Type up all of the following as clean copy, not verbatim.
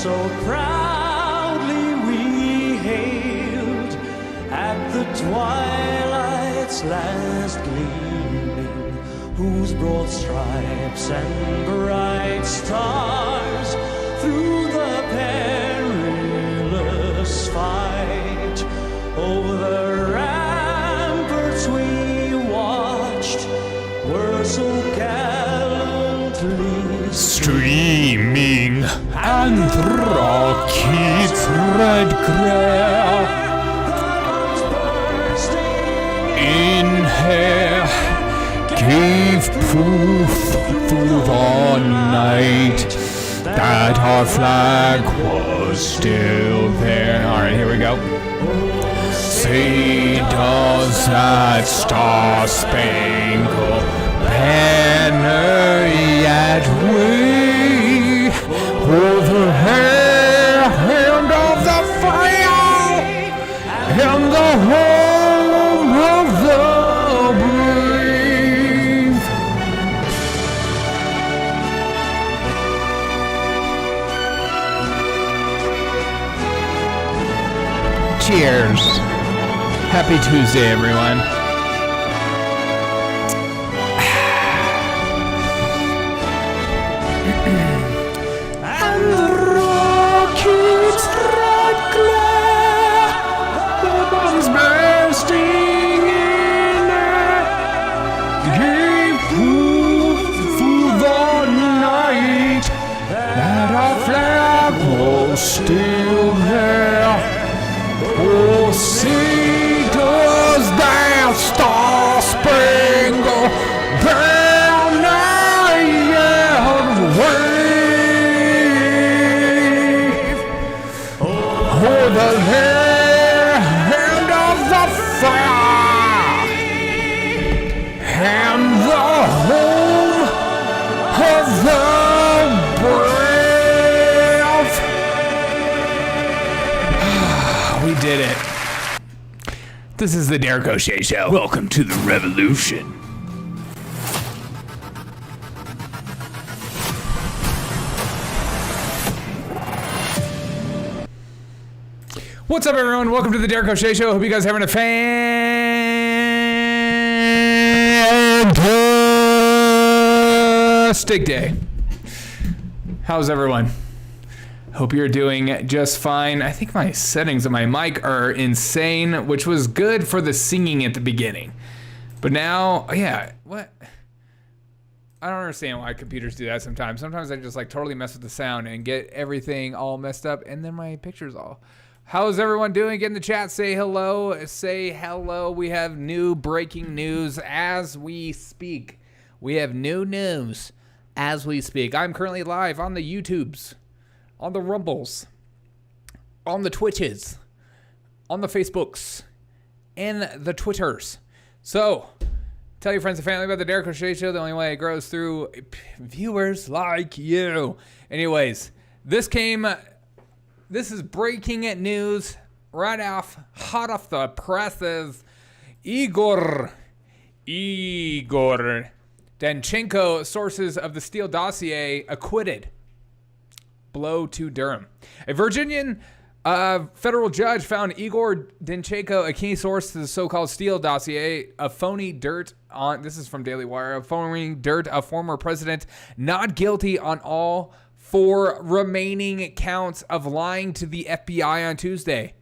so proudly we hailed at the twilight's last gleaming, whose broad stripes and bright stars through the perilous fight over the ramparts we watched were so gallantly streaming and rockets red glare in hair gave proof through the night that our flag was still there. All right, here we go. Say, does that star-spangled banner yet wave over the hand of the fire and the home of the brave? Cheers. Happy Tuesday, everyone. And the rockets red glare, the bombs bursting in air, gave proof through the night that our flag was still there. Oh, see, does that star-spangled banner yet wave o'er the hand of the fire and the home of the brave? We did it. This is the Derek O'Shea Show. Welcome to the revolution. What's up, everyone? Welcome to the Derek O'Shea Show. Hope you guys are having a fantastic day. How's everyone? Hope you're doing just fine. I think my settings on my mic are insane, which was good for the singing at the beginning. But now, yeah, what? I don't understand why computers do that sometimes. Sometimes I just like totally mess with the sound and get everything all messed up, and then my picture's all. How's everyone doing? Get in the chat, say hello, say hello. We have new breaking news as we speak. We have new news as we speak. I'm currently live on the YouTubes, on the Rumbles, on the Twitches, on the Facebooks, and the Twitters. So, tell your friends and family about the Derek O'Shea Show. The only way it grows through viewers like you. Anyways, this is breaking news right off, hot off the presses. Igor Danchenko, sources of the Steele dossier, acquitted. Blow to Durham. A Virginian federal judge found Igor Danchenko, a key source to the so-called Steele dossier, a phony dirt on, this is from Daily Wire, a phony dirt of former president, not guilty on all 4 remaining counts of lying to the FBI on Tuesday.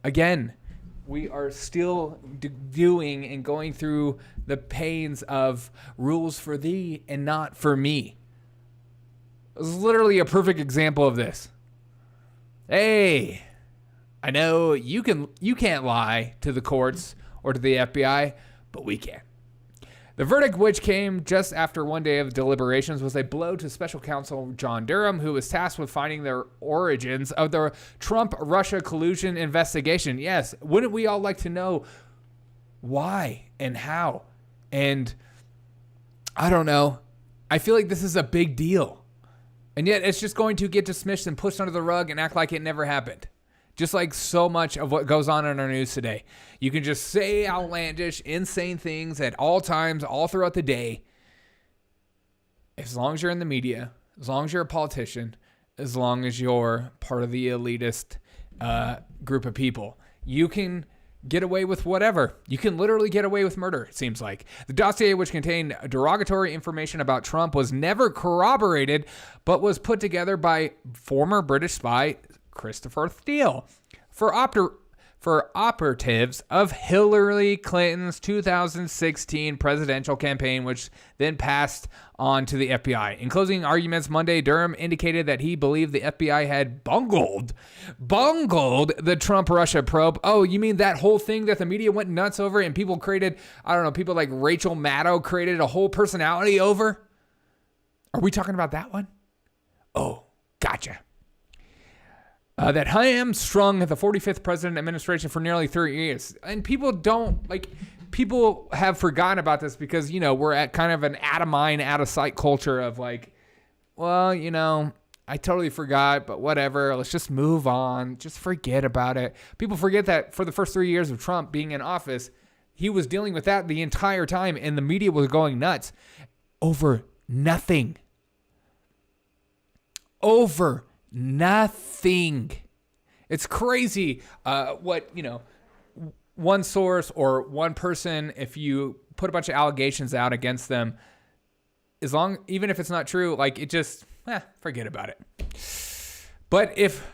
Again, we are still doing and going through the pains of rules for thee and not for me. This is literally a perfect example of this. Hey, I know you can't lie to the courts or to the FBI, but we can. The verdict, which came just after one day of deliberations, was a blow to special counsel John Durham, who was tasked with finding the origins of the Trump-Russia collusion investigation. Yes, wouldn't we all like to know why and how? And I don't know. I feel like this is a big deal. And yet it's just going to get dismissed and pushed under the rug and act like it never happened. Just like so much of what goes on in our news today. You can just say outlandish, insane things at all times, all throughout the day. As long as you're in the media, as long as you're a politician, as long as you're part of the elitist group of people. You can get away with whatever. You can literally get away with murder, it seems like. The dossier, which contained derogatory information about Trump, was never corroborated, but was put together by former British spy Christopher Steele for operatives of Hillary Clinton's 2016 presidential campaign, which then passed on to the FBI. In closing arguments Monday, Durham indicated that he believed the FBI had bungled the Trump-Russia probe. Oh, you mean that whole thing that the media went nuts over and people created, I don't know, people like Rachel Maddow created a whole personality over? Are we talking about that one? Oh, gotcha. That hamstrung the 45th president administration for nearly 30 years. And people have forgotten about this because, we're at kind of an out of mind, out of sight culture of like, well, I totally forgot, but whatever. Let's just move on. Just forget about it. People forget that for the first 3 years of Trump being in office, he was dealing with that the entire time and the media was going nuts over nothing. Over nothing. It's crazy what, one source or one person, if you put a bunch of allegations out against them, even if it's not true, like it just, forget about it. But if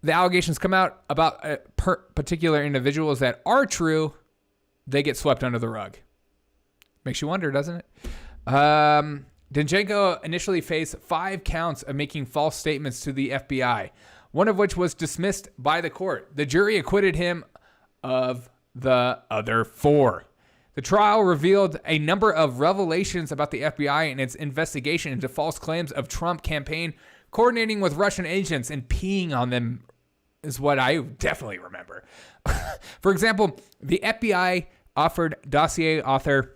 the allegations come out about particular individuals that are true, they get swept under the rug. Makes you wonder, doesn't it? Danchenko initially faced 5 counts of making false statements to the FBI, one of which was dismissed by the court. The jury acquitted him of the other 4. The trial revealed a number of revelations about the FBI and its investigation into false claims of Trump campaign coordinating with Russian agents and peeing on them is what I definitely remember. For example, the FBI offered Dossier author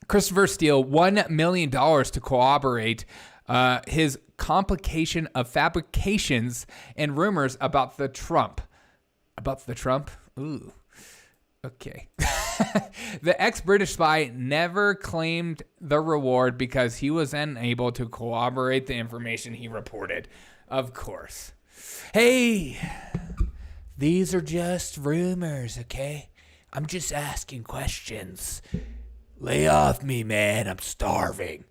Christopher Steele $1 million to corroborate his complication of fabrications and rumors about the Trump. About the Trump? Ooh. Okay. The ex-British spy never claimed the reward because he was unable to corroborate the information he reported. Of course. Hey, these are just rumors, okay? I'm just asking questions. Lay off me, man. I'm starving.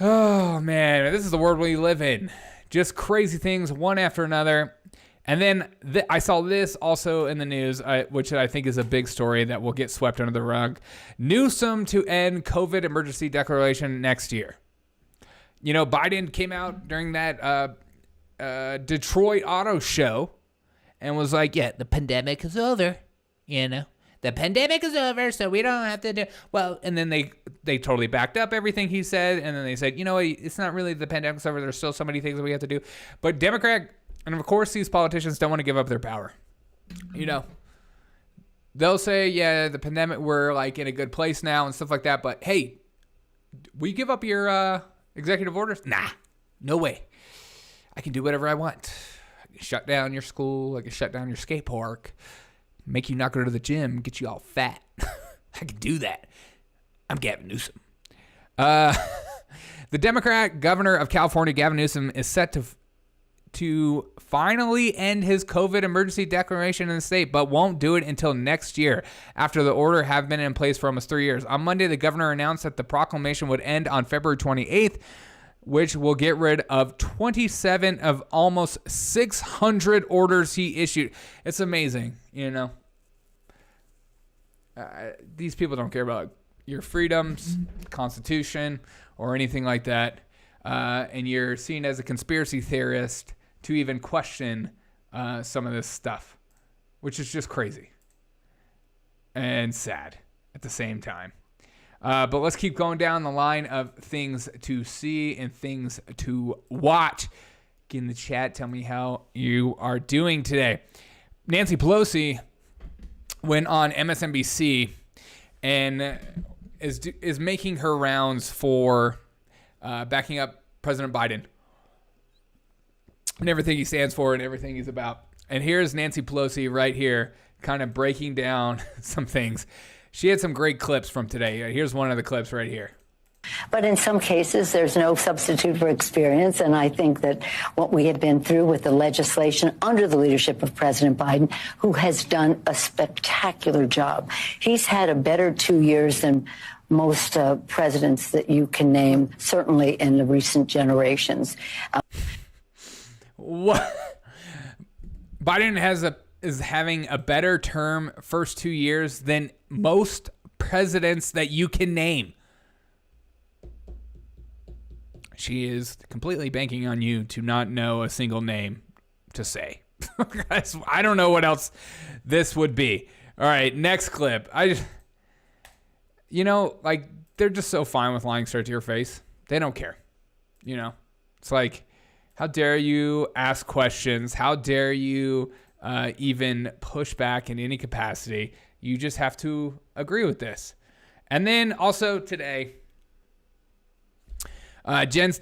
Oh, man. This is the world we live in. Just crazy things, one after another. And then I saw this also in the news, which I think is a big story that will get swept under the rug. Newsom to end COVID emergency declaration next year. Biden came out during that Detroit auto show and was like, yeah, the pandemic is over, The pandemic is over, so we don't have to do... Well, and then they totally backed up everything he said, and then they said, it's not really the pandemic's over. There's still so many things that we have to do. But Democrat, and of course these politicians don't want to give up their power. They'll say, yeah, the pandemic, we're like in a good place now and stuff like that. But hey, will you give up your executive orders? Nah, no way. I can do whatever I want. I can shut down your school. I can shut down your skate park. Make you not go to the gym, get you all fat. I can do that. I'm Gavin Newsom. The Democrat governor of California, Gavin Newsom, is set to finally end his COVID emergency declaration in the state, but won't do it until next year after the order have been in place for almost 3 years. On Monday, the governor announced that the proclamation would end on February 28th, which will get rid of 27 of almost 600 orders he issued. It's amazing, These people don't care about your freedoms, Constitution, or anything like that. And you're seen as a conspiracy theorist to even question some of this stuff, which is just crazy and sad at the same time. But let's keep going down the line of things to see and things to watch. Get in the chat. Tell me how you are doing today. Nancy Pelosi went on MSNBC and is making her rounds for backing up President Biden and everything he stands for and everything he's about. And here's Nancy Pelosi right here kind of breaking down some things. She had some great clips from today. Here's one of the clips right here. But in some cases, there's no substitute for experience. And I think that what we have been through with the legislation under the leadership of President Biden, who has done a spectacular job. He's had a better 2 years than most presidents that you can name, certainly in the recent generations. What? Biden is having a better term first 2 years than most presidents that you can name. She is completely banking on you to not know a single name to say. I don't know what else this would be. All right, next clip. They're just so fine with lying straight to your face. They don't care. It's like, how dare you ask questions? How dare you even push back in any capacity? You just have to agree with this. And then also today, Jen,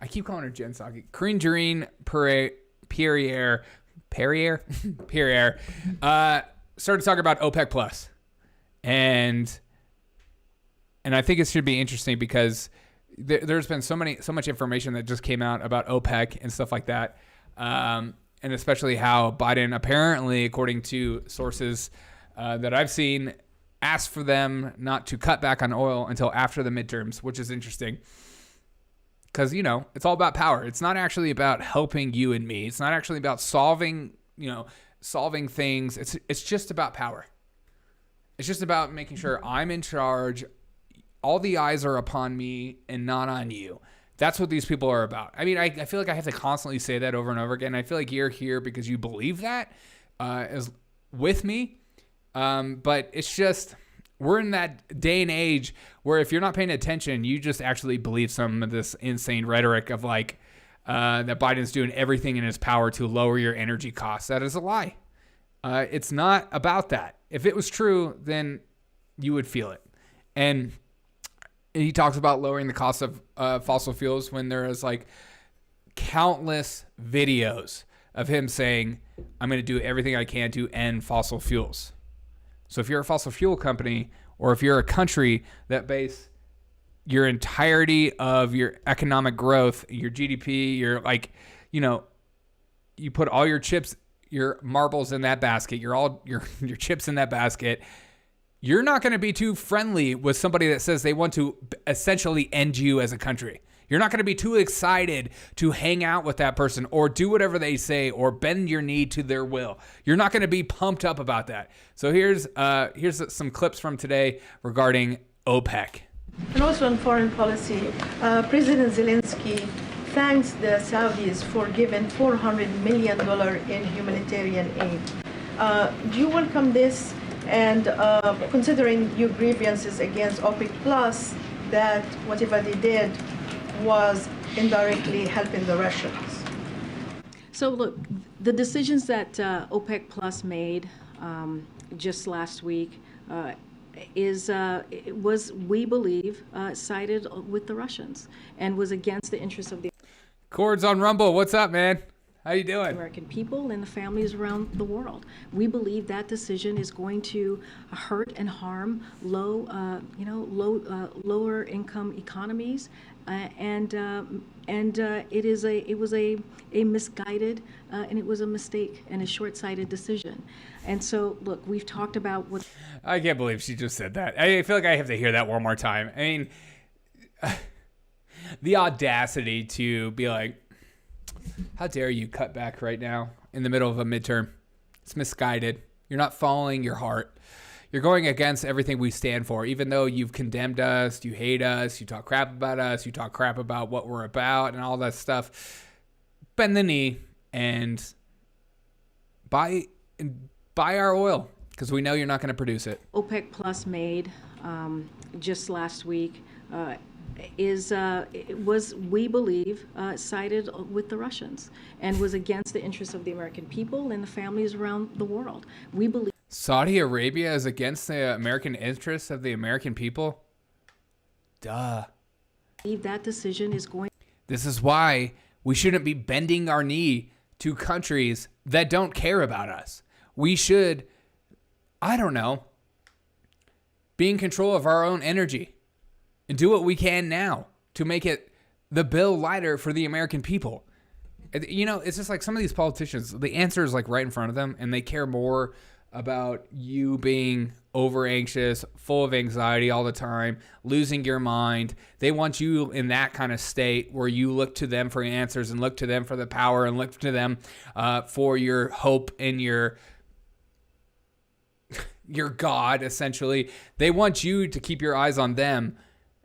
I keep calling her Jen Psaki. Karine Jean-Pierre, started talking about OPEC Plus, and I think it should be interesting because there's been so much information that just came out about OPEC and stuff like that, and especially how Biden apparently, according to sources that I've seen, asked for them not to cut back on oil until after the midterms, which is interesting. Because, it's all about power. It's not actually about helping you and me. It's not actually about solving things. It's just about power. It's just about making sure I'm in charge. All the eyes are upon me and not on you. That's what these people are about. I mean, I feel like I have to constantly say that over and over again. I feel like you're here because you believe that is with me. But it's just... We're in that day and age where if you're not paying attention, you just actually believe some of this insane rhetoric of that Biden's doing everything in his power to lower your energy costs. That is a lie. It's not about that. If it was true, then you would feel it. And he talks about lowering the cost of fossil fuels when there is countless videos of him saying, I'm going to do everything I can to end fossil fuels. So if you're a fossil fuel company, or if you're a country that base your entirety of your economic growth, your GDP, you put all your marbles in that basket, your chips in that basket, you're not going to be too friendly with somebody that says they want to essentially end you as a country. You're not going to be too excited to hang out with that person or do whatever they say or bend your knee to their will. You're not going to be pumped up about that. So here's some clips from today regarding OPEC. And also on foreign policy, President Zelensky thanks the Saudis for giving $400 million in humanitarian aid. Do you welcome this? And considering your grievances against OPEC Plus, that whatever they did was indirectly helping the Russians. So look, the decisions that OPEC Plus made just last week was, we believe, sided with the Russians and was against the interests of the Cords on Rumble. What's up, man? How you doing? American people and the families around the world. We believe that decision is going to hurt and harm lower income economies, and it was a misguided and it was a mistake and a short-sighted decision. And so, look, we've talked about what. I can't believe she just said that. I feel like I have to hear that one more time. I mean, the audacity to be like, how dare you cut back right now in the middle of a midterm? It's misguided. You're not following your heart. You're going against everything we stand for, even though you've condemned us, you hate us, you talk crap about us, you talk crap about what we're about and all that stuff. Bend the knee and buy our oil because we know you're not going to produce it. OPEC Plus made just last week was, we believe, sided with the Russians and was against the interests of the American people and the families around the world. We believe Saudi Arabia is against the American interests of the American people? Duh. That decision is going. This is why we shouldn't be bending our knee to countries that don't care about us. We should, I don't know, be in control of our own energy. and do what we can now to make it the bill lighter for the American people. You know, it's just like some of these politicians, the answer is like right in front of them, and they care more about you being over anxious, full of anxiety all the time, losing your mind. They want you in that kind of state where you look to them for answers and look to them for the power and look to them for your hope and your God, essentially. They want you to keep your eyes on them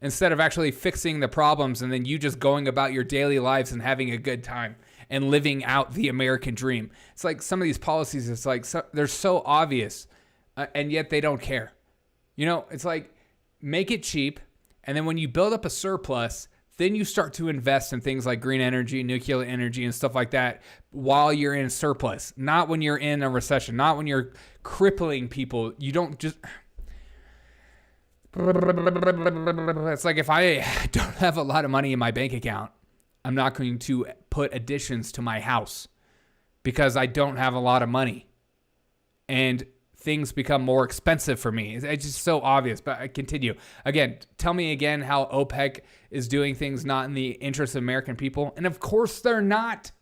instead of actually fixing the problems and then you just going about your daily lives and having a good time and living out the American dream. It's like some of these policies, it's like they're so obvious, and yet they don't care. You know, it's like make it cheap, and then when you build up a surplus, then you start to invest in things like green energy, nuclear energy, and stuff like that while you're in surplus, not when you're in a recession, not when you're crippling people. You don't just... It's like if I don't have a lot of money in my bank account, I'm not going to put additions to my house because I don't have a lot of money. And things become more expensive for me. It's just so obvious, but I continue. Again, tell me again how OPEC is doing things not in the interest of American people. And of course they're not.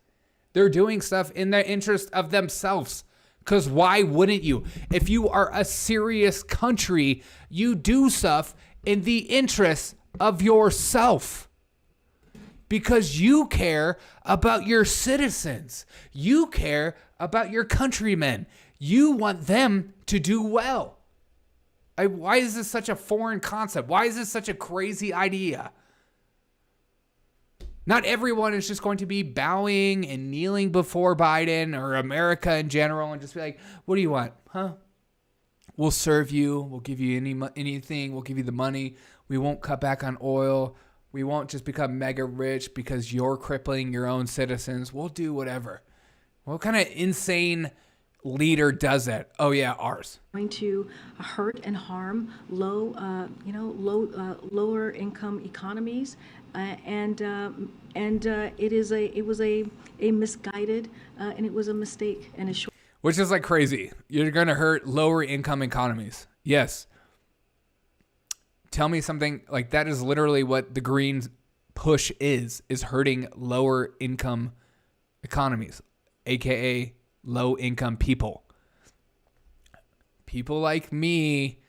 They're doing stuff in the interest of themselves. Because why wouldn't you? If you are a serious country, you do stuff in the interest of yourself. Because you care about your citizens. You care about your countrymen. You want them to do well. Why is this such a foreign concept? Why is this such a crazy idea? Not everyone is just going to be bowing and kneeling before Biden or America in general and just be like, what do you want? Huh? We'll serve you. We'll give you anything. We'll give you the money. We won't cut back on oil. We won't just become mega rich because you're crippling your own citizens. We'll do whatever. What kind of insane leader does that? Oh yeah, ours. Going to hurt and harm lower income economies, and it was a misguided and it was a mistake and a short. Which is like crazy. You're going to hurt lower income economies. Yes. Tell me something like that is literally what the Greens push is hurting lower income economies, aka low income people. People like me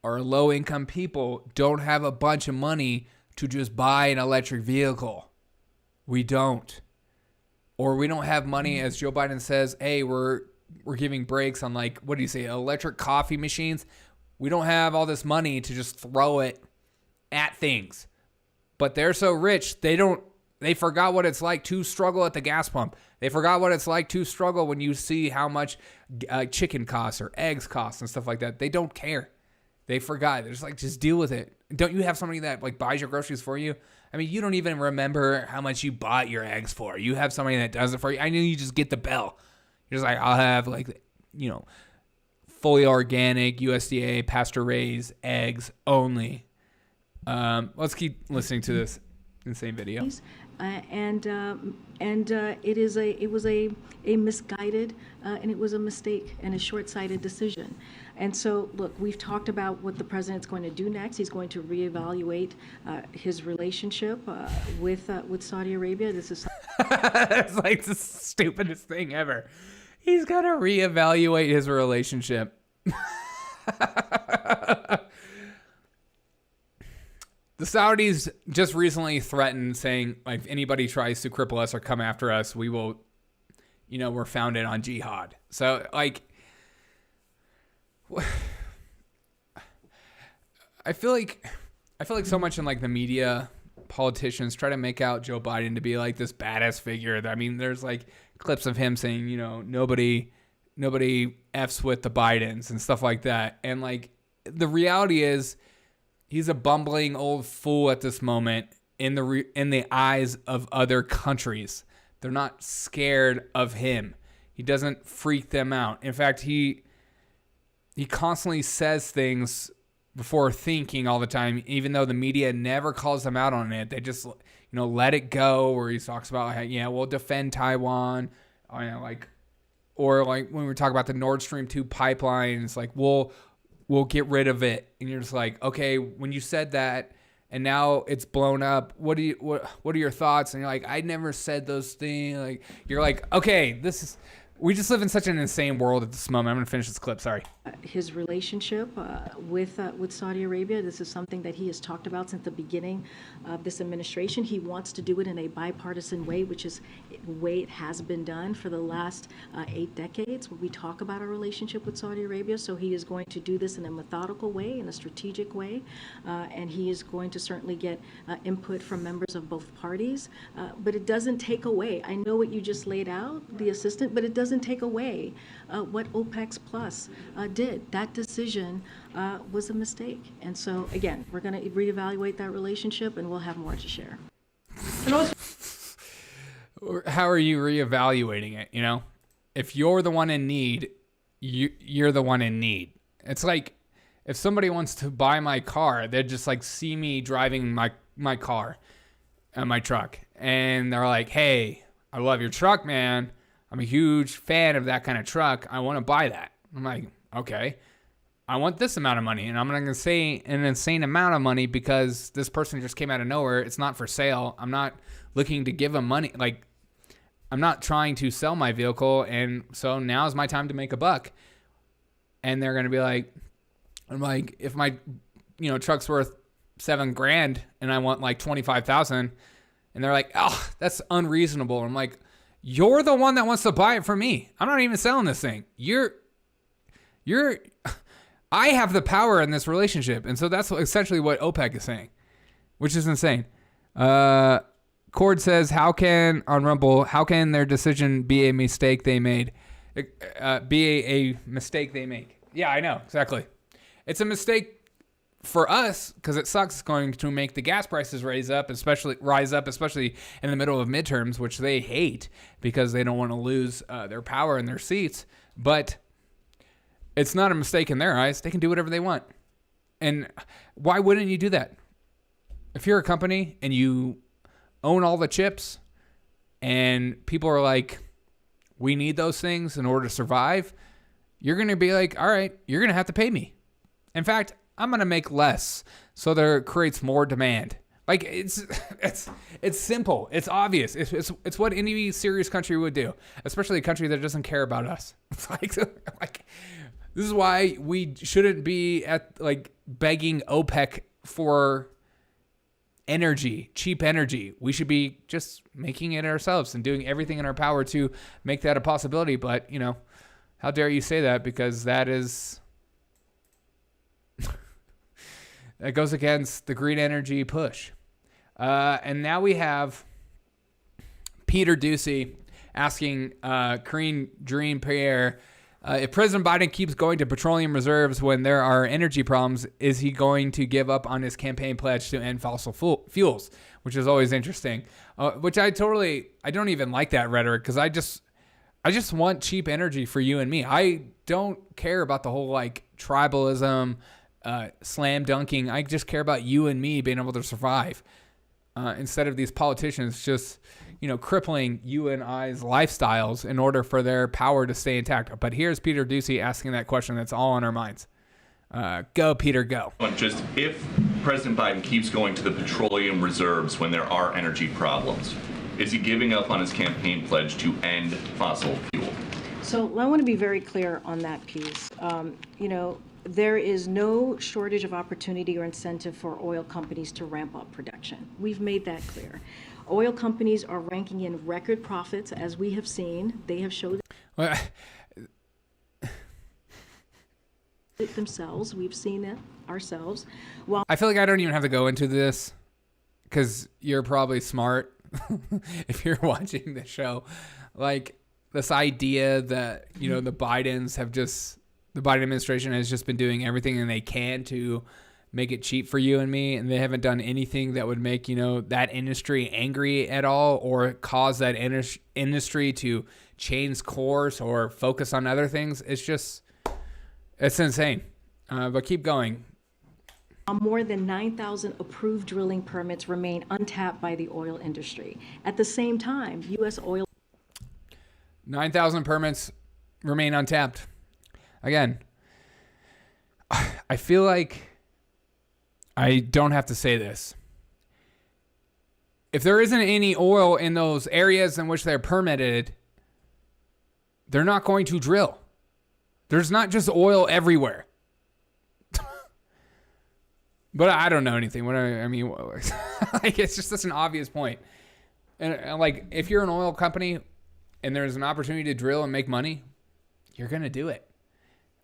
or low income people don't have a bunch of money to just buy an electric vehicle. We don't. Or we don't have money, as Joe Biden says, hey, we're giving breaks on like, what do you say, electric coffee machines? We don't have all this money to just throw it at things. But they're so rich, they forgot what it's like to struggle at the gas pump. They forgot what it's like to struggle when you see how much chicken costs or eggs cost and stuff like that. They don't care. They forgot. They're just like, just deal with it. Don't you have somebody that like buys your groceries for you? I mean, you don't even remember how much you bought your eggs for. You have somebody that does it for you. I know you just get the bill. You're just like, I'll have like, you know, fully organic, USDA, pasture raised eggs only. Let's keep listening to this insane video. It was a misguided and it was a mistake and a short-sighted decision. And so, look, we've talked about what the president's going to do next. He's going to reevaluate his relationship with Saudi Arabia. This is it's like the stupidest thing ever. He's got to reevaluate his relationship. The Saudis just recently threatened saying, like, if anybody tries to cripple us or come after us, we will, you know, we're founded on jihad. So, like, I feel like so much in, like, the media, politicians try to make out Joe Biden to be, like, this badass figure. I mean, there's, like, clips of him saying, you know, nobody F's with the Bidens and stuff like that. And, like, the reality is, he's a bumbling old fool at this moment in the eyes of other countries. They're not scared of him. He doesn't freak them out. In fact, he constantly says things before thinking all the time, even though the media never calls them out on it. They just, you know, let it go, where he talks about, how, yeah, we'll defend Taiwan, or, you know, like, or like when we talk about the Nord Stream 2 pipeline, it's like, we'll get rid of it. And you're just like, okay, when you said that, and now it's blown up. What are your thoughts? And you're like, I never said those things. Like, you're like, okay, we just live in such an insane world at this moment. I'm gonna finish this clip. Sorry. His relationship with Saudi Arabia, this is something that he has talked about since the beginning of this administration. He wants to do it in a bipartisan way, which is the way it has been done for the last 8 decades. We talk about our relationship with Saudi Arabia, so he is going to do this in a methodical way, in a strategic way, and he is going to certainly get input from members of both parties. But it doesn't take away. I know what you just laid out, the assistant, but it doesn't take away what OPEC Plus did. That decision was a mistake. And so, again, we're going to reevaluate that relationship, and we'll have more to share. How are you reevaluating it? You know, if you're the one in need, you're the one in need. It's like if somebody wants to buy my car, they'd just like see me driving my car, my truck, and they're like, "Hey, I love your truck, man. I'm a huge fan of that kind of truck. I want to buy that." I'm like, okay, I want this amount of money, and I'm not going to say an insane amount of money because this person just came out of nowhere. It's not for sale. I'm not looking to give them money. Like, I'm not trying to sell my vehicle, and so now's my time to make a buck. And they're going to be like, I'm like, if my, truck's worth $7,000 and I want like 25,000, and they're like, oh, that's unreasonable. I'm like, you're the one that wants to buy it from me. I'm not even selling this thing. I have the power in this relationship. And so that's essentially what OPEC is saying, which is insane. Cord says, how can their decision be a mistake they made? Be a mistake they make. Yeah, I know. Exactly. It's a mistake for us because it sucks. It's going to make the gas prices rise up, especially in the middle of midterms, which they hate because they don't want to lose their power in their seats. But it's not a mistake in their eyes. They can do whatever they want. And why wouldn't you do that? If you're a company and you own all the chips and people are like, we need those things in order to survive, you're going to be like, all right, you're going to have to pay me. In fact, I'm going to make less, so there creates more demand. Like, it's simple. It's obvious. It's what any serious country would do, especially a country that doesn't care about us. It's like this is why we shouldn't be at like begging OPEC for energy, cheap energy. We should be just making it ourselves and doing everything in our power to make that a possibility. But, how dare you say that? Because that goes against the green energy push. And now we have Peter Doocy asking Karine Jean-Pierre, if President Biden keeps going to petroleum reserves when there are energy problems, is he going to give up on his campaign pledge to end fossil fuels? Which is always interesting. Which I don't even like that rhetoric because I just want cheap energy for you and me. I don't care about the whole like tribalism, slam dunking. I just care about you and me being able to survive instead of these politicians just, crippling you and I's lifestyles in order for their power to stay intact. But here's Peter Doocy asking that question that's all on our minds. Go, Peter, go. Just if President Biden keeps going to the petroleum reserves when there are energy problems, is he giving up on his campaign pledge to end fossil fuel? So I want to be very clear on that piece. There is no shortage of opportunity or incentive for oil companies to ramp up production. We've made that clear. Oil companies are ranking in record profits, as we have seen. They have showed it themselves. We've seen it ourselves. While I feel like I don't even have to go into this because you're probably smart if you're watching the show. Like this idea that, the the Biden administration has just been doing everything they can to make it cheap for you and me, and they haven't done anything that would make, that industry angry at all or cause that industry to change course or focus on other things. It's insane. But keep going. More than 9,000 approved drilling permits remain untapped by the oil industry. At the same time, U.S. oil 9,000 permits remain untapped. Again, I feel like I don't have to say this. If there isn't any oil in those areas in which they're permitted, they're not going to drill. There's not just oil everywhere. But I don't know anything. I mean, like, it's just such an obvious point. And like, if you're an oil company and there's an opportunity to drill and make money, you're going to do it.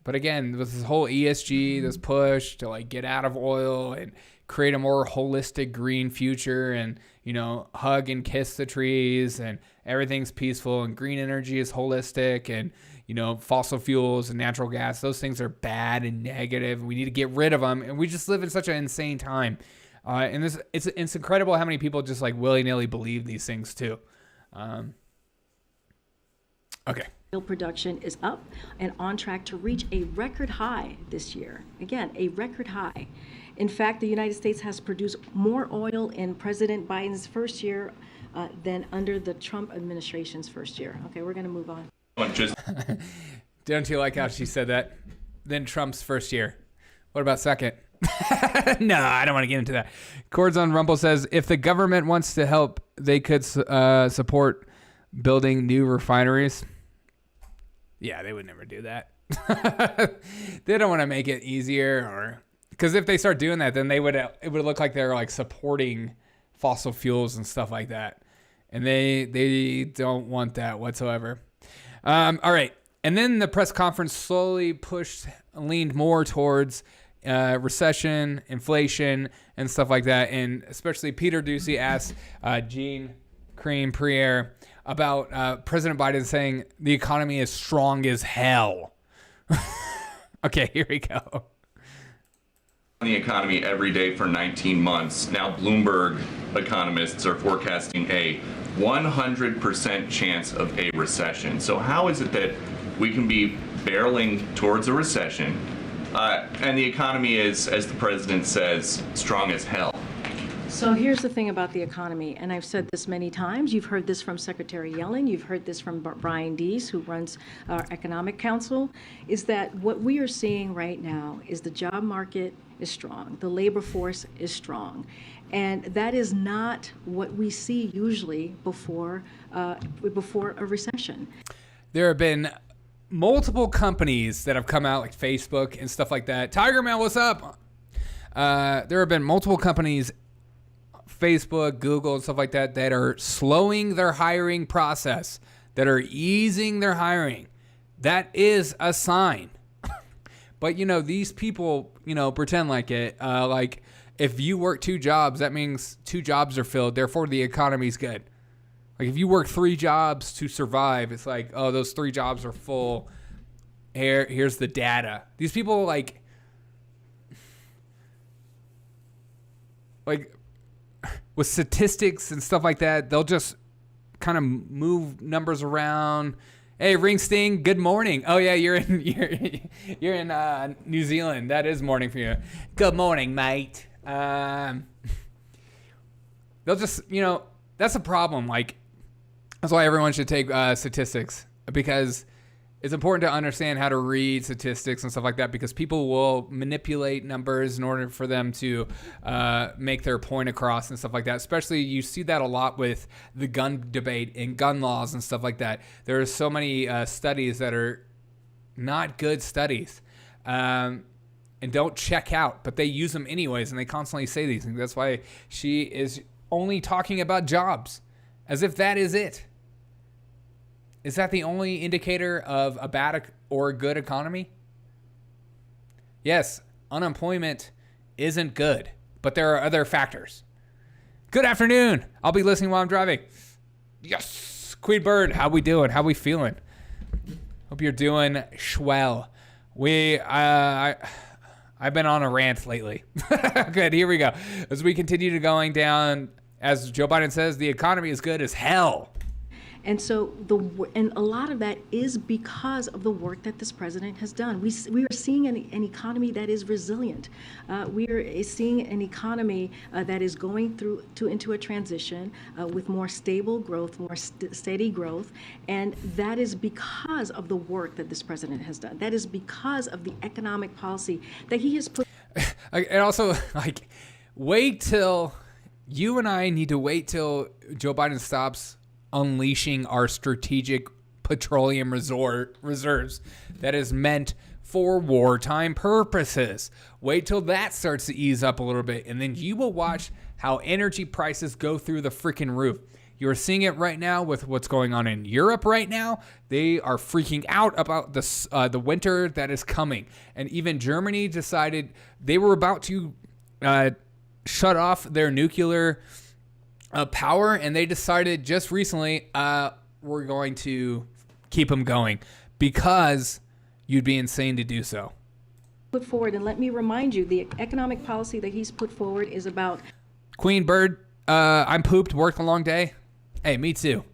But again, with this whole ESG, this push to like get out of oil and create a more holistic green future and, you know, hug and kiss the trees and everything's peaceful and green energy is holistic and, you know, fossil fuels and natural gas, those things are bad and negative. We need to get rid of them. And we just live in such an insane time. And it's incredible how many people just like willy-nilly believe these things too. Okay. Oil production is up and on track to reach a record high this year. Again, a record high. In fact, the United States has produced more oil in President Biden's first year than under the Trump administration's first year. Okay, we're going to move on. Don't you like how she said that? Then Trump's first year. What about second? No, I don't want to get into that. Chords on Rumble says, if the government wants to help, they could support building new refineries. Yeah, they would never do that. They don't want to make it easier, or because if they start doing that, then it would look like they're like supporting fossil fuels and stuff like that, and they don't want that whatsoever. All right, and then the press conference slowly leaned more towards recession, inflation, and stuff like that, and especially Peter Doocy asked Jean-Pierre Pierre about President Biden saying the economy is strong as hell. Okay, here we go. The economy every day for 19 months. Now Bloomberg economists are forecasting a 100% chance of a recession. So how is it that we can be barreling towards a recession and the economy is, as the president says, strong as hell? So here's the thing about the economy, and I've said this many times. You've heard this from Secretary Yellen. You've heard this from Brian Deese, who runs our Economic Council, is that what we are seeing right now is the job market is strong. The labor force is strong. And that is not what we see usually before a recession. There have been multiple companies that have come out, like Facebook and stuff like that. Tiger Man, what's up? There have been multiple companies, Facebook, Google, and stuff like that, that are slowing their hiring process, that are easing their hiring. That is a sign. But, you know, these people, you know, pretend like it. Like, if you work 2 jobs, that means 2 jobs are filled. Therefore, the economy's good. Like, if you work 3 jobs to survive, it's like, oh, those 3 jobs are full. Here's the data. These people, like with statistics and stuff like that, they'll just kind of move numbers around. Hey, Ring Sting, good morning. Oh yeah, you're in New Zealand. That is morning for you. Good morning, mate. They'll just, you know, that's a problem. Like, that's why everyone should take statistics, because it's important to understand how to read statistics and stuff like that, because people will manipulate numbers in order for them to make their point across and stuff like that. Especially, you see that a lot with the gun debate and gun laws and stuff like that. There are so many studies that are not good studies and don't check out, but they use them anyways, and they constantly say these things. That's why she is only talking about jobs, as if that is it. Is that the only indicator of a bad or a good economy? Yes, unemployment isn't good, but there are other factors. Good afternoon. I'll be listening while I'm driving. Yes. Queen Bird, how we doing? How we feeling? Hope you're doing swell. I've been on a rant lately. Good, here we go. As we continue to going down, as Joe Biden says, the economy is good as hell. And so a lot of that is because of the work that this president has done. We are seeing an economy that is resilient. We are seeing an economy that is going into a transition with more stable growth, more steady growth, and that is because of the work that this president has done. That is because of the economic policy that he has put. And also, like, wait till you and I need to wait till Joe Biden stops unleashing our strategic petroleum reserves that is meant for wartime purposes. Wait till that starts to ease up a little bit, and then you will watch how energy prices go through the freaking roof. You're seeing it right now with what's going on in Europe right now. They are freaking out about the winter that is coming. And even Germany decided they were about to shut off their nuclear power, and they decided just recently, we're going to keep them going because you'd be insane to do so. Put forward, and let me remind you, the economic policy that he's put forward is about Queen Bird, I'm pooped, worked a long day. Hey, me too.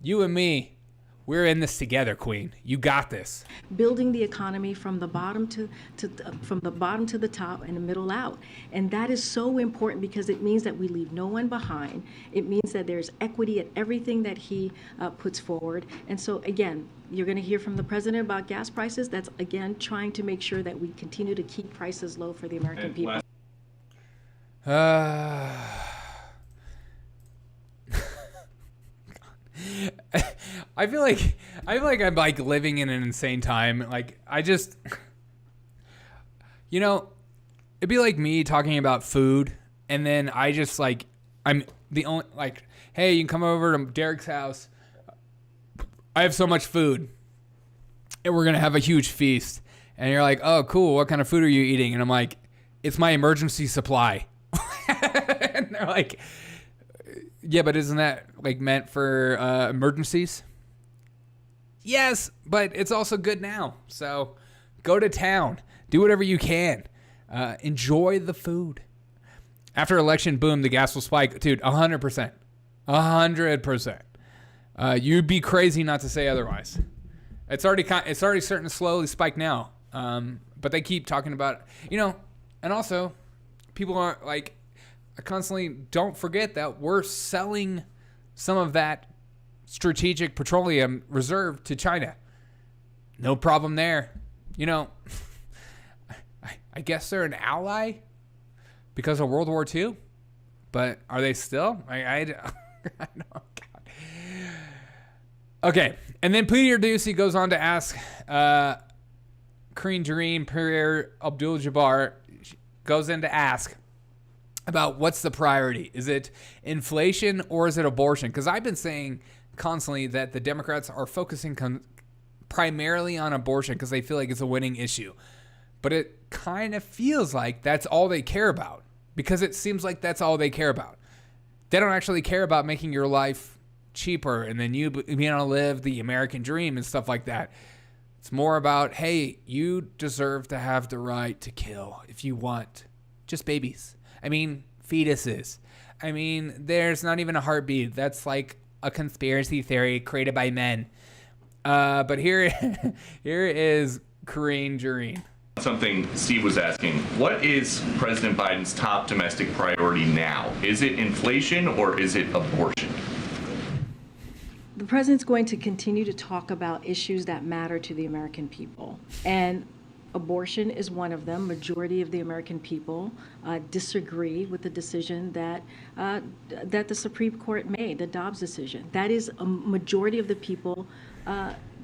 You and me, we're in this together, Queen. You got this. building the economy from the bottom to the top and the middle out. And that is so important because it means that we leave no one behind. It means that there's equity at everything that he puts forward. And so again, you're going to hear from the president about gas prices. That's again trying to make sure that we continue to keep prices low for the American people. I feel like I'm like living in an insane time. Like I just, it'd be like me talking about food, and then I just like I'm the only like, hey, you can come over to Derek's house. I have so much food, and we're gonna have a huge feast. And you're like, oh, cool. What kind of food are you eating? And I'm like, it's my emergency supply. And they're like, yeah, but isn't that like meant for emergencies? Yes, but it's also good now. So go to town. Do whatever you can. Enjoy the food. After election, boom, the gas will spike. Dude, 100%. 100%. You'd be crazy not to say otherwise. It's already starting to slowly spike now. But they keep talking about, and also people aren't like, I constantly don't forget that we're selling some of that strategic petroleum reserve to China. No problem there. I guess they're an ally because of World War II, but are they still? I know. God. Okay, and then Peter Doocy goes on to ask Karine Jean-Pierre Abdul-Jabbar goes in to ask about what's the priority. Is it inflation or is it abortion? Because I've been saying constantly that the Democrats are focusing primarily on abortion because they feel like it's a winning issue. But it kind of feels like that's all they care about because it seems like that's all they care about. They don't actually care about making your life cheaper and then you being able to live the American dream and stuff like that. It's more about, hey, you deserve to have the right to kill if you want. Just babies. I mean, fetuses. I mean, there's not even a heartbeat. That's like a conspiracy theory created by men. But here is Karine Jean. Something Steve was asking, what is President Biden's top domestic priority now? Is it inflation or is it abortion? The president's going to continue to talk about issues that matter to the American people. And abortion is one of them. Majority of the American people disagree with the decision that the Supreme Court made, the Dobbs decision. That is a majority of the people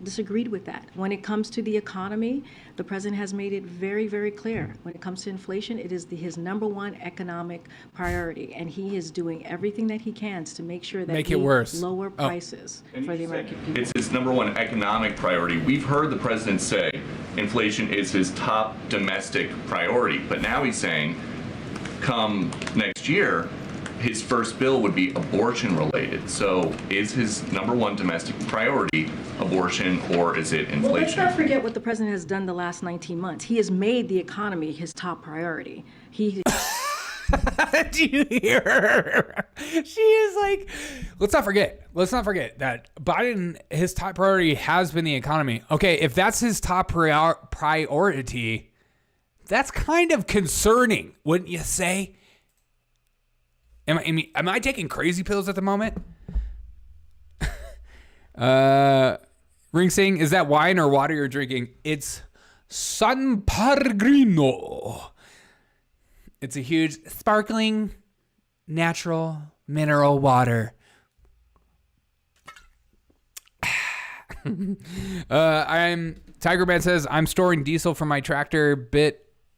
disagreed with that. When it comes to the economy, the president has made it very, very clear. When it comes to inflation, it is his number one economic priority, and he is doing everything that he can to make sure that lower prices for the American people. It's his number one economic priority. We've heard the president say inflation is his top domestic priority, but now he's saying come next year, his first bill would be abortion related. So is his number one domestic priority abortion or is it inflation? Well, let's not forget what the president has done the last 19 months. He has made the economy his top priority. Do you hear her? She is like, let's not forget that Biden, his top priority has been the economy. Okay, if that's his top priority, that's kind of concerning, wouldn't you say? Am I taking crazy pills at the moment? Ring Sing, is that wine or water you're drinking? It's San Pellegrino. It's a huge, sparkling, natural mineral water. Tiger Man says, I'm storing diesel for my tractor.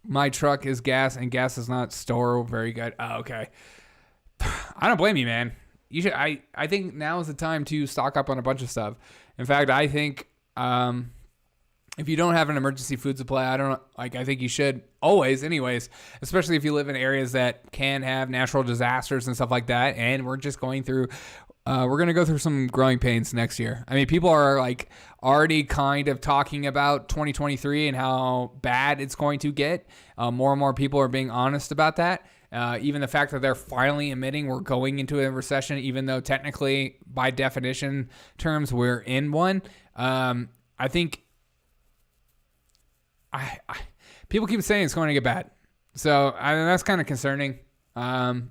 My truck is gas, and gas is not store. Very good. Oh, okay. I don't blame you, man. You should. I think now is the time to stock up on a bunch of stuff. In fact, I think if you don't have an emergency food supply, I think you should always, anyways, especially if you live in areas that can have natural disasters and stuff like that. And we're just going through, we're going to go through some growing pains next year. I mean, people are like already kind of talking about 2023 and how bad it's going to get. More and more people are being honest about that. Even the fact that they're finally admitting we're going into a recession, even though technically by definition terms, we're in one. I think people keep saying it's going to get bad. So that's kind of concerning. But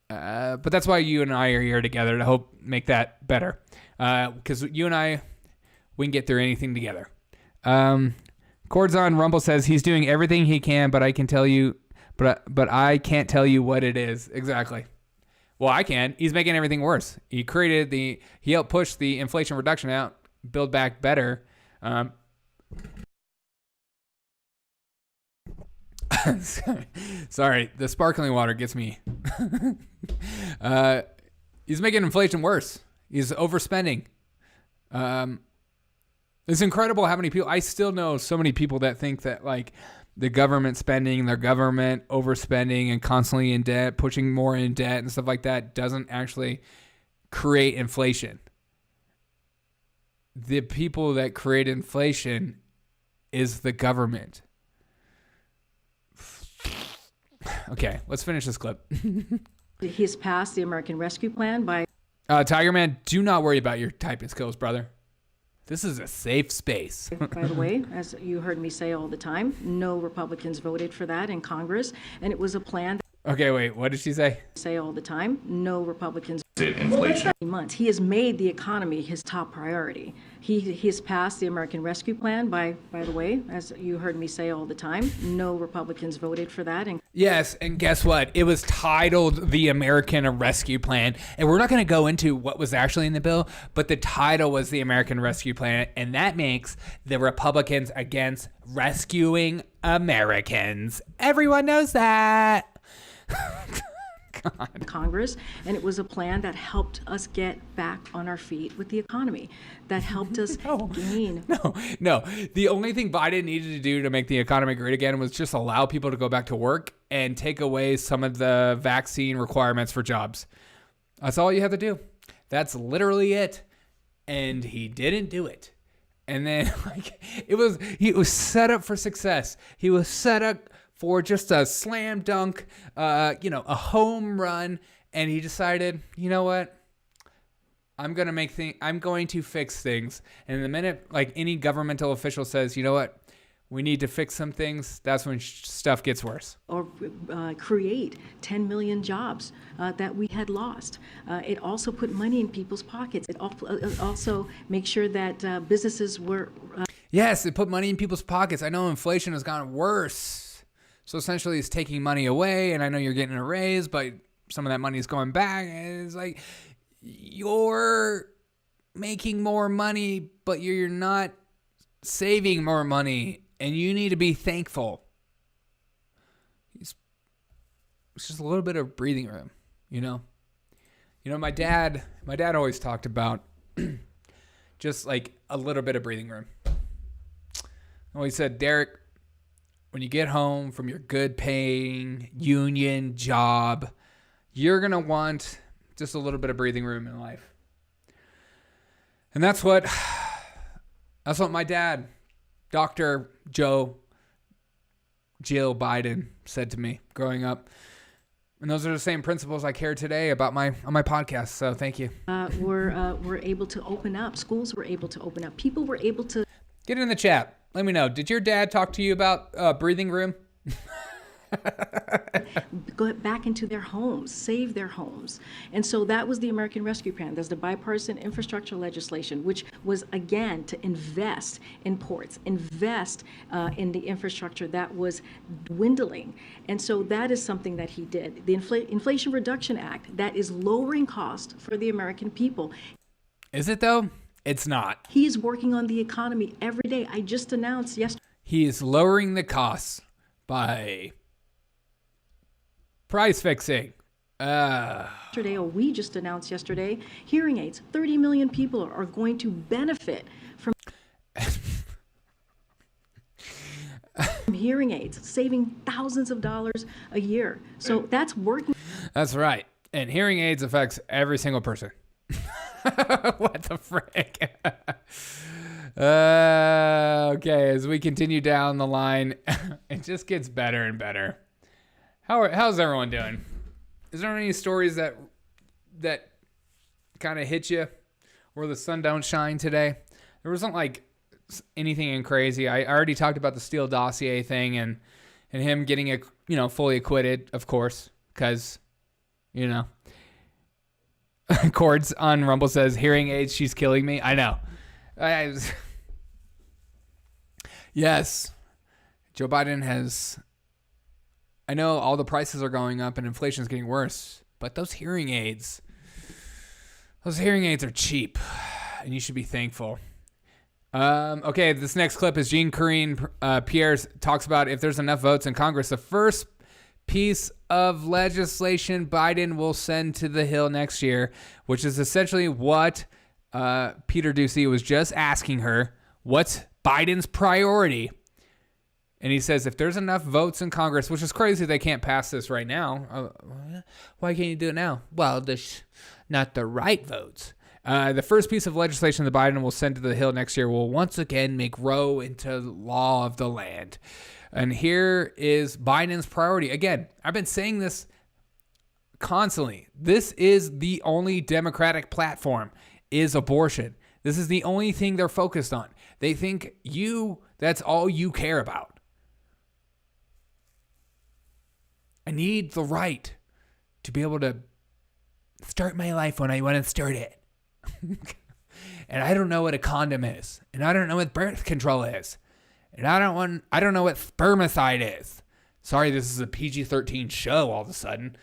that's why you and I are here together to make that better. Because you and I, we can get through anything together. Chords on Rumble says he's doing everything he can, but I can tell you, but I can't tell you what it is exactly. Well, I can. He's making everything worse. He helped push the Inflation Reduction out, Build Back Better. Sorry, the sparkling water gets me. He's making inflation worse. He's overspending. It's incredible how many people. I still know so many people that think that like the government spending, their government overspending and constantly in debt, pushing more in debt and stuff like that doesn't actually create inflation. The people that create inflation is the government. Okay, let's finish this clip. He's passed the American Rescue Plan by... Tiger Man, do not worry about your typing skills, brother. This is a safe space. By the way, as you heard me say all the time, no Republicans voted for that in Congress, and it was a plan... Okay, wait, what did she say? Say all the time, no Republicans... Inflation. Months. He has made the economy his top priority. He has passed the American Rescue Plan by the way, as you heard me say all the time, no Republicans voted for that. Yes, and guess what? It was titled the American Rescue Plan, and we're not going to go into what was actually in the bill, but the title was the American Rescue Plan, and that makes the Republicans against rescuing Americans. Everyone knows that. God. Congress, and it was a plan that helped us get back on our feet with the economy, that helped us gain. No. The only thing Biden needed to do to make the economy great again was just allow people to go back to work and take away some of the vaccine requirements for jobs. That's all you have to do. That's literally it. And he didn't do it. And then he was set up for success. He was set up for just a slam dunk, a home run, and he decided, you know what? I'm going to fix things. And the minute like any governmental official says, you know what? We need to fix some things, that's when stuff gets worse. Or create 10 million jobs that we had lost. It also put money in people's pockets. It also makes sure that businesses were... Yes, it put money in people's pockets. I know inflation has gotten worse. So essentially it's taking money away, and I know you're getting a raise, but some of that money is going back. And it's like you're making more money, but you're not saving more money, and you need to be thankful. It's just a little bit of breathing room, you know? My dad always talked about just like a little bit of breathing room. He said, Derek, when you get home from your good paying union job, you're going to want just a little bit of breathing room in life. And that's what my dad, Dr. Jill Biden, said to me growing up. And those are the same principles I care today about on my podcast. So thank you. We're able to open up. Schools were able to open up. People were able to... Get in the chat. Let me know. Did your dad talk to you about breathing room? go back into their homes, save their homes. And so that was the American Rescue Plan. There's the bipartisan infrastructure legislation, which was, again, to invest in ports, invest in the infrastructure that was dwindling. And so that is something that he did. The Inflation Reduction Act, that is lowering cost for the American people. Is it, though? It's not. He's working on the economy every day. I just announced yesterday. He is lowering the costs by price fixing. Yesterday, or we just announced yesterday, hearing aids. 30 million people are going to benefit from hearing aids, saving thousands of dollars a year. So that's working. That's right. And hearing aids affects every single person. What the frick? Okay, as we continue down the line, it just gets better and better. How's everyone doing? Is there any stories that kind of hit you where the sun don't shine today? There wasn't like anything crazy. I already talked about the Steele Dossier thing and him getting fully acquitted, of course, because Cords on Rumble says hearing aids, she's killing me. I know. Yes, Joe Biden has. I know all the prices are going up and inflation is getting worse, but those hearing aids are cheap, and you should be thankful. Okay, this next clip is Karine Jean-Pierre talks about if there's enough votes in Congress, the first piece of legislation Biden will send to the Hill next year, which is essentially what Peter Doocy was just asking her. What's Biden's priority? And he says if there's enough votes in Congress, which is crazy they can't pass this right now. Why can't you do it now? Well, there's not the right votes. The first piece of legislation that Biden will send to the Hill next year will once again make Roe into law of the land. And here is Biden's priority. Again, I've been saying this constantly. This is the only Democratic platform, is abortion. This is the only thing they're focused on. They think that's all you care about. I need the right to be able to start my life when I want to start it. And I don't know what a condom is. And I don't know what birth control is. And I don't know what spermicide is. Sorry, this is a PG-13 show all of a sudden.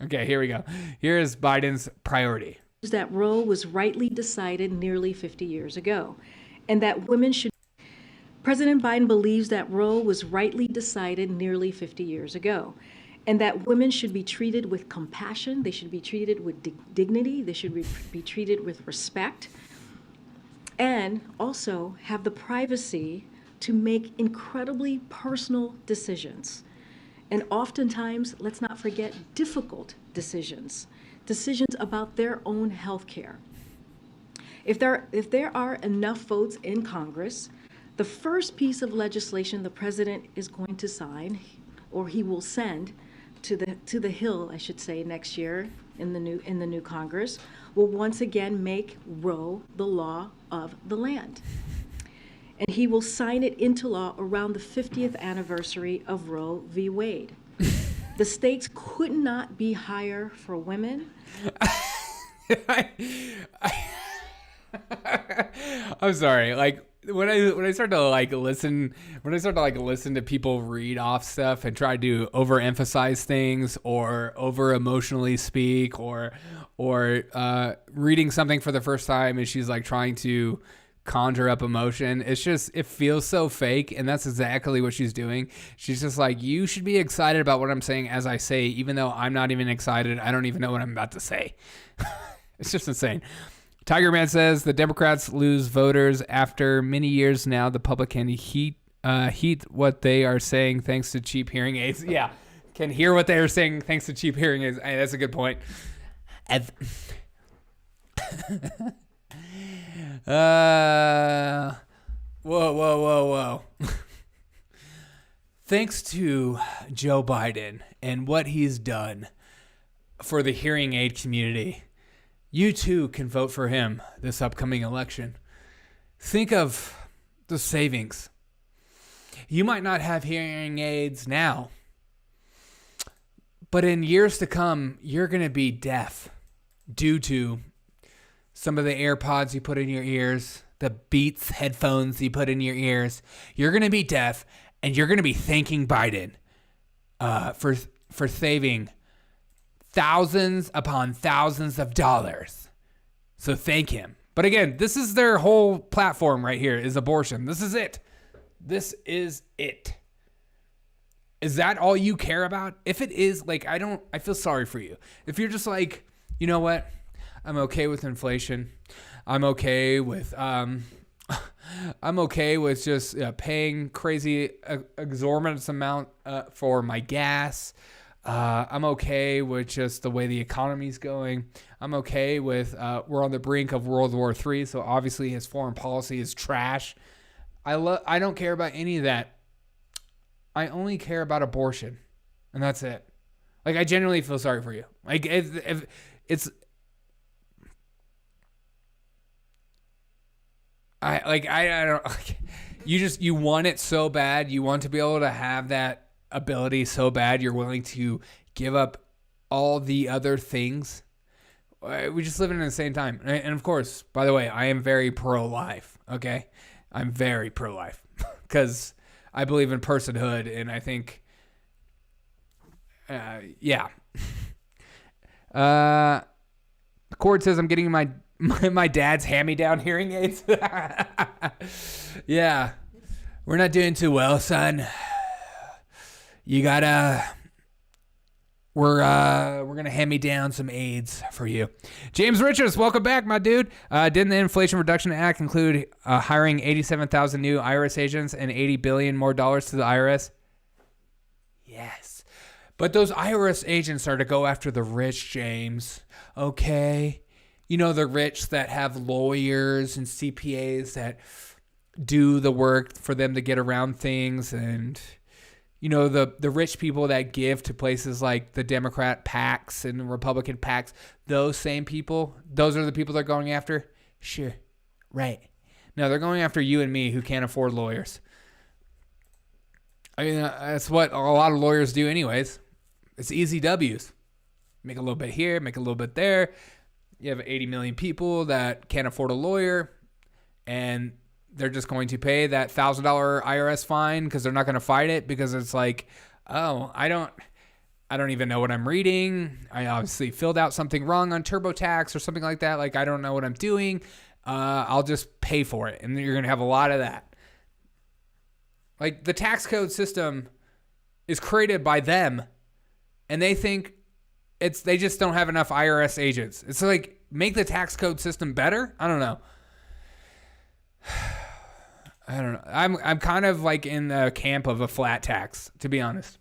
Okay, here we go. Here is Biden's priority. That Roe was rightly decided nearly 50 years ago, and that women should. President Biden believes that Roe was rightly decided nearly 50 years ago, and that women should be treated with compassion. They should be treated with dignity. They should be treated with respect. And also have the privacy to make incredibly personal decisions. And oftentimes, let's not forget, difficult decisions about their own health care. If there are enough votes in Congress, the first piece of legislation the president is going to sign, or he will send to the Hill, I should say, next year in the new Congress, will once again make Roe the law of the land. And he will sign it into law around the 50th anniversary of Roe v. Wade. The stakes could not be higher for women. I'm sorry. Like when I start to listen to people read off stuff and try to overemphasize things or over emotionally speak or reading something for the first time and she's like trying to conjure up emotion. It feels so fake, and that's exactly what she's doing. She's just like, you should be excited about what I'm saying as I say, even though I'm not even excited. I don't even know what I'm about to say. It's just insane. Tiger Man says the Democrats lose voters after many years now. The public can heat what they are saying thanks to cheap hearing aids. Yeah, can hear what they are saying thanks to cheap hearing aids. Hey, that's a good point. Whoa. Thanks to Joe Biden and what he's done for the hearing aid community, you too can vote for him this upcoming election. Think of the savings. You might not have hearing aids now, but in years to come, you're going to be deaf due to some of the AirPods you put in your ears, the Beats headphones you put in your ears. You're going to be deaf, and you're going to be thanking Biden for saving thousands upon thousands of dollars. So thank him. But again, this is their whole platform right here is abortion. This is it. This is it. Is that all you care about? If it is, like, I feel sorry for you. If you're just like, you know what? I'm okay with inflation. I'm okay with just paying crazy exorbitant amount for my gas. I'm okay with just the way the economy's going. I'm okay with we're on the brink of World War III, so obviously his foreign policy is trash. I don't care about any of that. I only care about abortion, and that's it. Like, I genuinely feel sorry for you. Like, if it's I don't like, you want it so bad. You want to be able to have that ability so bad. You're willing to give up all the other things. We just live in an insane time. And of course, by the way, I am very pro-life. Okay. I'm very pro-life because I believe in personhood. And I think, yeah. The court says I'm getting my dad's hand-me-down hearing aids. Yeah. We're not doing too well, son. You gotta... We're gonna hand me down some aids for you. James Richards, welcome back, my dude. Didn't the Inflation Reduction Act include hiring 87,000 new IRS agents and $80 billion more dollars to the IRS? Yes. But those IRS agents are to go after the rich, James. Okay. You know, the rich that have lawyers and CPAs that do the work for them to get around things, and you know, the rich people that give to places like the Democrat PACs and the Republican PACs. Those same people, those are the people they're going after? Sure. Right. No, they're going after you and me who can't afford lawyers. I mean, that's what a lot of lawyers do anyways. It's easy W's. Make a little bit here, make a little bit there. You have 80 million people that can't afford a lawyer, and they're just going to pay that $1,000 IRS fine because they're not going to fight it because it's like, oh, I don't even know what I'm reading. I obviously filled out something wrong on TurboTax or something like that. Like, I don't know what I'm doing. I'll just pay for it. And you're going to have a lot of that. Like, the tax code system is created by them, and they think they just don't have enough IRS agents. It's like, make the tax code system better? I don't know. I don't know. I'm kind of like in the camp of a flat tax, to be honest.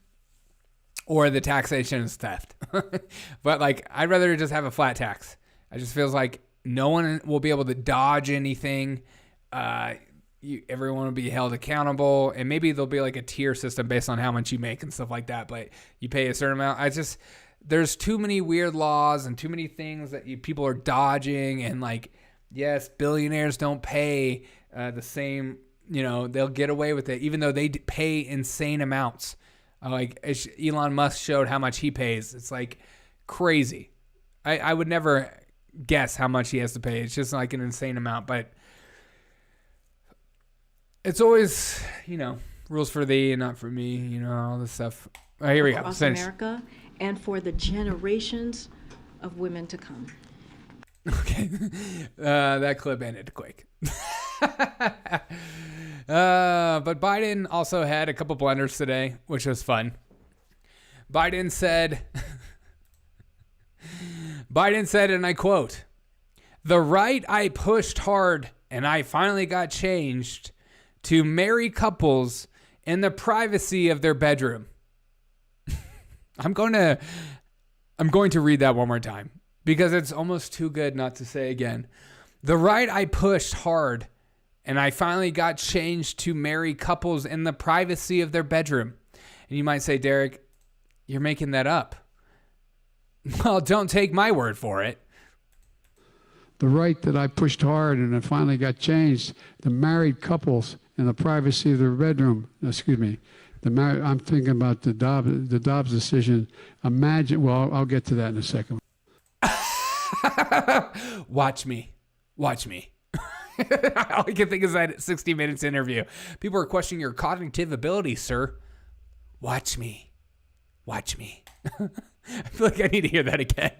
Or the taxation is theft. But like, I'd rather just have a flat tax. It just feels like no one will be able to dodge anything. Everyone will be held accountable, and maybe there'll be like a tier system based on how much you make and stuff like that. But you pay a certain amount. There's too many weird laws and too many things that people are dodging. And like, yes, billionaires don't pay the same, they'll get away with it, even though they pay insane amounts. Like Elon Musk showed how much he pays. It's like crazy. I would never guess how much he has to pay. It's just like an insane amount, but it's always, rules for thee and not for me, all this stuff. All right, here we go. Across America and for the generations of women to come. Okay. That clip ended quick. But Biden also had a couple blunders today, which was fun. Biden said, and I quote, "The right I pushed hard and I finally got changed to marry couples in the privacy of their bedroom." I'm going to read that one more time because it's almost too good not to say again. "The right I pushed hard and I finally got changed to marry couples in the privacy of their bedroom." And you might say, Derek, you're making that up. Well, don't take my word for it. The right that I pushed hard and I finally got changed, the married couples in the privacy of their bedroom. Excuse me. I'm thinking about the Dobbs decision. Imagine. Well, I'll get to that in a second. Watch me. Watch me. All I can think is that 60 Minutes interview. People are questioning your cognitive ability, sir. Watch me. Watch me. I feel like I need to hear that again.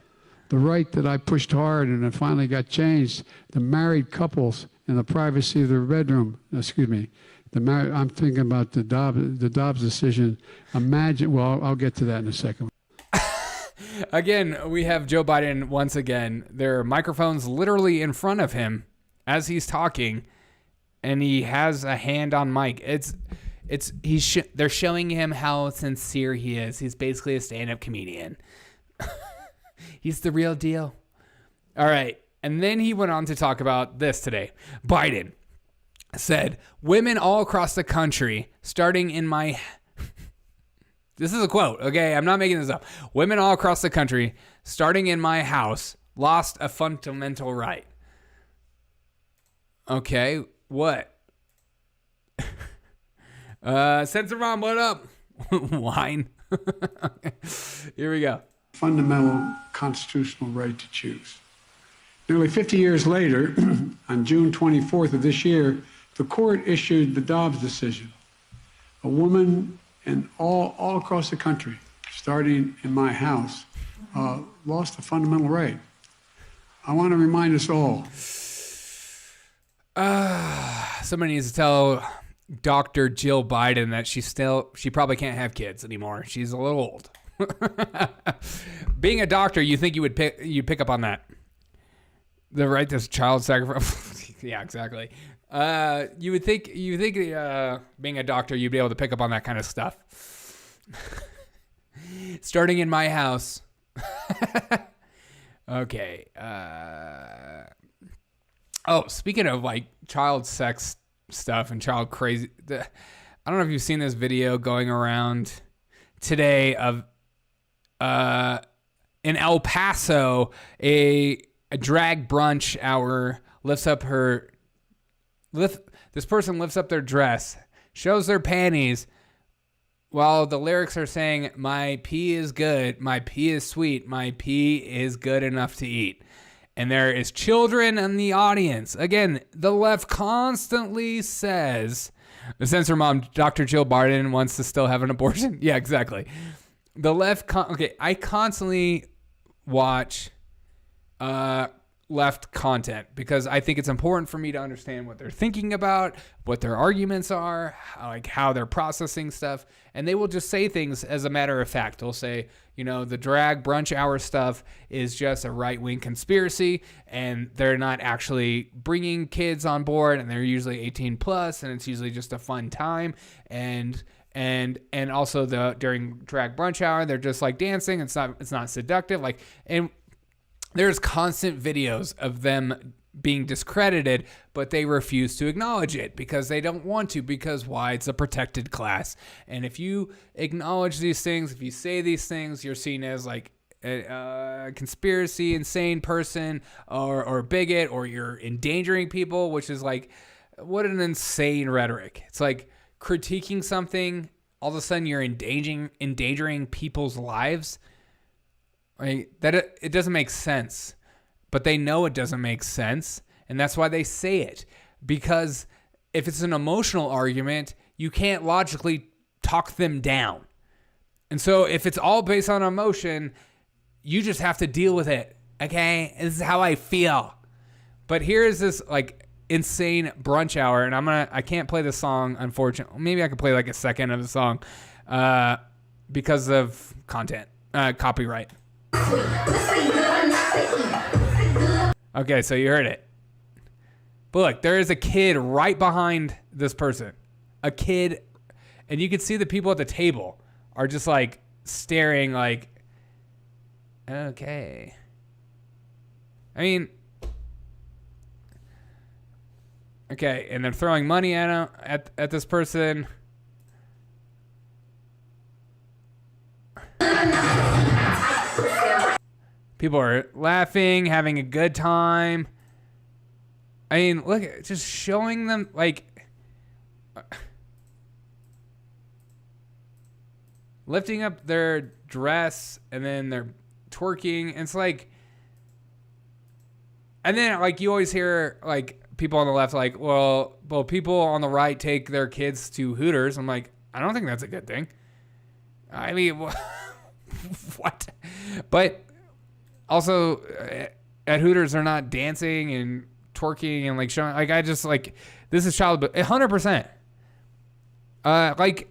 The right that I pushed hard and it finally got changed. The married couples in the privacy of their bedroom. Excuse me. I'm thinking about the Dobbs decision. Imagine. Well, I'll get to that in a second. Again, we have Joe Biden once again. There are microphones literally in front of him as he's talking, and he has a hand on mic. They're showing him how sincere he is. He's basically a stand-up comedian. He's the real deal. All right. And then he went on to talk about this today. Biden said, women all across the country, starting in my... This is a quote, okay? I'm not making this up. Women all across the country, starting in my house, lost a fundamental right. Okay, what? Censor Mom, what up? Wine. Here we go. Fundamental constitutional right to choose. Nearly 50 years later, on June 24th of this year, the court issued the Dobbs decision. A woman and all across the country, starting in my house, lost a fundamental right. I want to remind us all. Somebody needs to tell Dr. Jill Biden that she probably can't have kids anymore. She's a little old. Being a doctor, you think you'd pick up on that. The right to child sacrifice. Yeah, exactly. You would think being a doctor, you'd be able to pick up on that kind of stuff. Starting in my house. Okay. Speaking of like child sex stuff and child crazy, I don't know if you've seen this video going around today of in El Paso, a drag brunch hour this person lifts up their dress, shows their panties, while the lyrics are saying, my pee is good, my pee is sweet, my pee is good enough to eat. And there is children in the audience. Again, the left constantly says, the censor mom, Dr. Jill Biden wants to still have an abortion. Yeah, exactly. The left, I constantly watch left content because I think it's important for me to understand what they're thinking about, what their arguments are, how they're processing stuff. And they will just say things as a matter of fact. They'll say, the drag brunch hour stuff is just a right-wing conspiracy and they're not actually bringing kids on board and they're usually 18 plus and it's usually just a fun time. And also during drag brunch hour, they're just like dancing. It's not seductive. And there's constant videos of them being discredited, but they refuse to acknowledge it because they don't want to, because why? It's a protected class. And if you acknowledge these things, if you say these things, you're seen as like a conspiracy, insane person or bigot, or you're endangering people, which is like, what an insane rhetoric. It's like critiquing something, all of a sudden you're endangering people's lives. It doesn't make sense, but they know it doesn't make sense, and that's why they say it. Because if it's an emotional argument, you can't logically talk them down. And so if it's all based on emotion, you just have to deal with it. Okay, this is how I feel. But here is this like insane brunch hour, and I can't play the song, unfortunately. Maybe I could play like a second of the song because of content, copyright. Okay, so you heard it. But look, there is a kid right behind this person. A kid, and you can see the people at the table are just like staring like, okay. I mean, okay, and they're throwing money at him, at this person. People are laughing, having a good time. I mean, look, just showing them, like, lifting up their dress and then they're twerking. And it's like, and then like you always hear like people on the left like, well, people on the right take their kids to Hooters. I'm like, I don't think that's a good thing. I mean, what? But also at Hooters, they're not dancing and twerking and like showing. Like I just like this is child, 100%. Like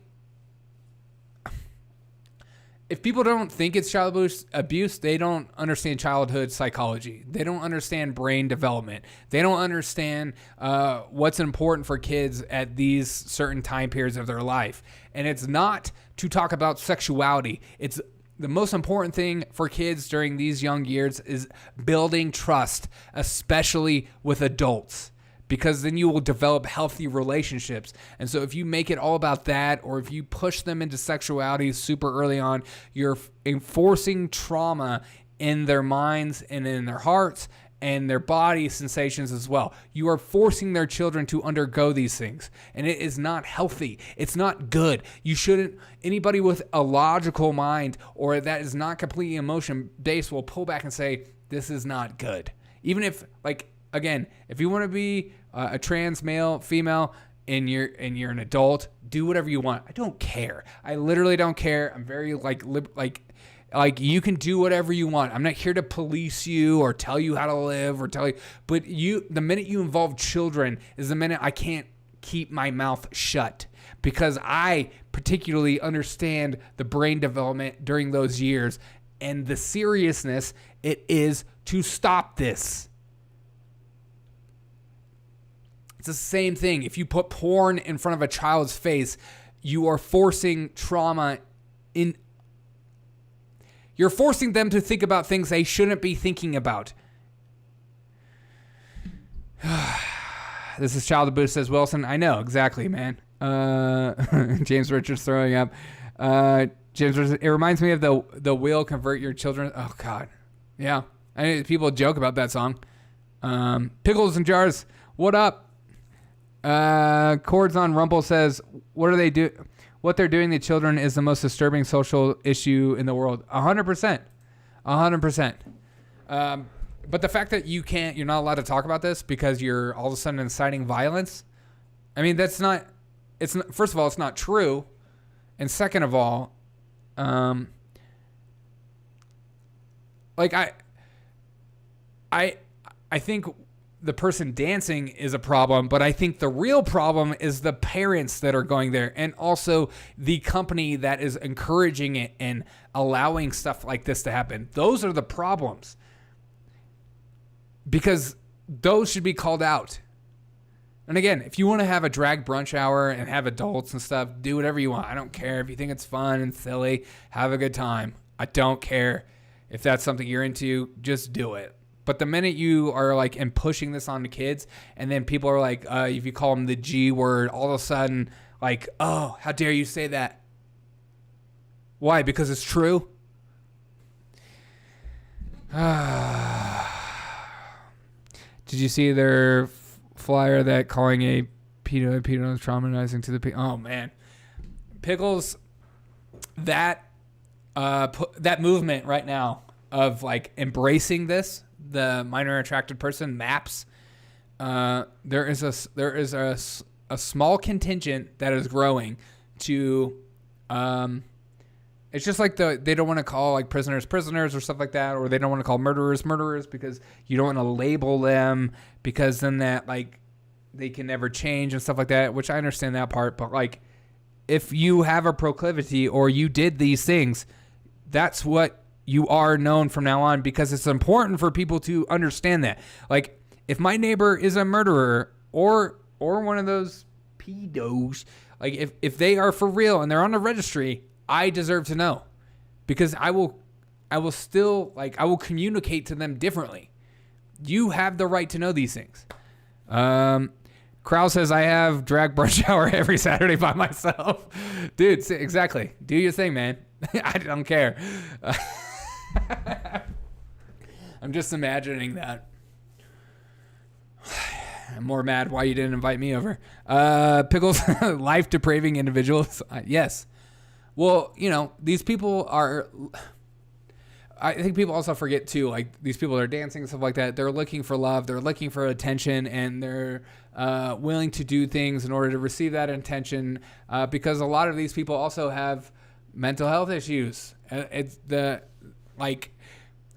if people don't think it's child abuse, they don't understand childhood psychology. They don't understand brain development. They don't understand what's important for kids at these certain time periods of their life. And it's not to talk about sexuality. It's the most important thing for kids during these young years is building trust, especially with adults, because then you will develop healthy relationships. And so if you make it all about that, or if you push them into sexuality super early on, you're enforcing trauma in their minds and in their hearts and their body sensations as well. You are forcing their children to undergo these things, and it is not healthy. It's not good. You shouldn't, anybody with a logical mind or that is not completely emotion-based will pull back and say, this is not good. Even if, like, again, if you want to be a trans male, female, and you're an adult, do whatever you want. I don't care. I literally don't care. I'm very like you can do whatever you want. I'm not here to police you or tell you how to live or tell you. But the minute you involve children is the minute I can't keep my mouth shut, because I particularly understand the brain development during those years and the seriousness it is to stop this. It's the same thing. If you put porn in front of a child's face, you are forcing trauma in. You're forcing them to think about things they shouldn't be thinking about. This is child abuse, says Wilson. I know, exactly, man. James Richards throwing up. James Richards, it reminds me of the will convert your children. Oh, God. Yeah. I mean, people joke about that song. Pickles and Jars, what up? Chords on Rumble says, what they're doing to children is the most disturbing social issue in the world. 100%. 100%. But the fact that you're not allowed to talk about this because you're all of a sudden inciting violence. I mean, first of all, it's not true. And second of all, like I think the person dancing is a problem, but I think the real problem is the parents that are going there, and also the company that is encouraging it and allowing stuff like this to happen. Those are the problems, because those should be called out. And again, if you want to have a drag brunch hour and have adults and stuff, do whatever you want. I don't care if you think it's fun and silly. Have a good time. I don't care if that's something you're into. Just do it. But the minute you are like and pushing this on the kids, and then people are like, if you call them the G word, all of a sudden, like, oh, how dare you say that? Why? Because it's true? Did you see their flyer that calling a pedo is traumatizing to the people? Oh, man. Pickles, that movement right now of like embracing this, the minor attracted person, MAPS, there is a small contingent that is growing to it's just like they don't want to call like prisoners or stuff like that, or they don't want to call murderers because you don't want to label them, because then that like they can never change and stuff like that, which I understand that part. But like if you have a proclivity or you did these things, that's what you are known from now on, because it's important for people to understand that. Like, if my neighbor is a murderer or one of those pedos, like if they are for real and they're on the registry, I deserve to know, because I will communicate to them differently. You have the right to know these things. Krau says, I have drag brunch hour every Saturday by myself. Dude, exactly. Do your thing, man. I don't care. I'm just imagining that. I'm more mad why you didn't invite me over. Pickles, life depraving individuals. Yes. Well, these people are. I think people also forget too, like these people that are dancing and stuff like that. They're looking for love. They're looking for attention, and they're willing to do things in order to receive that attention. Because a lot of these people also have mental health issues. A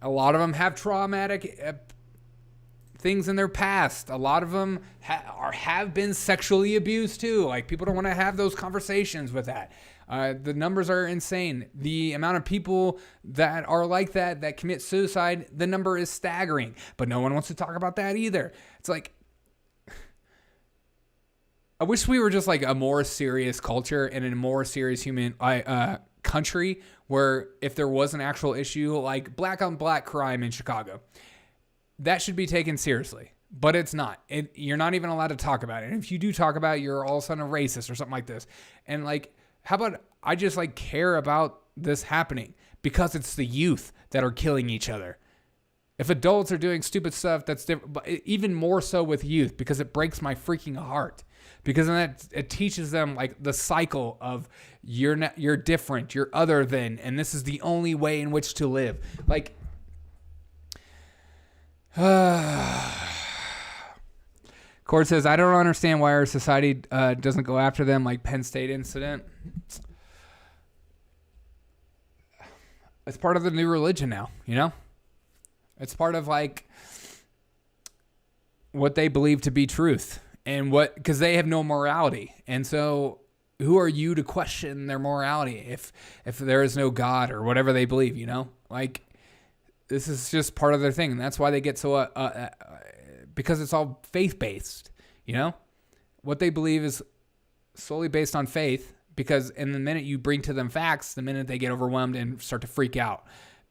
lot of them have traumatic things in their past. A lot of them have been sexually abused too. Like, people don't want to have those conversations with that. The numbers are insane. The amount of people that are like that commit suicide, the number is staggering. But no one wants to talk about that either. It's like, I wish we were just like a more serious culture and a more serious human country, where if there was an actual issue like black on black crime in Chicago, that should be taken seriously. But it's not. You're not even allowed to talk about it. And if you do talk about it, you're all of a sudden a racist or something like this. And like, how about I just like care about this happening because it's the youth that are killing each other. If adults are doing stupid stuff, that's different. But even more so with youth, because it breaks my freaking heart. Because then it teaches them like the cycle of you're different, you're other than, and this is the only way in which to live. Like, Court says, I don't understand why our society doesn't go after them like Penn State incident. It's part of the new religion now, It's part of like what they believe to be truth, and because they have no morality. And so who are you to question their morality if there is no God or whatever they believe, Like, this is just part of their thing. And that's why they get so, because it's all faith-based, What they believe is solely based on faith, because in the minute you bring to them facts, the minute they get overwhelmed and start to freak out,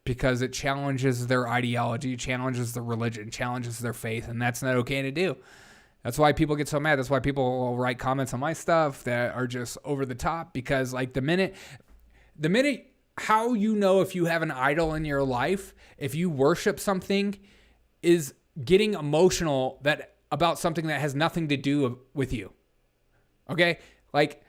because it challenges their ideology, challenges their religion, challenges their faith, and that's not okay to do. That's why people get so mad. That's why people will write comments on my stuff that are just over the top, because like the minute, how you know if you have an idol in your life, if you worship something, is getting emotional about something that has nothing to do with you. Okay? Like,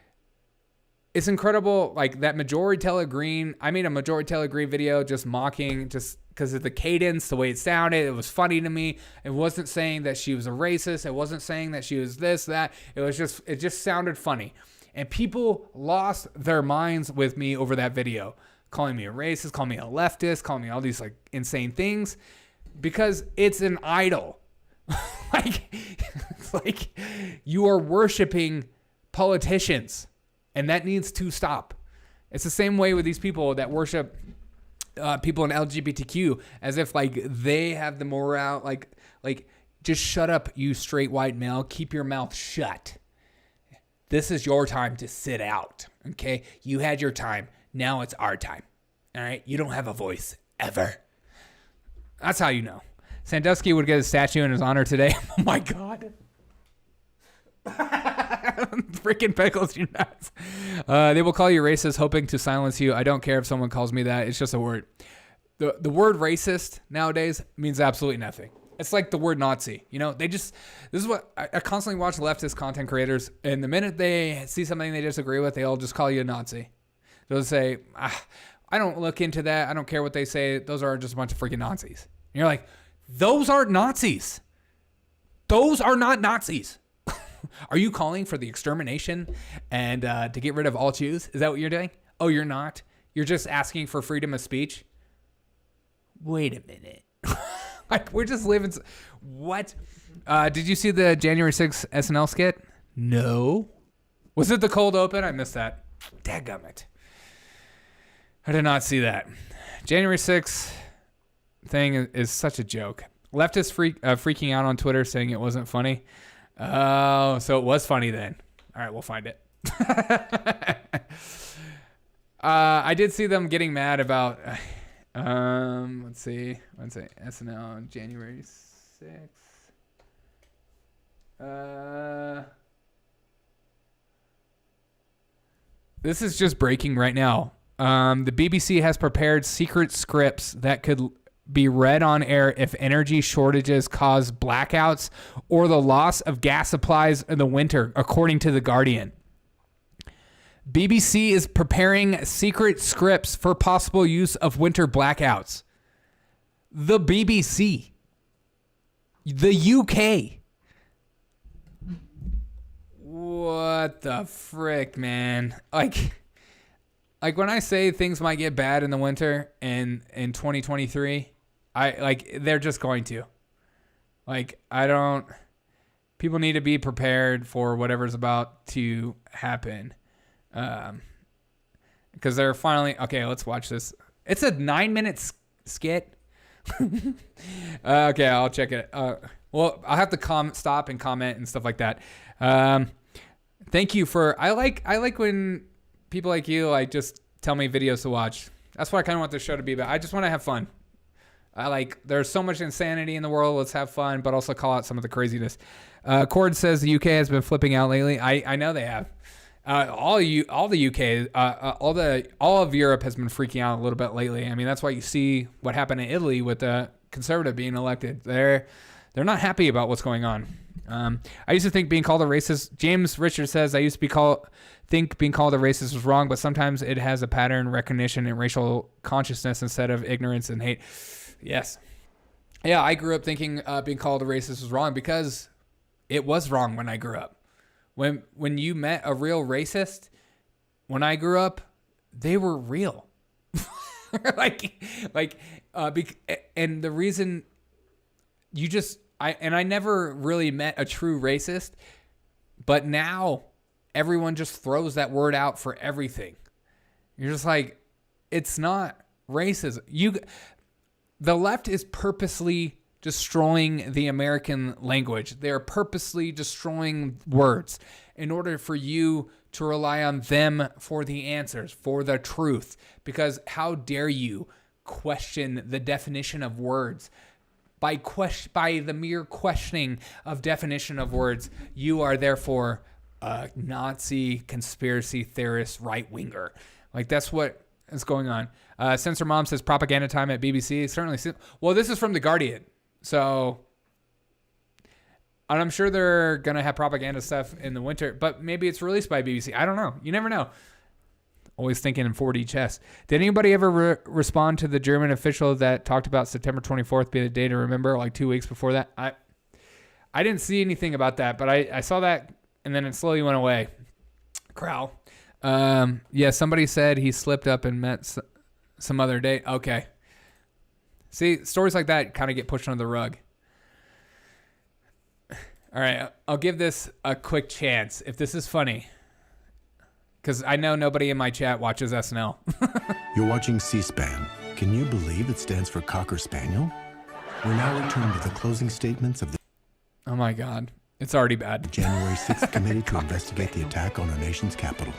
it's incredible, like that Majority Taylor Greene. I made a Majority Taylor Greene video just mocking, just because of the cadence, the way it sounded. It was funny to me. It wasn't saying that she was a racist. It wasn't saying that she was this, that. It just sounded funny. And people lost their minds with me over that video, calling me a racist, calling me a leftist, calling me all these like insane things, because it's an idol. It's like you are worshiping politicians. And that needs to stop. It's the same way with these people that worship people in LGBTQ, as if like they have the morale, like just shut up, you straight white male. Keep your mouth shut. This is your time to sit out. Okay? You had your time. Now it's our time. All right? You don't have a voice ever. That's how you know. Sandusky would get a statue in his honor today. Oh my God. Freaking Pickles, you nuts. They will call you racist, hoping to silence you. I don't care if someone calls me that. It's just a word. The word racist nowadays means absolutely nothing. It's like the word Nazi. This is what I constantly watch leftist content creators, and the minute they see something they disagree with, they all just call you a Nazi. They'll say, I don't look into that. I don't care what they say. Those are just a bunch of freaking Nazis. And you're like, those aren't Nazis. Those are not Nazis. Are you calling for the extermination and to get rid of all Jews? Is that what you're doing? Oh, you're not? You're just asking for freedom of speech? Wait a minute. Like, we're just living... What? Did you see the January 6th SNL skit? No. Was it the cold open? I missed that. Dadgummit. I did not see that. January 6th thing is such a joke. Leftists freaking out on Twitter saying it wasn't funny. Oh, so it was funny then. All right, we'll find it. I did see them getting mad about, let's see, SNL on January 6th. This is just breaking right now. The BBC has prepared secret scripts that could be read on air if energy shortages cause blackouts or the loss of gas supplies in the winter, according to The Guardian. BBC is preparing secret scripts for possible use of winter blackouts. The BBC. The UK. What the frick, man? Like when I say things might get bad in the winter in 2023, they're just going to. People need to be prepared for whatever's about to happen. Because they're finally, okay, let's watch this. It's a 9-minute skit. Okay, I'll check it. Well, I'll have to stop and comment and stuff like that. Thank you for, I like when people like you, just tell me videos to watch. That's what I kind of want this show to be about. I just want to have fun. There's so much insanity in the world. Let's have fun, but also call out some of the craziness. Cord says the UK has been flipping out lately. I know they have. All the UK, all of Europe has been freaking out a little bit lately. I mean, that's why you see what happened in Italy with the conservative being elected. They're not happy about what's going on. I used to think being called a racist. James Richard says I used to think being called a racist was wrong, but sometimes it has a pattern recognition and racial consciousness instead of ignorance and hate. Yes, yeah, I grew up thinking being called a racist was wrong because it was wrong when I grew up. When you met a real racist, when I grew up, they were real. And the reason I never really met a true racist, but now everyone just throws that word out for everything. You're just like, it's not racism. The left is purposely destroying the American language. They're purposely destroying words in order for you to rely on them for the answers, for the truth. Because how dare you question the definition of words? By the mere questioning of definition of words, you are therefore a Nazi conspiracy theorist right-winger. That's what is going on. Censor Mom says propaganda time at BBC. Certainly. Well, this is from The Guardian. So, and I'm sure they're going to have propaganda stuff in the winter, but maybe it's released by BBC. I don't know. You never know. Always thinking in 4D chess. Did anybody ever respond to the German official that talked about September 24th being a day to remember 2 weeks before that? I didn't see anything about that, but I saw that and then it slowly went away. Crow. Yeah, somebody said he slipped up and met some other date. Okay. See, stories like that kind of get pushed under the rug. All right, I'll give this a quick chance if this is funny. Because I know nobody in my chat watches SNL. You're watching C-SPAN. Can you believe it stands for Cocker Spaniel? We're now returned to the closing statements of the... Oh my God, it's already bad. January 6th committee to investigate the attack on our nation's capital.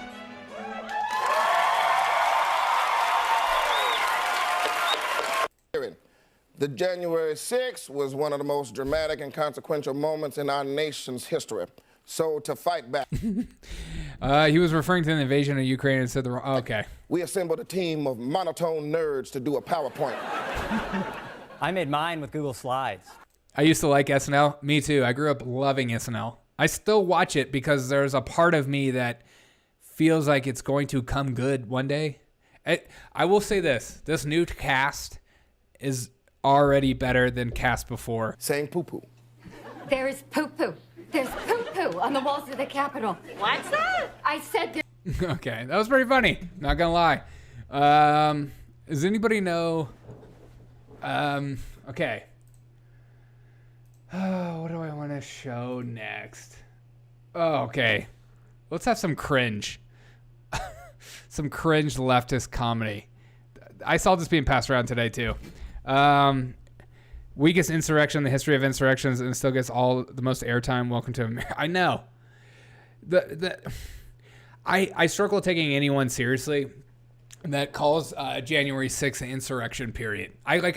The January 6th was one of the most dramatic and consequential moments in our nation's history. So to fight back... he was referring to the invasion of Ukraine and said the wrong... Okay. We assembled a team of monotone nerds to do a PowerPoint. I made mine with Google Slides. I used to like SNL. Me too. I grew up loving SNL. I still watch it because there's a part of me that feels like it's going to come good one day. I will say this. This new cast is already better than cast before. Saying poo-poo. There is poo-poo. There's poo-poo on the walls of the Capitol. What's that? I said there... Okay, that was pretty funny. Not gonna lie. Does anybody know... Okay. What do I want to show next? Oh, okay. Let's have some cringe. Some cringe leftist comedy. I saw this being passed around today, too. Weakest insurrection in the history of insurrections, and it still gets all the most airtime. Welcome to America. I know. I struggle taking anyone seriously that calls January 6th an insurrection period. I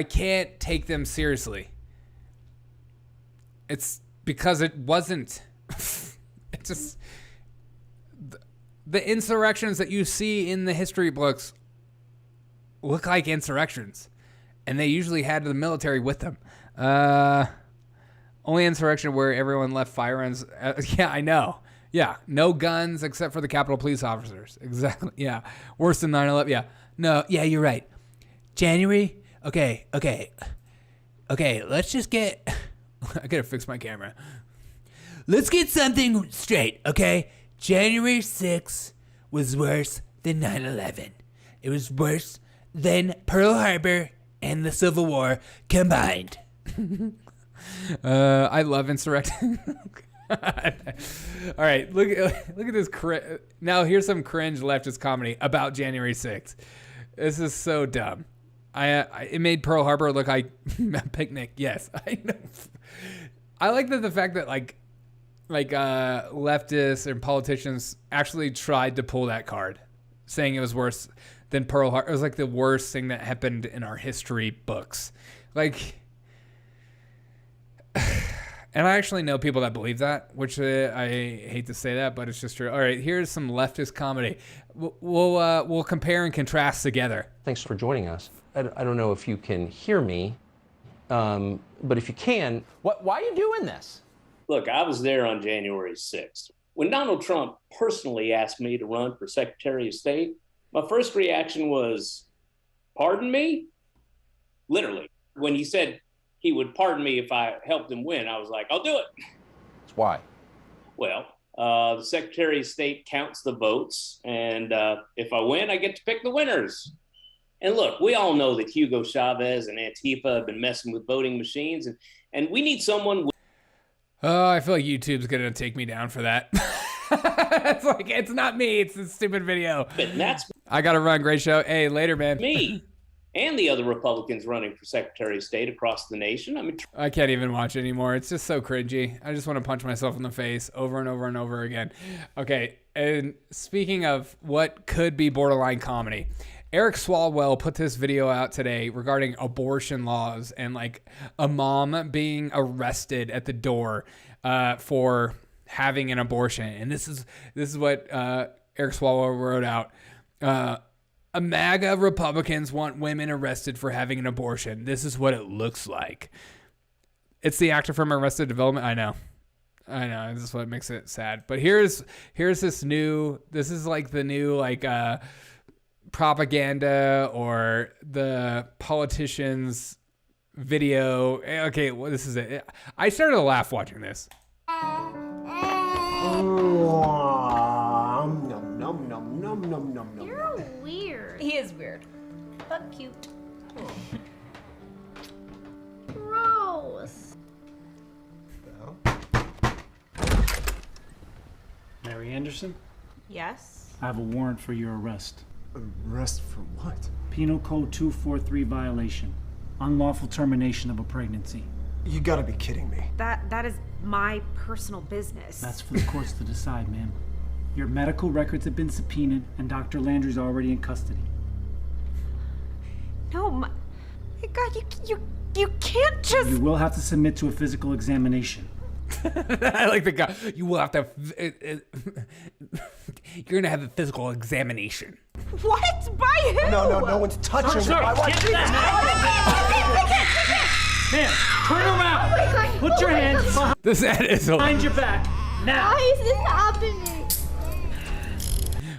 can't take them seriously. It's because it wasn't. It's just the insurrections that you see in the history books look like insurrections, and they usually had the military with them. Only insurrection where everyone left firearms. Yeah, I know. Yeah, no guns except for the Capitol Police officers. Exactly. Yeah, worse than 9/11. Yeah, no. Yeah, you're right. January. Okay. Let's just get. I gotta fix my camera. Let's get something straight, okay? January 6th was worse than 9/11. It was worse than Pearl Harbor and the Civil War combined. I love insurrection. All right, look at this. Now here's some cringe leftist comedy about January 6th. This is so dumb. It made Pearl Harbor look like a picnic. Yes, I know. I like the fact that like leftists and politicians actually tried to pull that card, saying it was worse than Pearl Harbor. It was like the worst thing that happened in our history books. Like, and I actually know people that believe that, which I hate to say that, but it's just true. All right, here's some leftist comedy. We'll compare and contrast together. Thanks for joining us. I don't know if you can hear me, but if you can, why are you doing this? Look, I was there on January 6th. When Donald Trump personally asked me to run for Secretary of State, my first reaction was, pardon me? Literally. When he said he would pardon me if I helped him win, I was like, I'll do it. Why? Well, the Secretary of State counts the votes, and if I win, I get to pick the winners. And look, we all know that Hugo Chavez and Antifa have been messing with voting machines, and we need someone. Oh, I feel like YouTube's gonna take me down for that. It's like, it's not me, it's this stupid video. And that's I gotta run. Great show. Hey, later, man. Me and the other Republicans running for Secretary of State across the nation. I mean, I can't even watch it anymore. It's just so cringy. I just want to punch myself in the face over and over and over again. Okay, and speaking of what could be borderline comedy, Eric Swalwell put this video out today regarding abortion laws and like a mom being arrested at the door for having an abortion. And this is what Eric Swalwell wrote out. A MAGA Republicans want women arrested for having an abortion. This is what it looks like. It's the actor from Arrested Development. I know. This is what makes it sad. But here's this is like the new propaganda or the politicians video. Okay, well, this is it. I started to laugh watching this. You're weird. He is weird, but cute. Gross. Mary Anderson? Yes? I have a warrant for your arrest. Arrest for what? Penal Code 243 violation. Unlawful termination of a pregnancy. You gotta be kidding me. That is my personal business. That's for the courts to decide, ma'am. Your medical records have been subpoenaed, and Dr. Landry's already in custody. No, my God, you can't just... You will have to submit to a physical examination. I like the guy. You will have to... You're going to have a physical examination. What? By who? No one's touching me. Ma'am, turn around. Put your hands behind, This ad is behind your back. Now. Why is this happening?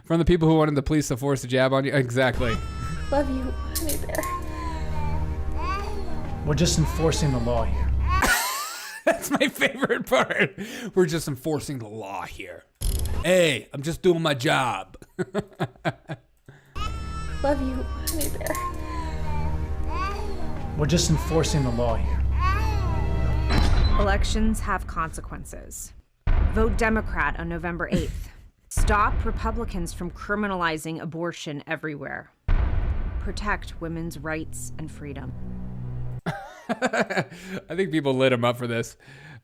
From the people who wanted the police to force a jab on you. Exactly. Love you, honey bear. We're just enforcing the law here. That's my favorite part. We're just enforcing the law here. Hey, I'm just doing my job. Love you, honey bear. We're just enforcing the law here. Elections have consequences. Vote Democrat on November 8th. Stop Republicans from criminalizing abortion everywhere. Protect women's rights and freedom. I think people lit him up for this.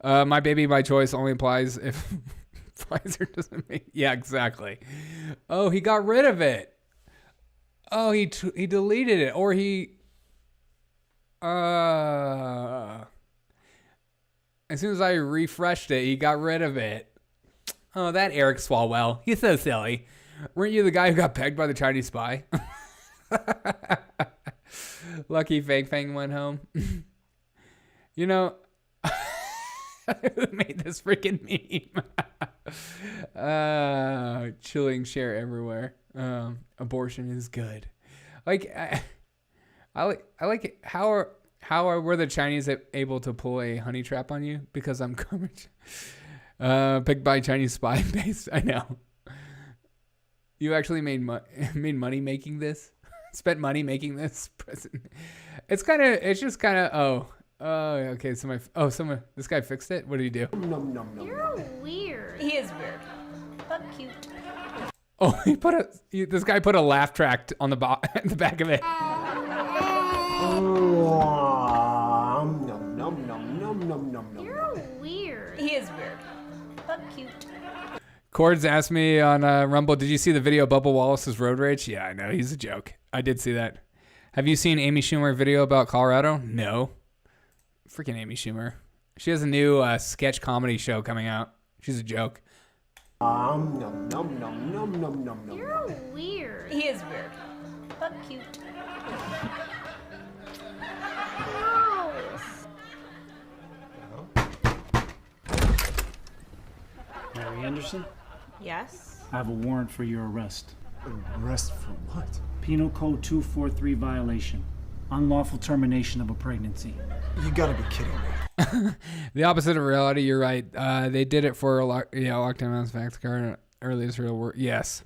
My baby, my choice only applies if Pfizer doesn't make... Yeah, exactly. Oh, he got rid of it. Oh, he deleted it. Or he... As soon as I refreshed it, he got rid of it. Oh, that Eric Swalwell. He's so silly. Weren't you the guy who got pegged by the Chinese spy? Lucky Fake Fang went home. You know, who made this freaking meme? Chilling share everywhere. Abortion is good. Like, I like it. How were the Chinese able to pull a honey trap on you? Because I'm covered. Picked by Chinese spy base. I know. You actually made money making this. Spent money making this. It's just kind of. Oh, okay. This guy fixed it. What did he do? You're weird. He is weird, but cute. Oh, this guy put a laugh track on the the back of it. You're weird. He is weird, but cute. Cords asked me on Rumble, did you see the video of Bubba Wallace's road rage? Yeah, I know. He's a joke. I did see that. Have you seen Amy Schumer video about Colorado? No. Freaking Amy Schumer. She has a new sketch comedy show coming out. She's a joke. You're weird. He is weird, but cute. Mary Anderson? Yes? I have a warrant for your arrest. Arrest for what? Penal Code 243 violation. Unlawful termination of a pregnancy. You gotta be kidding me. The opposite of reality, you're right. They did it for lockdown on facts card early Israel work. Yes.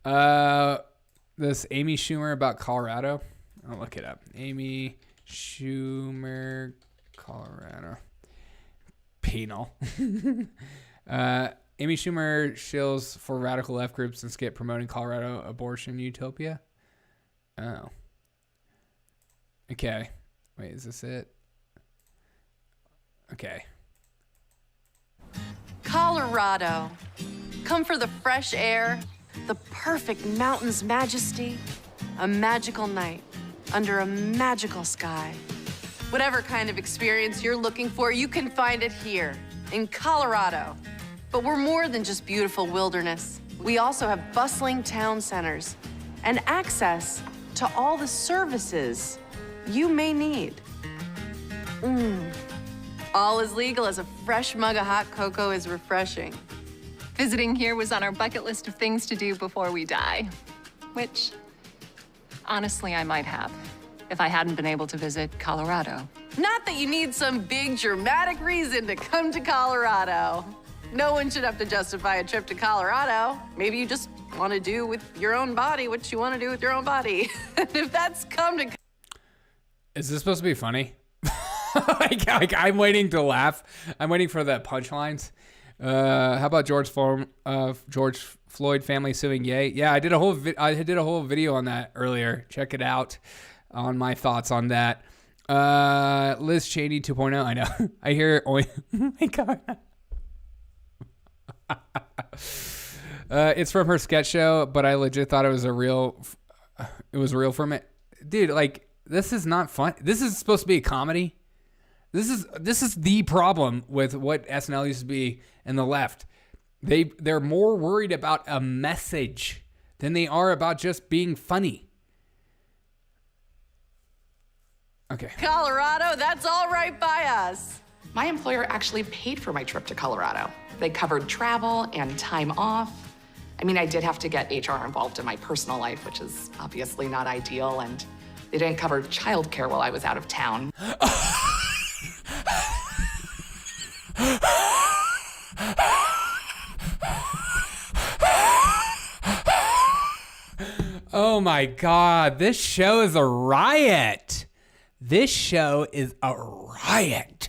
This Amy Schumer about Colorado. I'll look it up. Amy Schumer, Colorado. Penal. Amy Schumer shills for radical left groups and skip promoting Colorado abortion utopia. Oh. Okay. Wait, is this it? Okay. Colorado. Come for the fresh air, the perfect mountains majesty, a magical night under a magical sky. Whatever kind of experience you're looking for, you can find it here in Colorado. But we're more than just beautiful wilderness. We also have bustling town centers and access to all the services you may need. All as legal as a fresh mug of hot cocoa is refreshing. Visiting here was on our bucket list of things to do before we die, which, honestly, I might have if I hadn't been able to visit Colorado. Not that you need some big dramatic reason to come to Colorado. No one should have to justify a trip to Colorado. Maybe you just want to do with your own body what you want to do with your own body. And if that's come to... Is this supposed to be funny? like, I'm waiting to laugh. I'm waiting for the punchlines. How about George Floyd family suing Ye? Yeah, I did a whole video on that earlier. Check it out on my thoughts on that. Liz Cheney 2.0. I know. I hear. Oh my god. It's from her sketch show, but I legit thought it was real for me, dude. Like, this is not fun. This is supposed to be a comedy. This is the problem with what SNL used to be and the left. They're more worried about a message than they are about just being funny. Okay. Colorado, that's all right by us. My employer actually paid for my trip to Colorado. They covered travel and time off. I mean, I did have to get HR involved in my personal life, which is obviously not ideal, and they didn't cover childcare while I was out of town. Oh my god, this show is a riot. This show is a riot.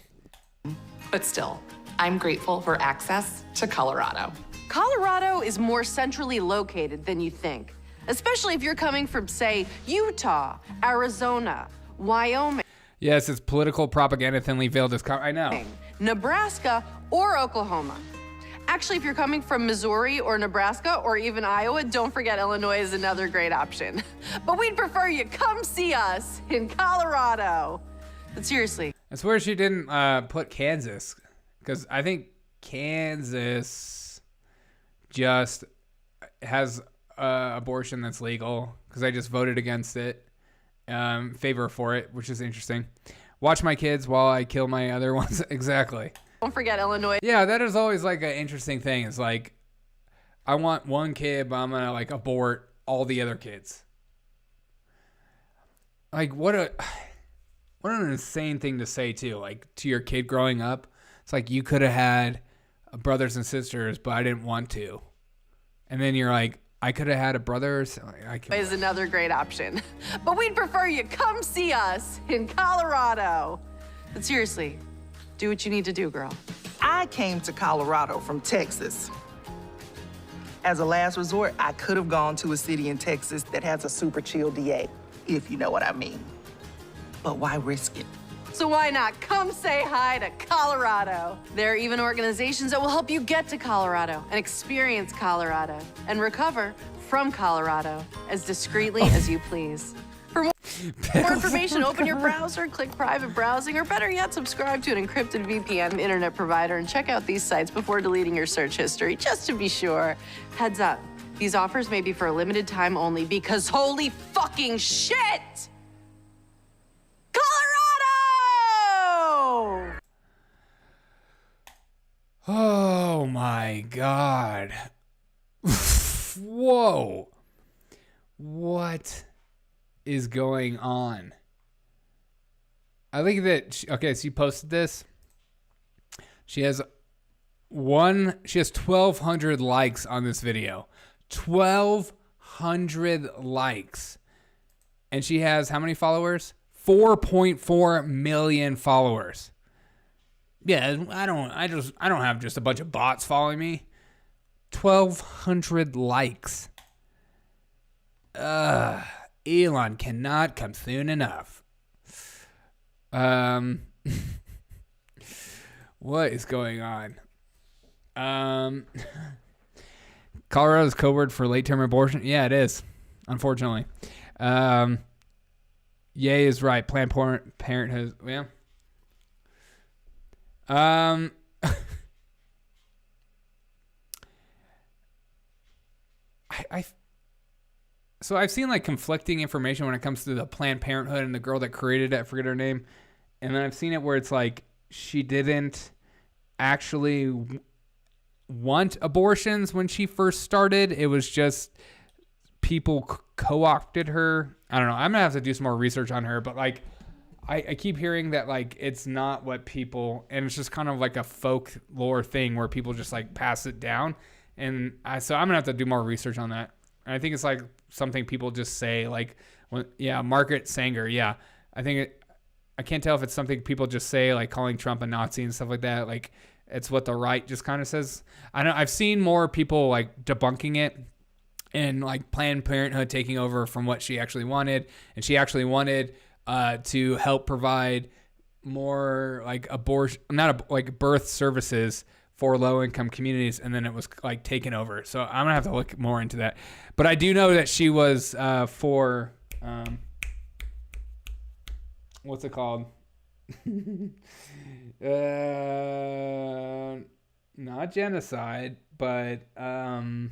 But still, I'm grateful for access to Colorado. Colorado is more centrally located than you think, especially if you're coming from, say, Utah, Arizona, Wyoming. Yes, it's political propaganda thinly veiled as I know. Nebraska or Oklahoma. Actually, if you're coming from Missouri or Nebraska or even Iowa, don't forget Illinois is another great option. But we'd prefer you come see us in Colorado. But seriously. I swear she didn't put Kansas, because I think Kansas just has abortion that's legal, because I just voted against it. favor for it, which is interesting. Watch my kids while I kill my other ones. Exactly. Don't forget Illinois. Yeah, that is always like an interesting thing. It's like, I want one kid, but I'm gonna like abort all the other kids. Like what an insane thing to say too. Like to your kid growing up, it's like you could have had brothers and sisters, but I didn't want to. And then you're like, I could have had a brother. Is another great option, but we'd prefer you come see us in Colorado. But seriously, do what you need to do, girl. I came to Colorado from Texas. As a last resort, I could have gone to a city in Texas that has a super chill DA, if you know what I mean. But why risk it? So why not come say hi to Colorado? There are even organizations that will help you get to Colorado and experience Colorado and recover from Colorado as discreetly as you please. For more information, open your browser, click private browsing, or better yet, subscribe to an encrypted VPN internet provider and check out these sites before deleting your search history, just to be sure. Heads up, these offers may be for a limited time only because holy fucking shit! Oh my God. Whoa. What is going on? I think that, okay, so you posted this. She has 1,200 likes on this video. 1,200 likes. And she has how many followers? 4.4 million followers. Yeah, I don't have just a bunch of bots following me. 1,200 likes. Elon cannot come soon enough. What is going on? Colorado's code word for late-term abortion? Yeah, it is. Unfortunately. Ye is right. Planned Parenthood. Yeah. So I've seen like conflicting information when it comes to the Planned Parenthood and the girl that created it. I forget her name. And then I've seen it where it's like she didn't actually want abortions when she first started. It was just people co-opted her. I don't know. I'm gonna have to do some more research on her, but like I keep hearing that like it's not what people, and it's just kind of like a folklore thing where people just like pass it down. And so I'm gonna have to do more research on that. And I think it's like something people just say, like, Margaret Sanger. Yeah, I think I can't tell if it's something people just say, like calling Trump a Nazi and stuff like that. Like it's what the right just kind of says. I've seen more people like debunking it and like Planned Parenthood taking over from what she actually wanted, and she actually wanted to help provide more like birth services for low-income communities, and then it was like taken over. So I'm gonna have to look more into that. But I do know that she was for what's it called? Not genocide, but I'm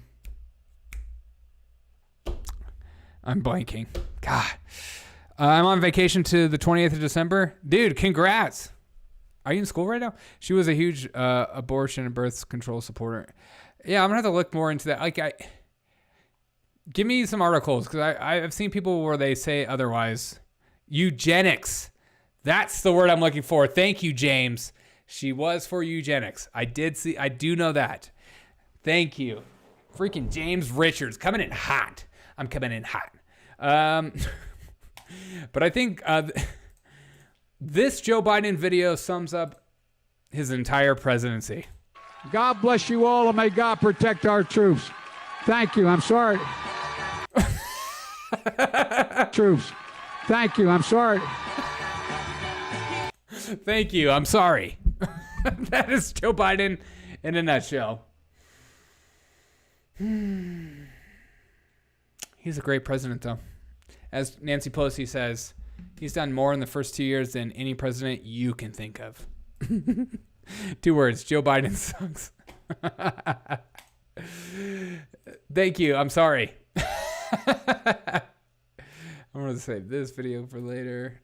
blanking. God. I'm on vacation to the 20th of December. Dude, congrats. Are you in school right now? She was a huge abortion and birth control supporter. Yeah, I'm going to have to look more into that. Like, give me some articles, because I've seen people where they say otherwise. Eugenics. That's the word I'm looking for. Thank you, James. She was for eugenics. I do know that. Thank you. Freaking James Richards coming in hot. I'm coming in hot. But I think this Joe Biden video sums up his entire presidency. God bless you all, and may God protect our troops. Thank you. I'm sorry. Troops. Thank you. I'm sorry. Thank you. I'm sorry. That is Joe Biden in a nutshell. He's a great president, though. As Nancy Pelosi says, he's done more in the first 2 years than any president you can think of. 2 words. Joe Biden sucks. Thank you. I'm sorry. I'm going to save this video for later.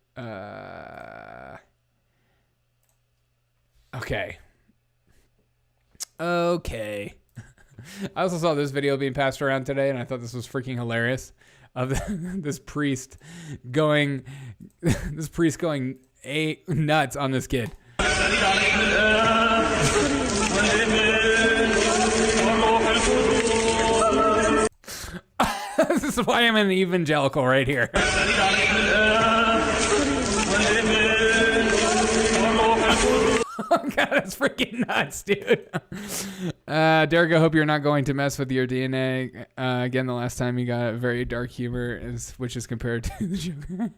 Okay. Okay. I also saw this video being passed around today, and I thought this was freaking hilarious. Of this priest going nuts on this kid. This is why I'm an evangelical right here. Oh God, that's freaking nuts, dude. Derek, I hope you're not going to mess with your DNA. Again, the last time you got very dark humor, which is compared to the Joker.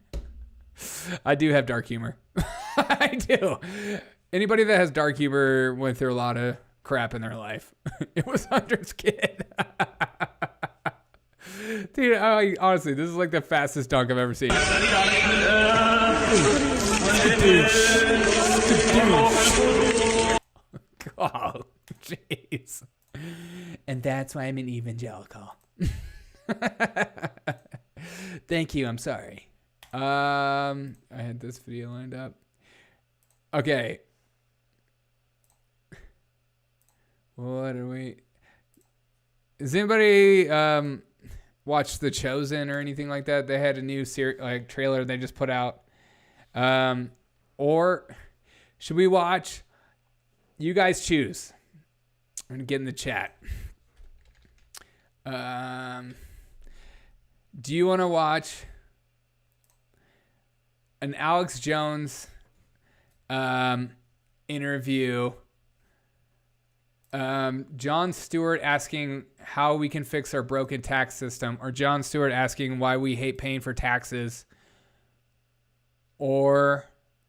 I do have dark humor. I do. Anybody that has dark humor went through a lot of crap in their life. It was Hunter's kid. Dude, honestly, this is like the fastest dunk I've ever seen. Oh, jeez. And that's why I'm an evangelical. Thank you. I'm sorry. I had this video lined up. Okay. What are we? Does anybody watch The Chosen or anything like that? They had a new trailer they just put out. Or should we watch? You guys choose. I'm gonna get in the chat. Do you want to watch an Alex Jones interview? Jon Stewart asking how we can fix our broken tax system, or Jon Stewart asking why we hate paying for taxes, or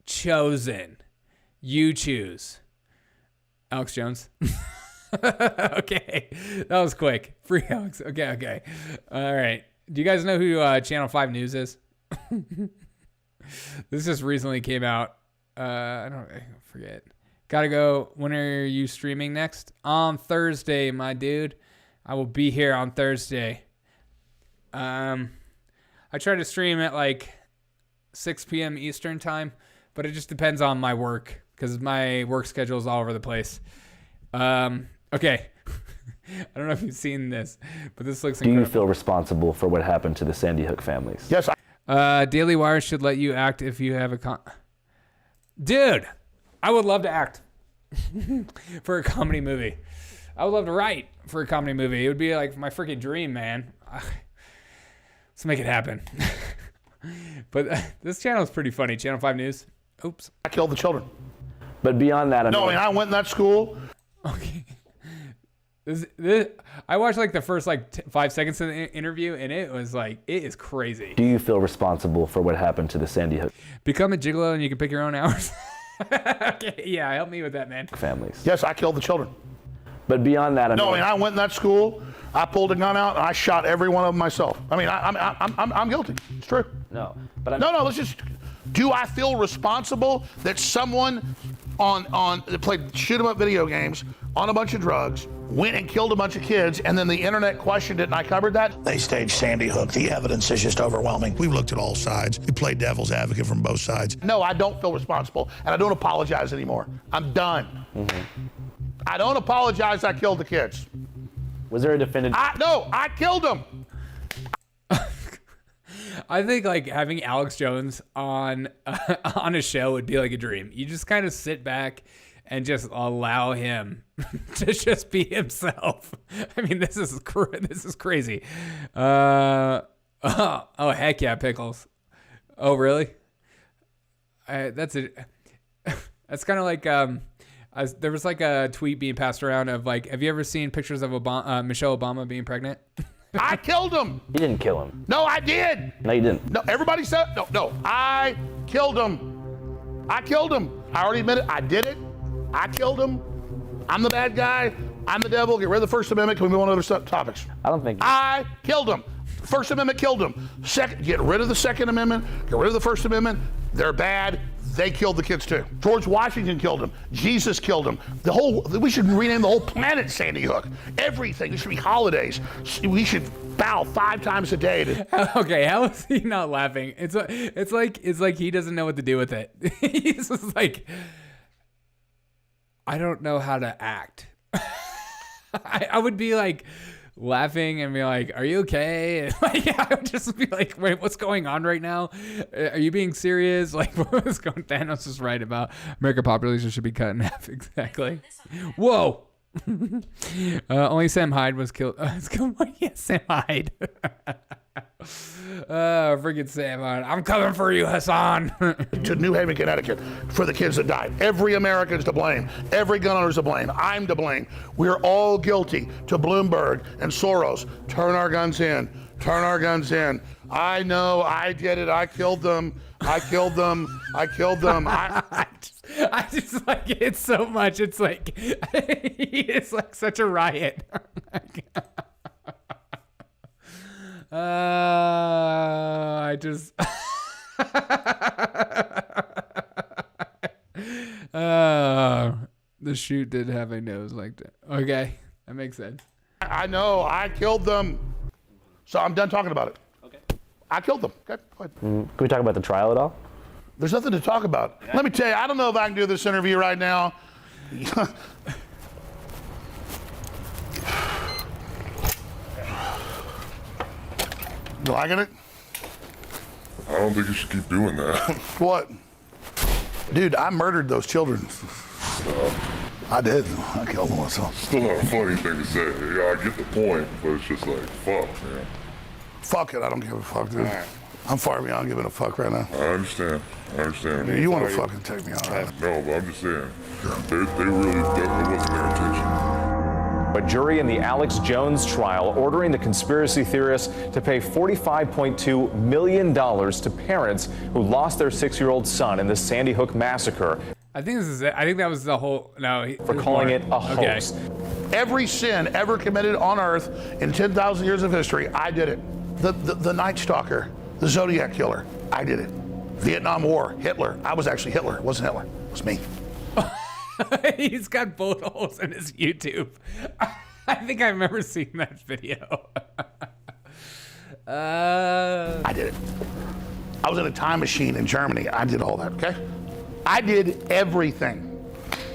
Chosen. You choose. Alex Jones. Okay. That was quick. Free Alex. Okay. All right. Do you guys know who Channel 5 News is? This just recently came out. I forget. Gotta go. When are you streaming next? On Thursday, my dude. I will be here on Thursday. I try to stream at like 6 p.m. Eastern time, but it just depends on my work because my work schedule is all over the place. Okay. I don't know if you've seen this, but this looks incredible. Do you feel responsible for what happened to the Sandy Hook families? Yes. Daily Wire should let you act if you have a Dude, I would love to act for a comedy movie. I would love to write for a comedy movie. It would be like my freaking dream, man. Let's make it happen. But this channel is pretty funny. Channel 5 News. Oops. I killed the children. But beyond that, I went in that school. Okay. I watched like the first 5 seconds of the interview, and it was like, it is crazy. Do you feel responsible for what happened to the Sandy Hook Become a gigolo and you can pick your own hours. Okay, yeah, help me with that, man. families? Yes, I killed the children. But beyond that, I went in that school. I pulled a gun out and I shot every one of them myself. I mean, I'm guilty. It's true. No, but no. Let's just. Do I feel responsible that someone that played shoot 'em up video games on a bunch of drugs went and killed a bunch of kids, and then the internet questioned it and I covered that? They staged Sandy Hook. The evidence is just overwhelming. We've looked at all sides. We played devil's advocate from both sides. No, I don't feel responsible, and I don't apologize anymore. I'm done. Mm-hmm. I don't apologize. I killed the kids. Was there a definitive? No, I killed them. I think like having Alex Jones on a show would be like a dream. You just kind of sit back and just allow him to just be himself. I mean, this is crazy. Oh heck yeah, pickles. Oh really? That's it. That's kind of like there was like a tweet being passed around of like, have you ever seen pictures of Michelle Obama being pregnant? I killed him. You didn't kill him. No, I did. No, you didn't. No, everybody said no. I killed him. I already admitted I did it. I killed him. I'm the bad guy. I'm the devil. Get rid of the First Amendment. Can we move on to other topics? I don't think. I killed him. First Amendment killed him. Get rid of the Second Amendment. Get rid of the First Amendment. They're bad. They killed the kids too. George Washington killed him. Jesus killed him. We should rename the whole planet Sandy Hook. Everything. There should be holidays. We should bow 5 times a day to... Okay, how is he not laughing? It's like he doesn't know what to do with it. He's just like, I don't know how to act. I would be like laughing and be like, "Are you okay?" And like, I would just be like, "Wait, what's going on right now? Are you being serious?" Like, what was going? Thanos is right about American population should be cut in half. Exactly. Whoa. Only Sam Hyde was killed. Yeah, Sam Hyde. Freaking Sam Hyde. I'm coming for you, Hassan. To New Haven, Connecticut, for the kids that died. Every American's to blame. Every gun owner's to blame. I'm to blame. We're all guilty. To Bloomberg and Soros, turn our guns in. Turn our guns in. I know, I did it. I killed them. I killed them. I killed them. I just like it so much. It's like it's like such a riot. I just the shoot did have a nose like that. Okay, that makes sense. I know, I killed them. So I'm done talking about it. Okay. I killed them. Okay, go ahead. Can we talk about the trial at all? There's nothing to talk about. Yeah. Let me tell you, I don't know if I can do this interview right now. You liking it? I don't think you should keep doing that. What? Dude, I murdered those children. I did. I killed them myself. Still not a funny thing to say. Yeah, I get the point, but it's just like, fuck, man. Fuck it, I don't give a fuck, dude. Right. I'm far beyond giving a fuck right now. I understand. Dude, you want to fucking take me out, right? No, but I'm just saying. They really, that wasn't their intention. A jury in the Alex Jones trial ordering the conspiracy theorists to pay $45.2 million to parents who lost their 6-year-old son in the Sandy Hook massacre. I think this is it. I think that was the whole. No, for calling it a hoax. Okay. Every sin ever committed on Earth in 10,000 years of history, I did it. The Night Stalker, the Zodiac Killer, I did it. Vietnam War, Hitler. I was actually Hitler. It wasn't Hitler. It was me. He's got bullet holes in his YouTube. I think I remember seeing that video. I did it. I was in a time machine in Germany. I did all that, okay? I did everything.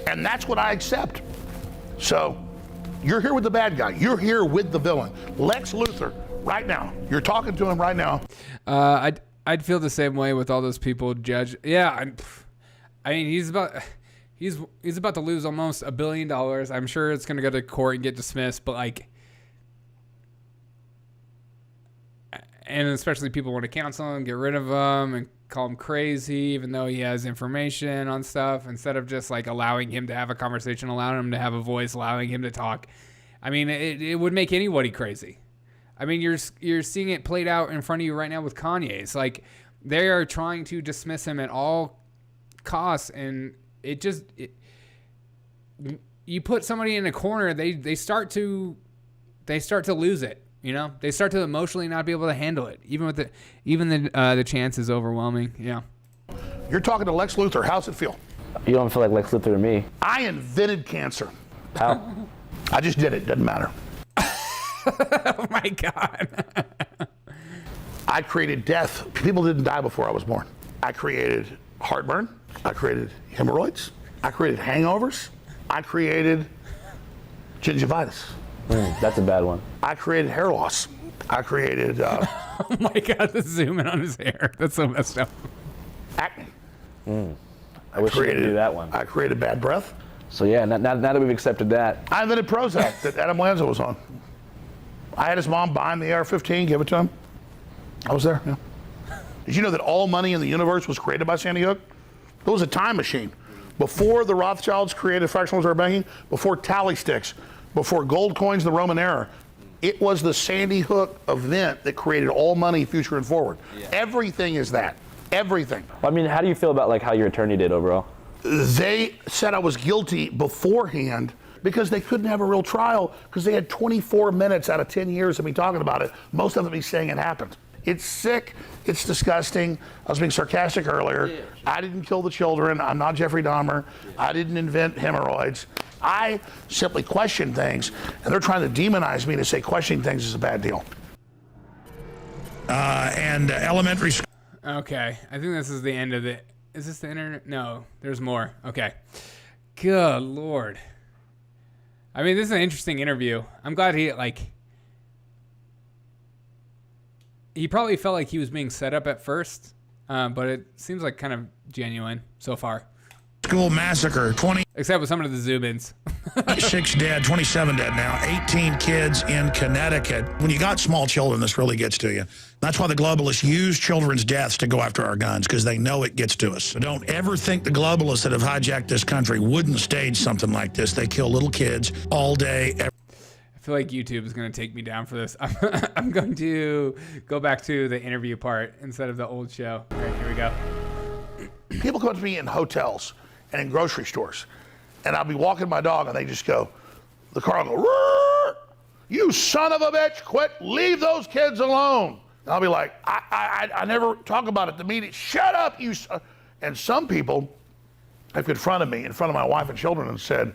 And that's what I accept. So, you're here with the bad guy. You're here with the villain. Lex Luthor, right now. You're talking to him right now. I'd feel the same way with all those people judge. Yeah, I mean, he's about to lose almost $1 billion. I'm sure it's going to go to court and get dismissed, but like, and especially people want to cancel him, get rid of him, and call him crazy, even though he has information on stuff, instead of just like allowing him to have a conversation, allowing him to have a voice, allowing him to talk. I mean, it would make anybody crazy. I mean, you're seeing it played out in front of you right now with Kanye. It's like they are trying to dismiss him at all costs, and you put somebody in a corner, they start to lose it. You know, they start to emotionally not be able to handle it, even the chance is overwhelming. Yeah. You're talking to Lex Luthor. How's it feel? You don't feel like Lex Luthor to me. I invented cancer. How? I just did it. Doesn't matter. Oh my God. I created death. People didn't die before I was born. I created heartburn. I created hemorrhoids. I created hangovers. I created gingivitis. That's a bad one. I created hair loss. I created... oh my God, the zoom in on his hair. That's so messed up. Acne. I wish you could do that one. I created bad breath. So yeah, now that we've accepted that. I invented Prozac that Adam Lanza was on. I had his mom buy him the AR-15, give it to him. I was there, yeah. Did you know that all money in the universe was created by Sandy Hook? It was a time machine. Before the Rothschilds created fractional reserve banking, before tally sticks, before gold coins in the Roman era, it was the Sandy Hook event that created all money, future and forward. Yeah. Everything is that. Everything. Well, I mean, how do you feel about like how your attorney did overall? They said I was guilty beforehand because they couldn't have a real trial because they had 24 minutes out of 10 years of me talking about it. Most of them me saying it happened. It's sick. It's disgusting. I was being sarcastic earlier. Yeah, sure. I didn't kill the children. I'm not Jeffrey Dahmer. Yeah. I didn't invent hemorrhoids. I simply question things, and they're trying to demonize me to say questioning things is a bad deal. and elementary school. Okay, I think this is the end of it. Is this the internet? No, there's more. Okay. Good Lord. I mean, this is an interesting interview. I'm glad he probably felt like he was being set up at first, but it seems like kind of genuine so far. School massacre, except with some of the zoom-ins. 6 dead, 27 dead now, 18 kids in Connecticut. When you got small children, this really gets to you. That's why the globalists use children's deaths to go after our guns, because they know it gets to us. So don't ever think the globalists that have hijacked this country wouldn't stage something like this. They kill little kids all day. I feel like YouTube is going to take me down for this. I'm going to go back to the interview part instead of the old show. All right, here we go. People come to me in hotels and in grocery stores, and I'll be walking my dog, and they just go, the car will go, "Roar! You son of a bitch, quit, leave those kids alone." And I'll be like, I never talk about it. The media, shut up, you son. And some people have confronted me in front of my wife and children and said,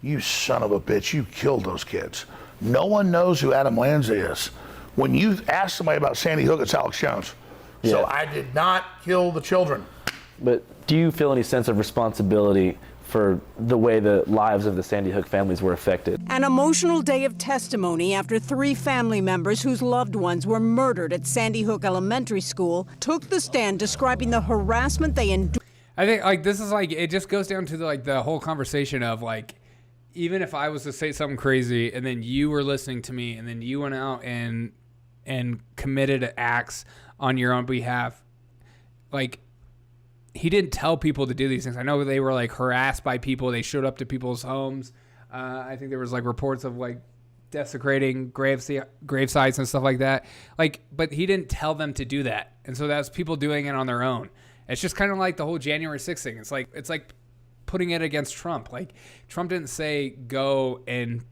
"You son of a bitch, you killed those kids." No one knows who Adam Lanza is. When you ask somebody about Sandy Hook, it's Alex Jones. Yeah. So I did not kill the children. But do you feel any sense of responsibility for the way the lives of the Sandy Hook families were affected? An emotional day of testimony after 3 family members whose loved ones were murdered at Sandy Hook Elementary School took the stand describing the harassment they endured. I think this is it just goes down to the whole conversation of even if I was to say something crazy and then you were listening to me and then you went out and committed acts on your own behalf, he didn't tell people to do these things. I know they were harassed by people. They showed up to people's homes. I think there was reports of desecrating grave sites and stuff like that. But he didn't tell them to do that. And so that's people doing it on their own. It's just kind of like the whole January 6th thing. It's like putting it against Trump. Trump didn't say go and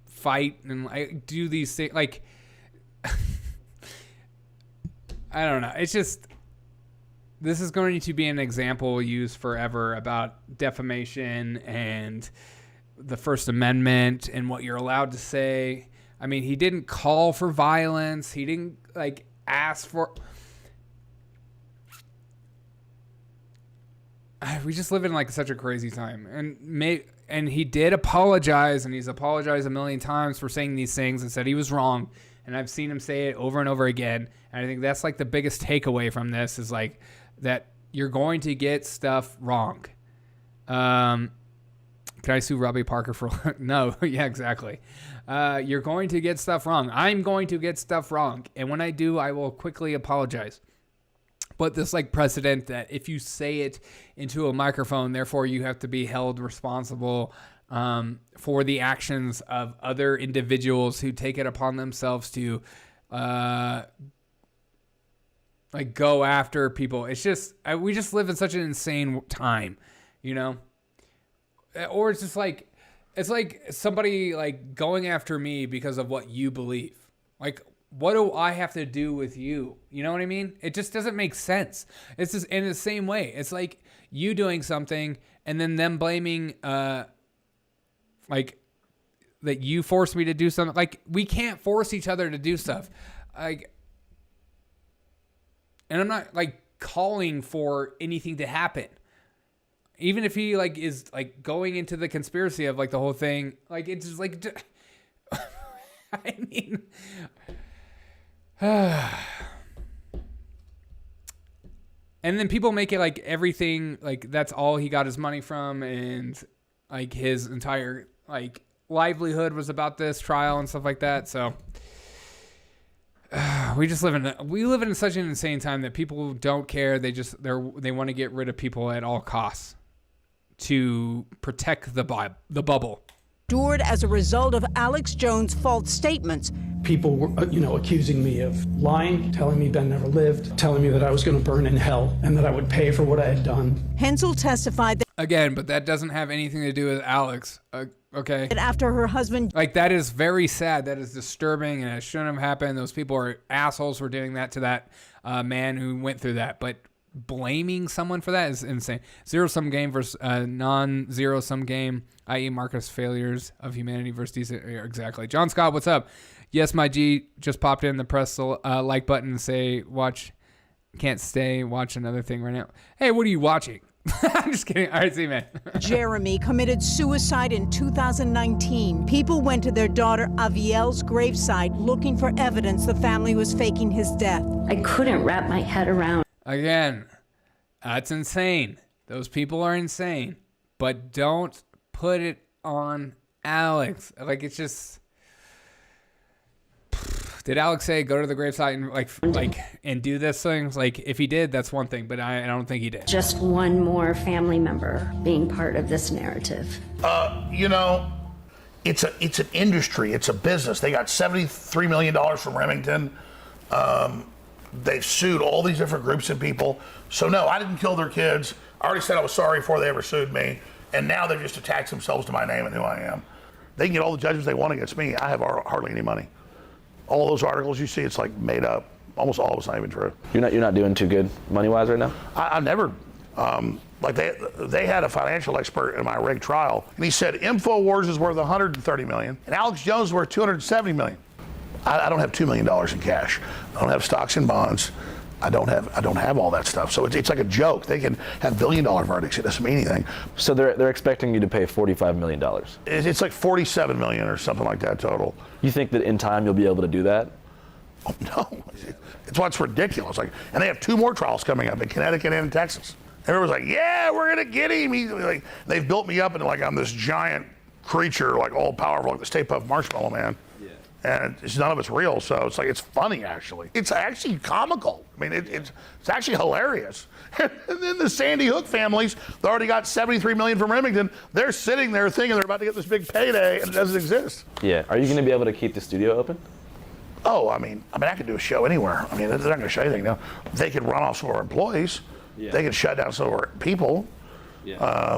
fight and do these things. I don't know. It's just, this is going to be an example used forever about defamation and the First Amendment and what you're allowed to say. I mean, he didn't call for violence. He didn't ask for. We just live in such a crazy time, and he did apologize, and he's apologized a million times for saying these things and said he was wrong. And I've seen him say it over and over again. And I think that's the biggest takeaway from this is that you're going to get stuff wrong. Can I sue Robbie Parker for no? Yeah, exactly. You're going to get stuff wrong. I'm going to get stuff wrong. And when I do, I will quickly apologize. But this precedent that if you say it into a microphone, therefore you have to be held responsible for the actions of other individuals who take it upon themselves to go after people. It's just, we just live in such an insane time, or it's just it's like somebody going after me because of what you believe. What do I have to do with you? You know what I mean? It just doesn't make sense. It's just in the same way. It's like you doing something and then them blaming, that you forced me to do something. We can't force each other to do stuff. And I'm not calling for anything to happen. Even if he is going into the conspiracy of the whole thing, it's just I mean. And then people make it everything that's all he got his money from, and his entire livelihood was about this trial and stuff like that. So we live in such an insane time that people don't care. They want to get rid of people at all costs to protect the bubble. Endured as a result of Alex Jones' false statements. People were, accusing me of lying, telling me Ben never lived, telling me that I was going to burn in hell and that I would pay for what I had done. Hensel testified that again, but that doesn't have anything to do with Alex. Okay. That after her husband, that is very sad. That is disturbing, and it shouldn't have happened. Those people are assholes for doing that to that man who went through that. But blaming someone for that is insane. Zero-sum game versus non-zero-sum game, i.e. Marcus failures of humanity versus decent. Exactly. John Scott, what's up? Yes, my G just popped in the press the like button and say, watch, can't stay, watch another thing right now. Hey, what are you watching? I'm just kidding. All right, see you, man. Jeremy committed suicide in 2019. People went to their daughter Aviel's graveside looking for evidence the family was faking his death. I couldn't wrap my head around. Again, that's insane. Those people are insane. But don't put it on Alex. Like, it's just... Did Alex say go to the gravesite and and do this thing? Like, if he did, that's one thing, but I don't think he did. Just one more family member being part of this narrative. You know, it's an industry, it's a business. They got $73 million from Remington. They've sued all these different groups and people. So no, I didn't kill their kids. I already said I was sorry before they ever sued me, and now they've just attached themselves to my name and who I am. They can get all the judgments they want against me. I have hardly any money. All those articles you see, it's like made up. Almost all of it's not even true. You're not doing too good money-wise right now? I never, like they had a financial expert in my rig trial, and he said InfoWars is worth $130 million, and Alex Jones is worth $270 million. I don't have $2 million in cash. I don't have stocks and bonds. I don't have all that stuff. So it's like a joke. They can have billion-dollar verdicts. It doesn't mean anything. So they're expecting you to pay $45 million. It's like $47 million or something like that total. You think that in time you'll be able to do that? Oh, no. It's what's ridiculous. Like, and they have 2 more trials coming up in Connecticut and in Texas. Everyone's like, yeah, we're gonna get him. He's like, they've built me up into like I'm this giant creature, like all powerful, like the Stay Puft Marshmallow Man. And none of it's real, so it's like it's funny actually. It's actually comical. I mean, it's actually hilarious. And then the Sandy Hook families, they already got $73 million from Remington. They're sitting there thinking they're about to get this big payday, and it doesn't exist. Yeah. Are you going to be able to keep the studio open? Oh, I mean, I could do a show anywhere. I mean, they're not going to show anything now. They could run off some of our employees. Yeah. They could shut down some of our people,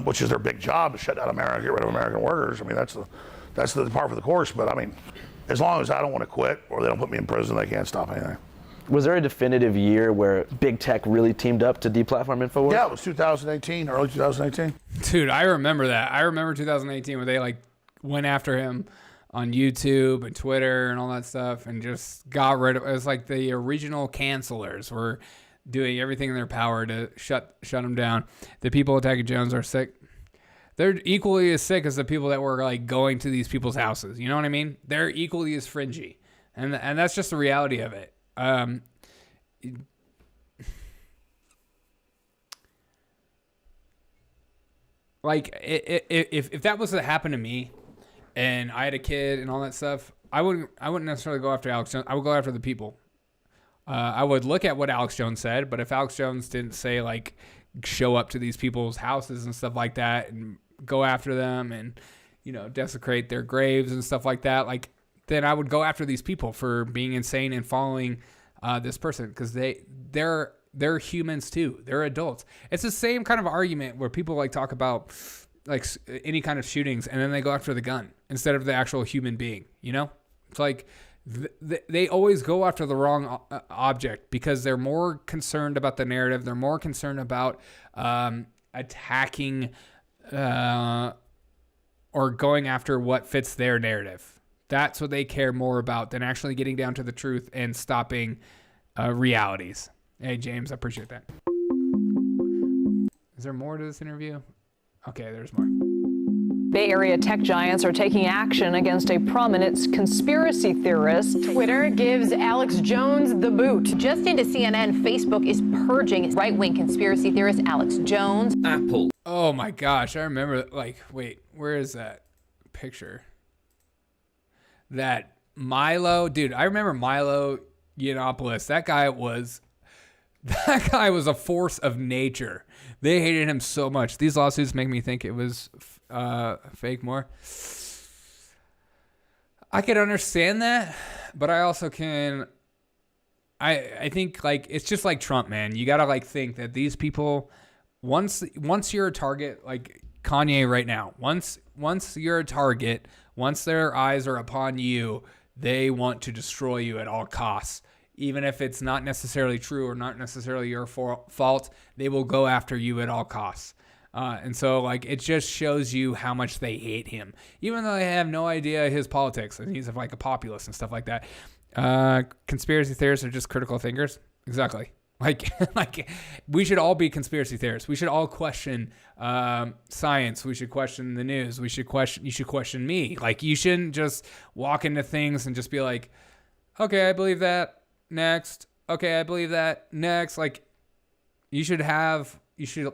which is their big job, to shut down America, get rid of American workers. I mean, that's the part for the course. But I mean, as long as I don't want to quit or they don't put me in prison, they can't stop anything. Was there a definitive year where big tech really teamed up to deplatform InfoWars? Yeah, it was 2018, early 2018. Dude, I remember that. I remember 2018 where they went after him on YouTube and Twitter and all that stuff and just got rid of it. It was like the original cancelers were doing everything in their power to shut him down. The people attacking Jones are sick. They're equally as sick as the people that were going to these people's houses. You know what I mean? They're equally as fringy, and that's just the reality of it. If that was to happen to me, and I had a kid and all that stuff, I wouldn't necessarily go after Alex Jones. I would go after the people. I would look at what Alex Jones said, but if Alex Jones didn't say show up to these people's houses and stuff like that and go after them and, desecrate their graves and stuff like that, then I would go after these people for being insane and following this person, because they're humans too. They're adults. It's the same kind of argument where people talk about any kind of shootings and then they go after the gun instead of the actual human being. It's like they always go after the wrong object because they're more concerned about the narrative. They're more concerned about attacking or going after what fits their narrative. That's what they care more about than actually getting down to the truth and stopping realities. Hey, James, I appreciate that. Is there more to this interview? Okay, there's more. Bay Area tech giants are taking action against a prominent conspiracy theorist. Twitter gives Alex Jones the boot. Just into CNN, Facebook is purging right-wing conspiracy theorist Alex Jones. Apple. Oh my gosh, I remember, wait, where is that picture? That Milo, dude, I remember Milo Yiannopoulos. That guy was a force of nature. They hated him so much. These lawsuits make me think it was fake more. I can understand that, but I also can. I think it's just like Trump, man. You gotta think that these people, once you're a target, like Kanye right now, once you're a target, once their eyes are upon you, they want to destroy you at all costs. even if it's not necessarily true or not necessarily your fault, they will go after you at all costs. And so, like, it just shows you how much they hate him, even though they have no idea his politics, and he's like a populist and stuff like that. Conspiracy theorists are just critical thinkers. Exactly. Like we should all be conspiracy theorists. We should all question science. We should question the news. You should question me. Like, you shouldn't just walk into things and just be like, okay, I believe that. Next. Okay, I believe that. Next. Like, you should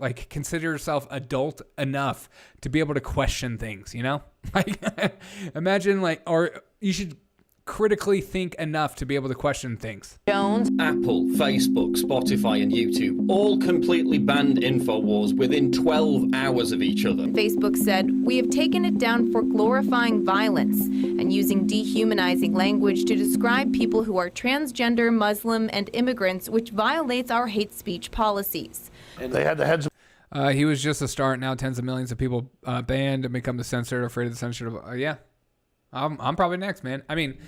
like consider yourself adult enough to be able to question things, you know? Like, imagine, like, or you should critically think enough to be able to question things. Jones. Apple, Facebook, Spotify, and YouTube all completely banned InfoWars within 12 hours of each other. Facebook said, "We have taken it down for glorifying violence and using dehumanizing language to describe people who are transgender, Muslim, and immigrants, which violates our hate speech policies." And they had the heads. He was just a start. Now tens of millions of people banned and become the censored, afraid of the censored. Yeah. I'm probably next, man. I mean,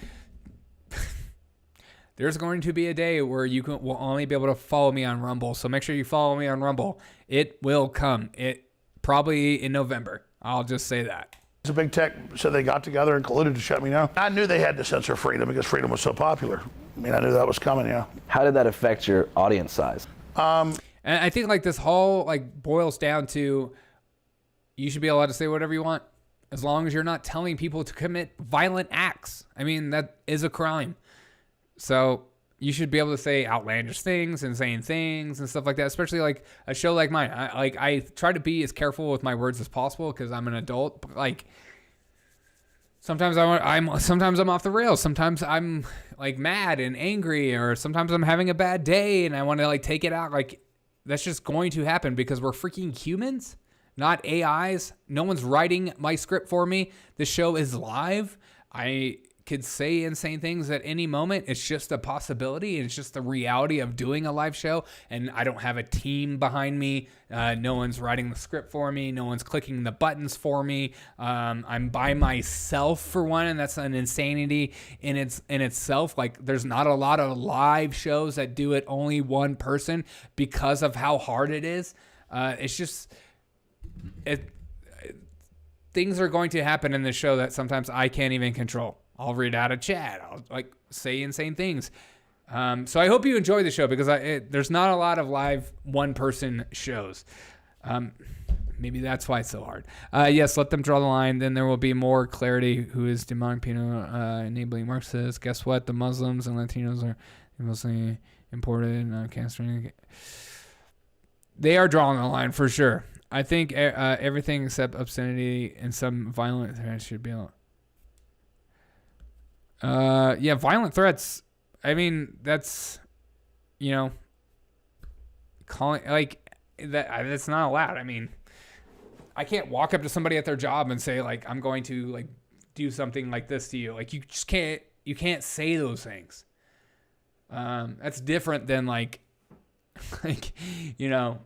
there's going to be a day where you will only be able to follow me on Rumble. So make sure you follow me on Rumble. It will come. It probably in November. I'll just say that. The big tech said they got together and colluded to shut me down. I knew they had to censor freedom because freedom was so popular. I mean, I knew that was coming, yeah. How did that affect your audience size? And I think like this whole like boils down to, you should be allowed to say whatever you want, as long as you're not telling people to commit violent acts. I mean, that is a crime. So you should be able to say outlandish things, insane things, and stuff like that, especially like a show like mine. I try to be as careful with my words as possible because I'm an adult. But like, sometimes I'm off the rails. Sometimes I'm like mad and angry, or sometimes I'm having a bad day and I want to like take it out. Like, that's just going to happen because we're freaking humans, not AIs. No one's writing my script for me. The show is live. I could say insane things at any moment. It's just a possibility. It's just the reality of doing a live show. And I don't have a team behind me. No one's writing the script for me. No one's clicking the buttons for me. I'm by myself for one, and that's an insanity in itself. Like, there's not a lot of live shows that do it only one person because of how hard it is. It's just... things are going to happen in this show that sometimes I can't even control. I'll read out a chat. I'll like say insane things. So I hope you enjoy the show because there's not a lot of live one-person shows. Maybe that's why it's so hard. Yes, let them draw the line. Then there will be more clarity who is demonic, enabling Marxists. Guess what? The Muslims and Latinos are mostly imported, castrated. They are drawing the line for sure. I think everything except obscenity and some violent threats should be allowed. Yeah, violent threats. I mean, that's, you know, calling like that. That's not allowed. I mean, I can't walk up to somebody at their job and say like, I'm going to like do something like this to you. Like, you just can't. You can't say those things. That's different than like you know,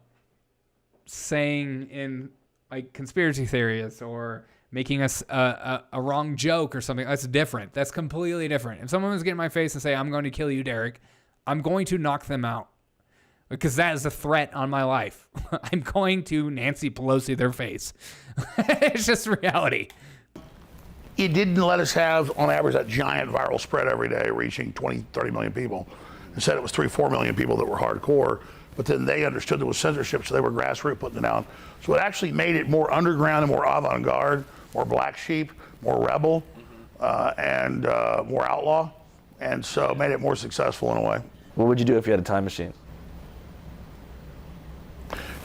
saying in like conspiracy theories or making us a wrong joke or something. That's different. That's completely different. If someone was to get in my face and say, I'm going to kill you, Derek, I'm going to knock them out because that is a threat on my life. I'm going to Nancy Pelosi their face. It's just reality. It didn't let us have, on average, that giant viral spread every day reaching 20, 30 million people. Instead, it was 3-4 million people that were hardcore. But then they understood there was censorship, so they were grassroots putting it down. So it actually made it more underground and more avant-garde, more black sheep, more rebel, and more outlaw. And so it made it more successful in a way. What would you do if you had a time machine?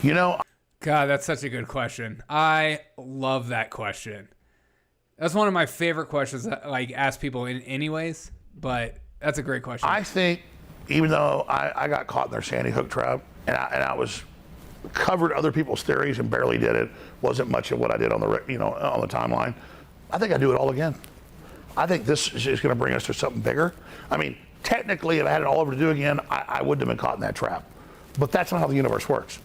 You know... God, that's such a good question. I love that question. That's one of my favorite questions that like ask people in anyways, but that's a great question. I think, even though I got caught in their Sandy Hook trap, and I was covered other people's theories and barely did it, wasn't much of what I did on the on the timeline. I think I'd do it all again. I think this is going to bring us to something bigger. I mean, technically, if I had it all over to do again, I wouldn't have been caught in that trap. But that's not how the universe works.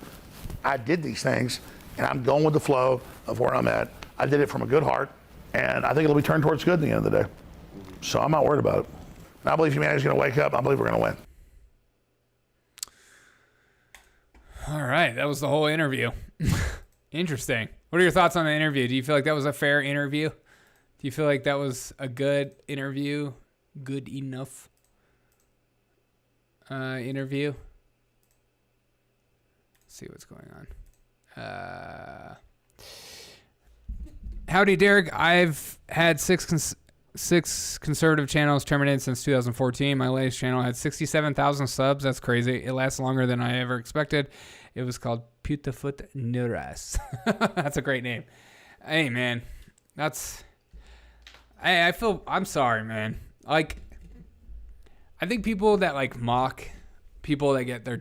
I did these things, and I'm going with the flow of where I'm at. I did it from a good heart, and I think it'll be turned towards good at the end of the day. So I'm not worried about it. And I believe humanity's going to wake up. I believe we're going to win. All right, that was the whole interview. Interesting. What are your thoughts on the interview? Do you feel like that was a fair interview? Do you feel like that was a good interview? Good enough interview? Let's see what's going on. Howdy, Derek. I've had six conservative channels terminated since 2014. My latest channel had 67,000 subs. That's crazy. It lasts longer than I ever expected. It was called Putafoot Nuras. That's a great name. Hey, man. I'm sorry, man. Like, I think people that like mock people that get their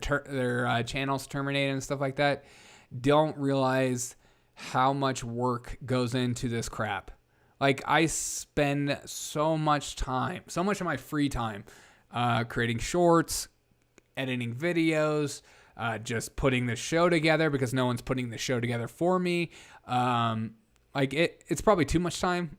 channels terminated and stuff like that don't realize how much work goes into this crap. Like, I spend so much of my free time creating shorts, editing videos, just putting the show together because no one's putting the show together for me. Like, it's probably too much time,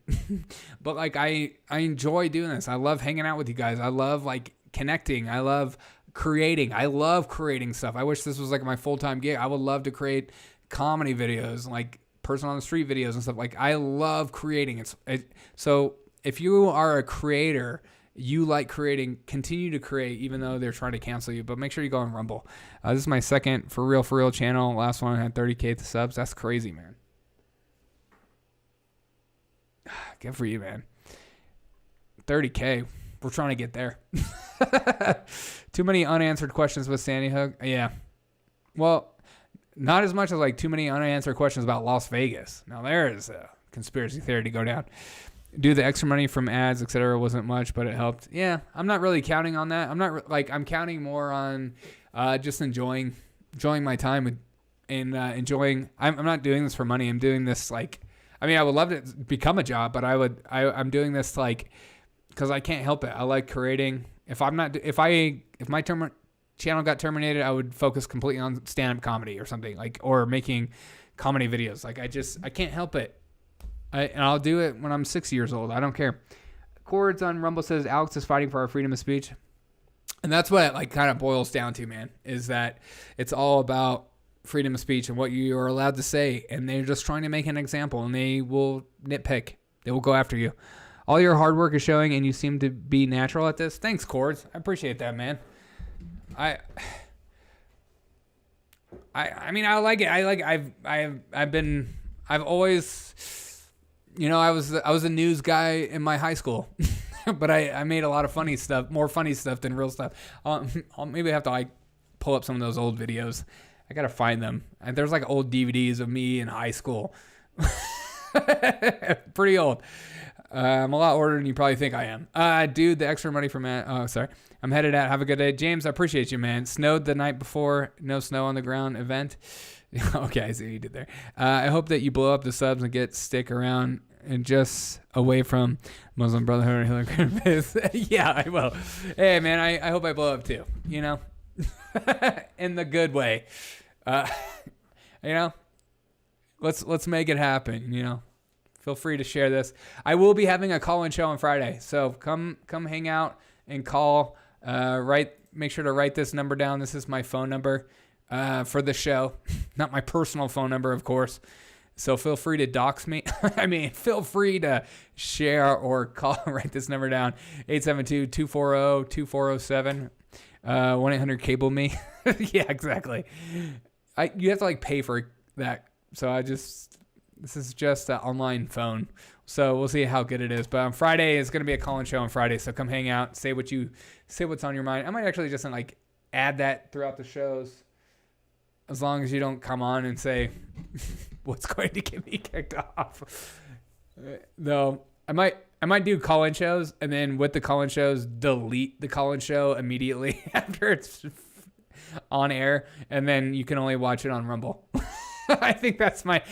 but like I enjoy doing this. I love hanging out with you guys. I love like connecting. I love creating. I love creating stuff. I wish this was like my full-time gig. I would love to create comedy videos, like person on the street videos and stuff. Like, I love creating. So if you are a creator, you like creating, continue to create, even though they're trying to cancel you, but make sure you go on Rumble. This is my second for real channel. Last one had 30K subs. That's crazy, man. Good for you, man. 30K. We're trying to get there. Too many unanswered questions with Sandy Hook. Yeah. Well, not as much as like too many unanswered questions about Las Vegas. Now there is a conspiracy theory to go down. Do the extra money from ads, etc. wasn't much, but it helped. Yeah, I'm not really counting on that. I'm counting more on just enjoying my time and enjoying. I'm not doing this for money. I'm doing this like, I mean, I would love to become a job, but I'm doing this like because I can't help it. I like creating. If my channel got terminated, I would focus completely on stand-up comedy or something, like, or making comedy videos. Like, I can't help it. And I'll do it when I'm 60 years old. I don't care. Chords on Rumble says Alex is fighting for our freedom of speech. And that's what it like kind of boils down to, man, is that it's all about freedom of speech and what you are allowed to say. And they're just trying to make an example, and they will nitpick. They will go after you. All your hard work is showing, and you seem to be natural at this. Thanks, Chords. I appreciate that, man. I mean, I like it. I've always, you know, I was a news guy in my high school, but I made a lot of funny stuff, more funny stuff than real stuff. I'll maybe have to like pull up some of those old videos. I gotta find them. And there's like old DVDs of me in high school. Pretty old. I'm a lot older than you probably think I am. Dude, the extra money from sorry. I'm headed out. Have a good day. James, I appreciate you, man. Snowed the night before. No snow on the ground event. Okay, I see what you did there. I hope that you blow up the subs and stick around and just away from Muslim Brotherhood or Hillary Clinton. Yeah, I will. Hey, man, I hope I blow up too, you know? In the good way. You know? Let's make it happen, you know? Feel free to share this. I will be having a call-in show on Friday, so come hang out and call. Make sure to write this number down. This is my phone number for the show, not my personal phone number, of course. So feel free to dox me. I mean, feel free to share or call. Write this number down: 872-240-2407. 1-800-CABLE-ME. Yeah, exactly. You have to like pay for that. So this is just an online phone. So we'll see how good it is. But on Friday, it's going to be a call-in show on Friday. So come hang out, say what's on your mind. I might actually just like add that throughout the shows, as long as you don't come on and say what's going to get me kicked off. Though I might do call-in shows, and then with the call-in shows, delete the call-in show immediately after it's on air, and then you can only watch it on Rumble. I think that might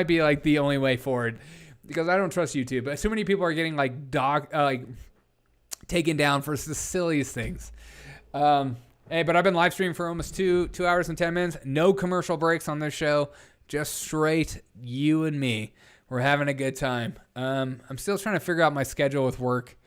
be like the only way forward, because I don't trust YouTube. But so many people are getting like taken down for the silliest things. Hey, but I've been live streaming for almost 2 hours and 10 minutes. No commercial breaks on this show. Just straight you and me. We're having a good time. I'm still trying to figure out my schedule with work.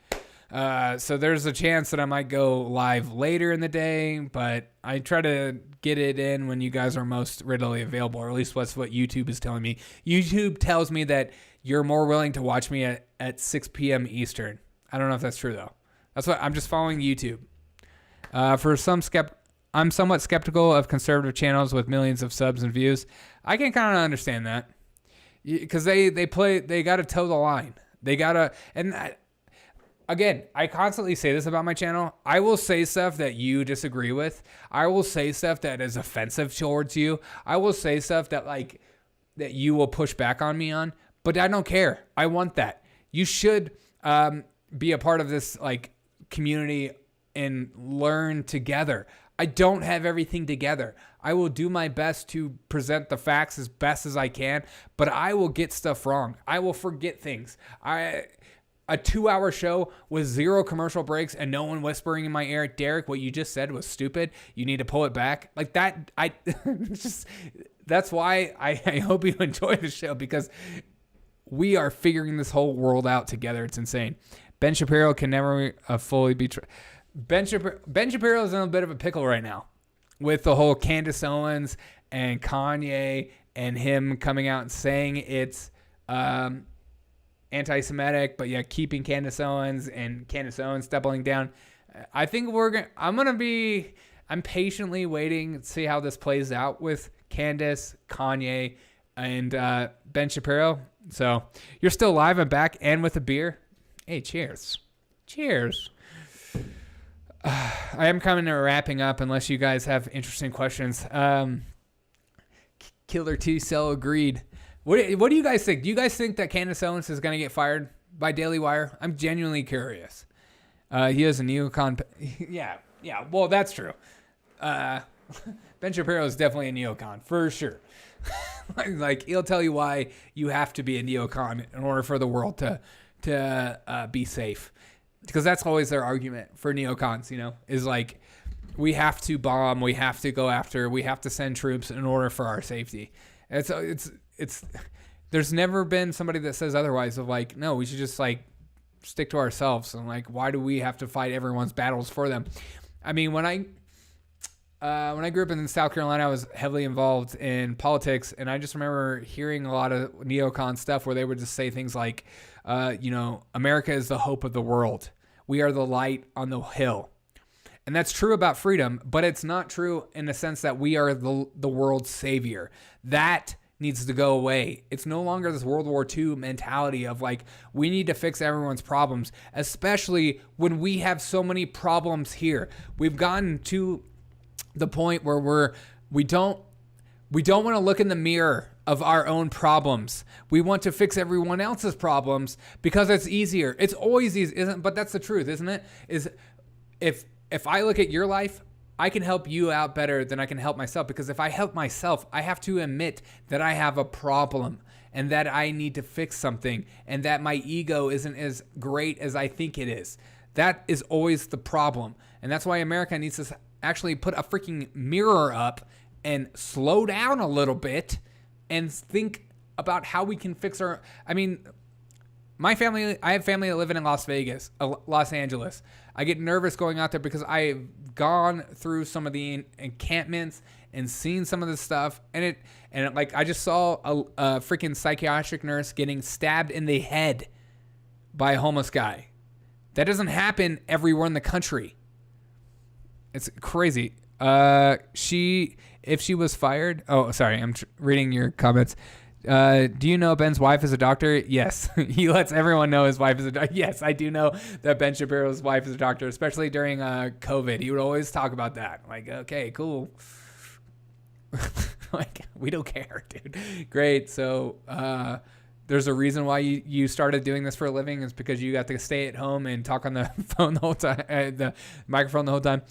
So there's a chance that I might go live later in the day, but I try to get it in when you guys are most readily available, or at least that's what YouTube is telling me. YouTube tells me that you're more willing to watch me at 6 p.m. Eastern. I don't know if that's true, though. That's what I'm just following YouTube. I'm somewhat skeptical of conservative channels with millions of subs and views. I can kind of understand that, because they got to toe the line. They gotta, again, I constantly say this about my channel. I will say stuff that you disagree with. I will say stuff that is offensive towards you. I will say stuff that that you will push back on me on. But I don't care. I want that. You should be a part of this community and learn together. I don't have everything together. I will do my best to present the facts as best as I can, but I will get stuff wrong. I will forget things. A 2-hour show with 0 commercial breaks and no one whispering in my ear, Derek, what you just said was stupid. You need to pull it back. Like that, that's why I hope you enjoy the show, because we are figuring this whole world out together. It's insane. Ben Shapiro can never fully be Ben Shapiro is in a bit of a pickle right now with the whole Candace Owens and Kanye and him coming out and saying it's anti-Semitic, but keeping Candace Owens and Candace Owens doubling down. I think I'm patiently waiting to see how this plays out with Candace, Kanye, and Ben Shapiro. So you're still live and back and with a beer. Hey, cheers. Cheers. I am coming to wrapping up unless you guys have interesting questions. Killer T-Cell agreed. What do you guys think? Do you guys think that Candace Owens is going to get fired by Daily Wire? I'm genuinely curious. He is a neocon. Yeah, well, that's true. Ben Shapiro is definitely a neocon, for sure. He'll tell you why you have to be a neocon in order for the world to be safe. Because that's always their argument for neocons, is we have to bomb, we have to go after, we have to send troops in order for our safety. It's there's never been somebody that says otherwise of no, we should just stick to ourselves, and why do we have to fight everyone's battles for them? I mean, when I grew up in South Carolina, I was heavily involved in politics, and I just remember hearing a lot of neocon stuff where they would just say things like, America is the hope of the world. We are the light on the hill. And that's true about freedom, but it's not true in the sense that we are the world's savior. That needs to go away. It's no longer this World War II mentality of we need to fix everyone's problems, especially when we have so many problems here. We've gotten to the point where we don't want to look in the mirror of our own problems. We want to fix everyone else's problems because it's easier. It's always easy, isn't? But that's the truth, isn't it? Is if I look at your life, I can help you out better than I can help myself, because if I help myself, I have to admit that I have a problem and that I need to fix something and that my ego isn't as great as I think it is. That is always the problem. And that's why America needs to actually put a freaking mirror up and slow down a little bit and think about how we can fix our... I mean, I have family that live in Los Angeles. I get nervous going out there because I've gone through some of the encampments and seen some of this stuff. And I just saw a freaking psychiatric nurse getting stabbed in the head by a homeless guy. That doesn't happen everywhere in the country. It's crazy. If she was fired... Oh, sorry. I'm reading your comments. Do you know Ben's wife is a doctor? Yes. He lets everyone know his wife is a doctor. Yes, I do know that Ben Shapiro's wife is a doctor, especially during COVID. He would always talk about that. Okay, cool. We don't care, dude. Great. So there's a reason why you started doing this for a living. Is because you got to stay at home and talk on the phone the whole time, the microphone the whole time.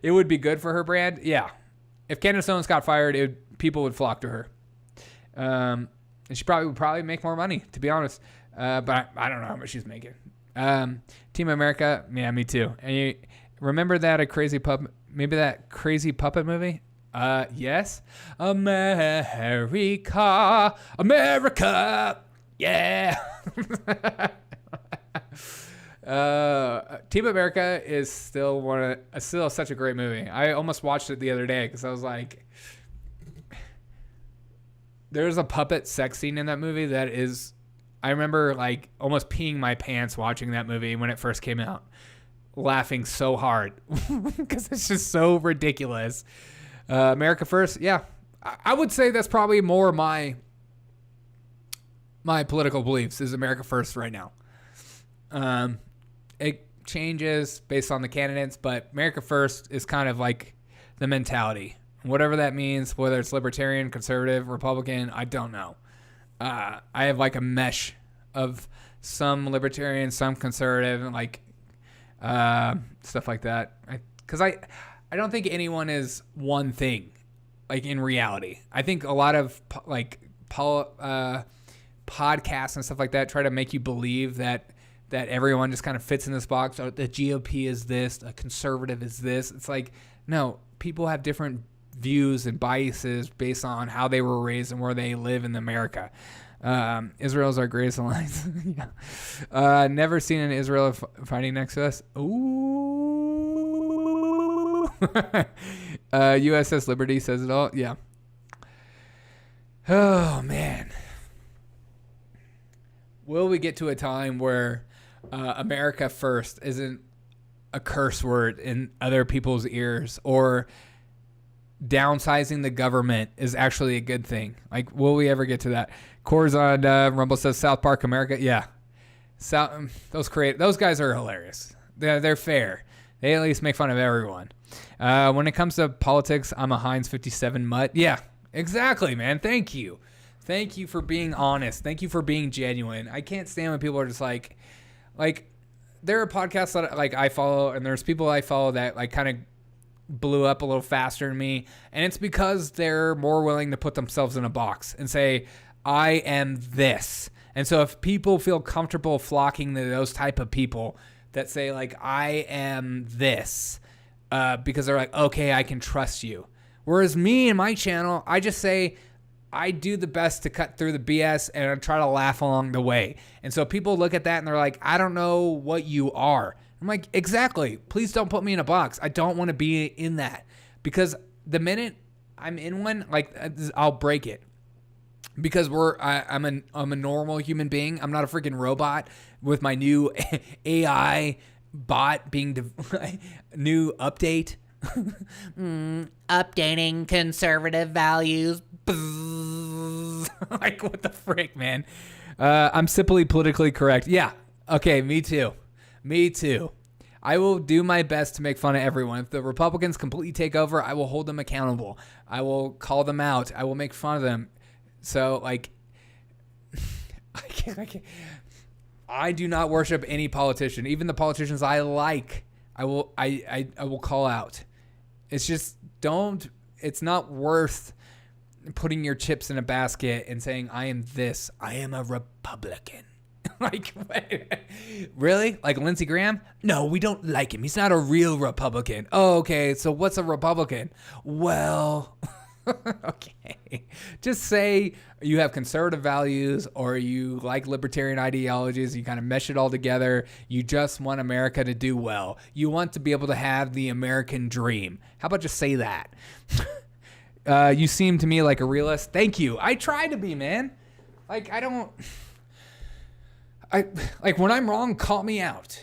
It would be good for her brand. Yeah. If Candace Owens got fired, people would flock to her. And she would probably make more money, to be honest. But I don't know how much she's making. Team America, yeah, me too. And you remember that crazy puppet movie? Yes. America. Yeah. Team America is still still such a great movie. I almost watched it the other day because I was like, there's a puppet sex scene in that movie that is, I remember like almost peeing my pants watching that movie when it first came out, laughing so hard because it's just so ridiculous. America First, yeah, I would say that's probably more my political beliefs is America First right now. It changes based on the candidates, but America First is kind of like the mentality. Whatever that means, whether it's libertarian, conservative, Republican, I don't know. I have like a mesh of some libertarian, some conservative, and like stuff like that. Because I don't think anyone is one thing, like in reality. I think a lot of podcasts and stuff like that try to make you believe that everyone just kind of fits in this box. Or the GOP is this, a conservative is this. It's like, no, people have different views and biases based on how they were raised and where they live in America. Israel's our greatest alliance. Yeah. Never seen an Israel fighting next to us. Ooh. USS Liberty says it all. Yeah. Oh, man. Will we get to a time where America First isn't a curse word in other people's ears, or downsizing the government is actually a good thing? Like, will we ever get to that? Corzon Rumble says South Park America. Yeah. Those guys are hilarious. They're fair. They at least make fun of everyone. When it comes to politics, I'm a Heinz 57 mutt. Yeah, exactly, man. Thank you. Thank you for being honest. Thank you for being genuine. I can't stand when people are just like there are podcasts that like I follow, and there's people I follow that like kind of blew up a little faster than me, and it's because they're more willing to put themselves in a box and say, I am this. And so if people feel comfortable flocking to those type of people that say like, I am this, because they're like, okay, I can trust you. Whereas me and my channel, I just say, I do the best to cut through the BS and I try to laugh along the way. And so people look at that and they're like, I don't know what you are. I'm like, exactly. Please don't put me in a box. I don't want to be in that, because the minute I'm in one, like I'll break it, because I'm a normal human being. I'm not a freaking robot with my new AI bot being new update. Updating conservative values. Like, what the frick, man? I'm simply politically correct. Yeah. Okay, me too. Me too. I will do my best to make fun of everyone. If the Republicans completely take over, I will hold them accountable. I will call them out. I will make fun of them. So, like, I can't. I do not worship any politician. Even the politicians I like, I will call out. It's just it's not worth putting your chips in a basket and saying, I am this. I am a Republican. Like, really? Like Lindsey Graham? No, we don't like him. He's not a real Republican. Oh, okay. So what's a Republican? Well, okay. Just say you have conservative values, or you like libertarian ideologies. You kind of mesh it all together. You just want America to do well. You want to be able to have the American dream. How about just say that? You seem to me like a realist. Thank you. I try to be, man. Like, when I'm wrong, call me out.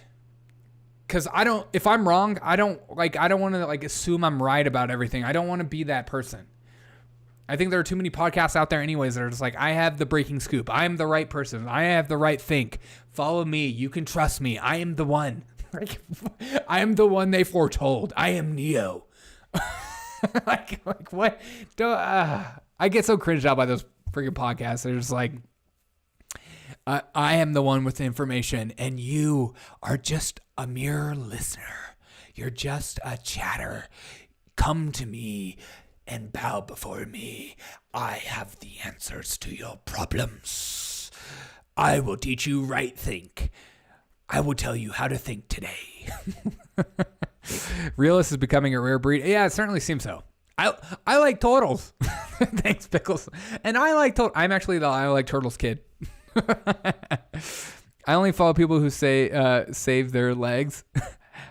Cause if I'm wrong, I don't want to like assume I'm right about everything. I don't want to be that person. I think there are too many podcasts out there anyways that are just like, I have the breaking scoop. I am the right person. I have the right think. Follow me. You can trust me. I am the one. Like, I am the one they foretold. I am Neo. like what? I get so cringed out by those freaking podcasts. They're just like, I am the one with the information, and you are just a mere listener. You're just a chatter. Come to me and bow before me. I have the answers to your problems. I will teach you right think. I will tell you how to think today. Realist is becoming a rare breed. Yeah, it certainly seems so. I like turtles. Thanks, Pickles. And I like turtles. I'm actually the I like turtles kid. I only follow people who say save their legs.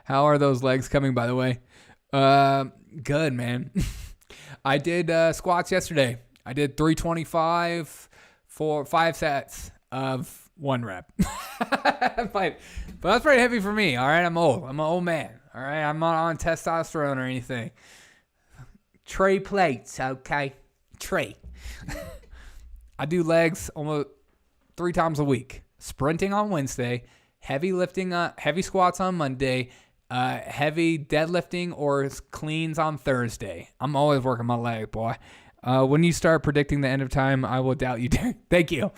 How are those legs coming, by the way? Good, man. I did squats yesterday. I did 325 for 5 sets of 1 rep. But that's pretty heavy for me. All right, I'm old. I'm an old man. All right, I'm not on testosterone or anything. Tray plates, okay? Tray. I do legs almost 3 times a week. Sprinting on Wednesday, heavy lifting, heavy squats on Monday, heavy deadlifting or cleans on Thursday. I'm always working my leg, boy. When you start predicting the end of time, I will doubt you. Thank you.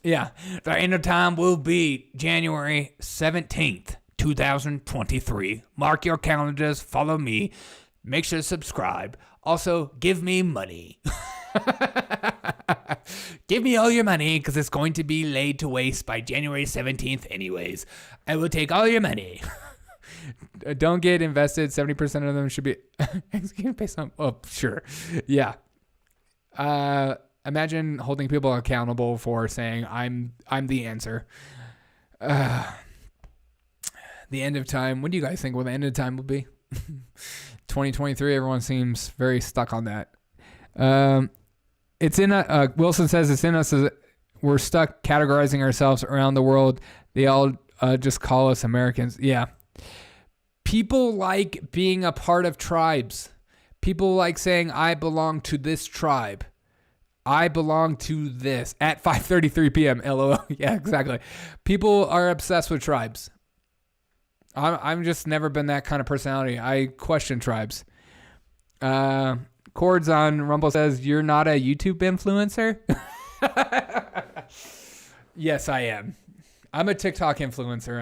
Yeah, the end of time will be January 17th, 2023. Mark your calendars, follow me, make sure to subscribe. Also, give me money. Give me all your money because it's going to be laid to waste by January 17th anyways. I will take all your money. Don't get invested. 70% of them should be based on, oh, sure. Yeah. Imagine holding people accountable for saying I'm the answer. The end of time. What do you guys think the end of time will be? 2023. Everyone seems very stuck on that. It's in Wilson says it's in us. We're stuck categorizing ourselves around the world. They all just call us Americans. Yeah. People like being a part of tribes. People like saying, I belong to this tribe. I belong to this at 5:33 p.m. LOL. Yeah, exactly. People are obsessed with tribes. I'm just never been that kind of personality. I question tribes. Chords on Rumble says, you're not a YouTube influencer? Yes, I am. I'm a TikTok influencer.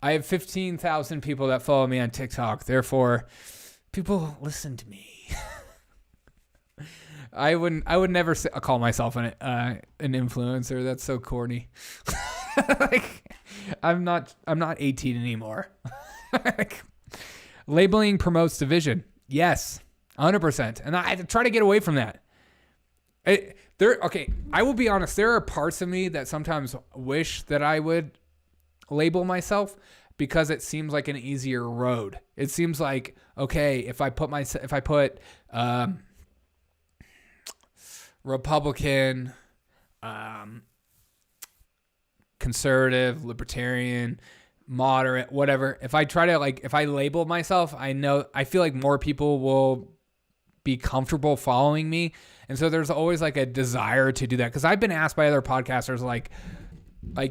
I have 15,000 people that follow me on TikTok. Therefore, people listen to me. I would never call myself an influencer. That's so corny. Like, I'm not 18 anymore. Like, labeling promotes division. Yes, 100%. And I try to get away from that. Okay, I will be honest. There are parts of me that sometimes wish that I would label myself because it seems like an easier road. It seems like, okay, if I put Republican, conservative, libertarian, moderate, whatever. If I label myself, I feel like more people will be comfortable following me. And so there's always like a desire to do that. Cause I've been asked by other podcasters, like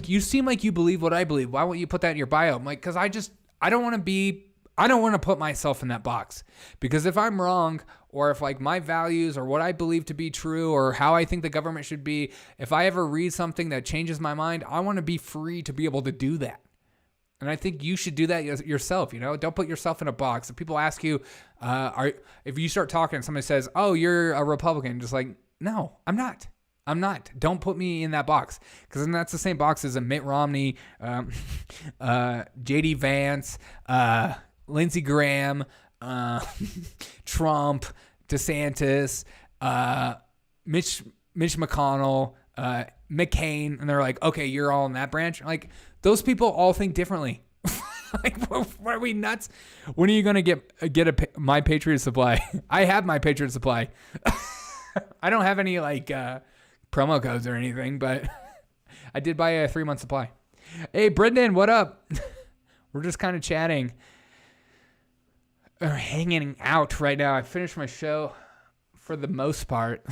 you seem like you believe what I believe. Why won't you put that in your bio? I'm like, cause I don't want to put myself in that box, because if I'm wrong, or if like my values or what I believe to be true or how I think the government should be, if I ever read something that changes my mind, I want to be free to be able to do that. And I think you should do that yourself. You know, don't put yourself in a box. If people ask you, if you start talking and somebody says, oh, you're a Republican, just like, no, I'm not. I'm not. Don't put me in that box, because then that's the same box as a Mitt Romney, J.D. Vance, Lindsey Graham, Trump, DeSantis, Mitch McConnell, McCain, and they're like, okay, you're all in that branch. Like, those people all think differently. Like, what, are we nuts? When are you gonna get My Patriot Supply? I have My Patriot Supply. I don't have any like promo codes or anything, but I did buy a 3-month supply. Hey, Brendan, what up? We're just kind of chatting. Hanging out right now. I finished my show for the most part.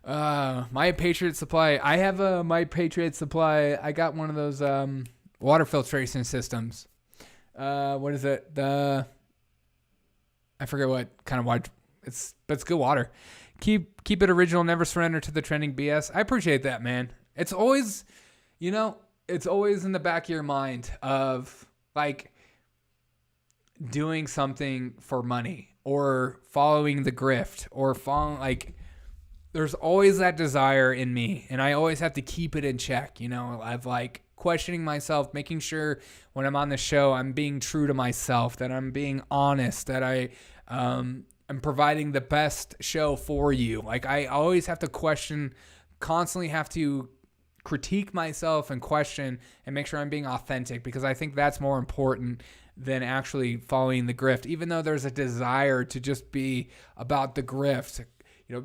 My Patriot Supply. I have a My Patriot Supply. I got one of those water filtration systems. What is it? I forget what kind of water. But it's good water. Keep it original. Never surrender to the trending BS. I appreciate that, man. It's always, it's always in the back of your mind of like doing something for money or following the grift or there's always that desire in me, and I always have to keep it in check. I've like questioning myself, making sure when I'm on the show, I'm being true to myself, that I'm being honest, that I'm am providing the best show for you. Like, I always have to constantly have to critique myself and question and make sure I'm being authentic, because I think that's more important than actually following the grift. Even though there's a desire to just be about the grift,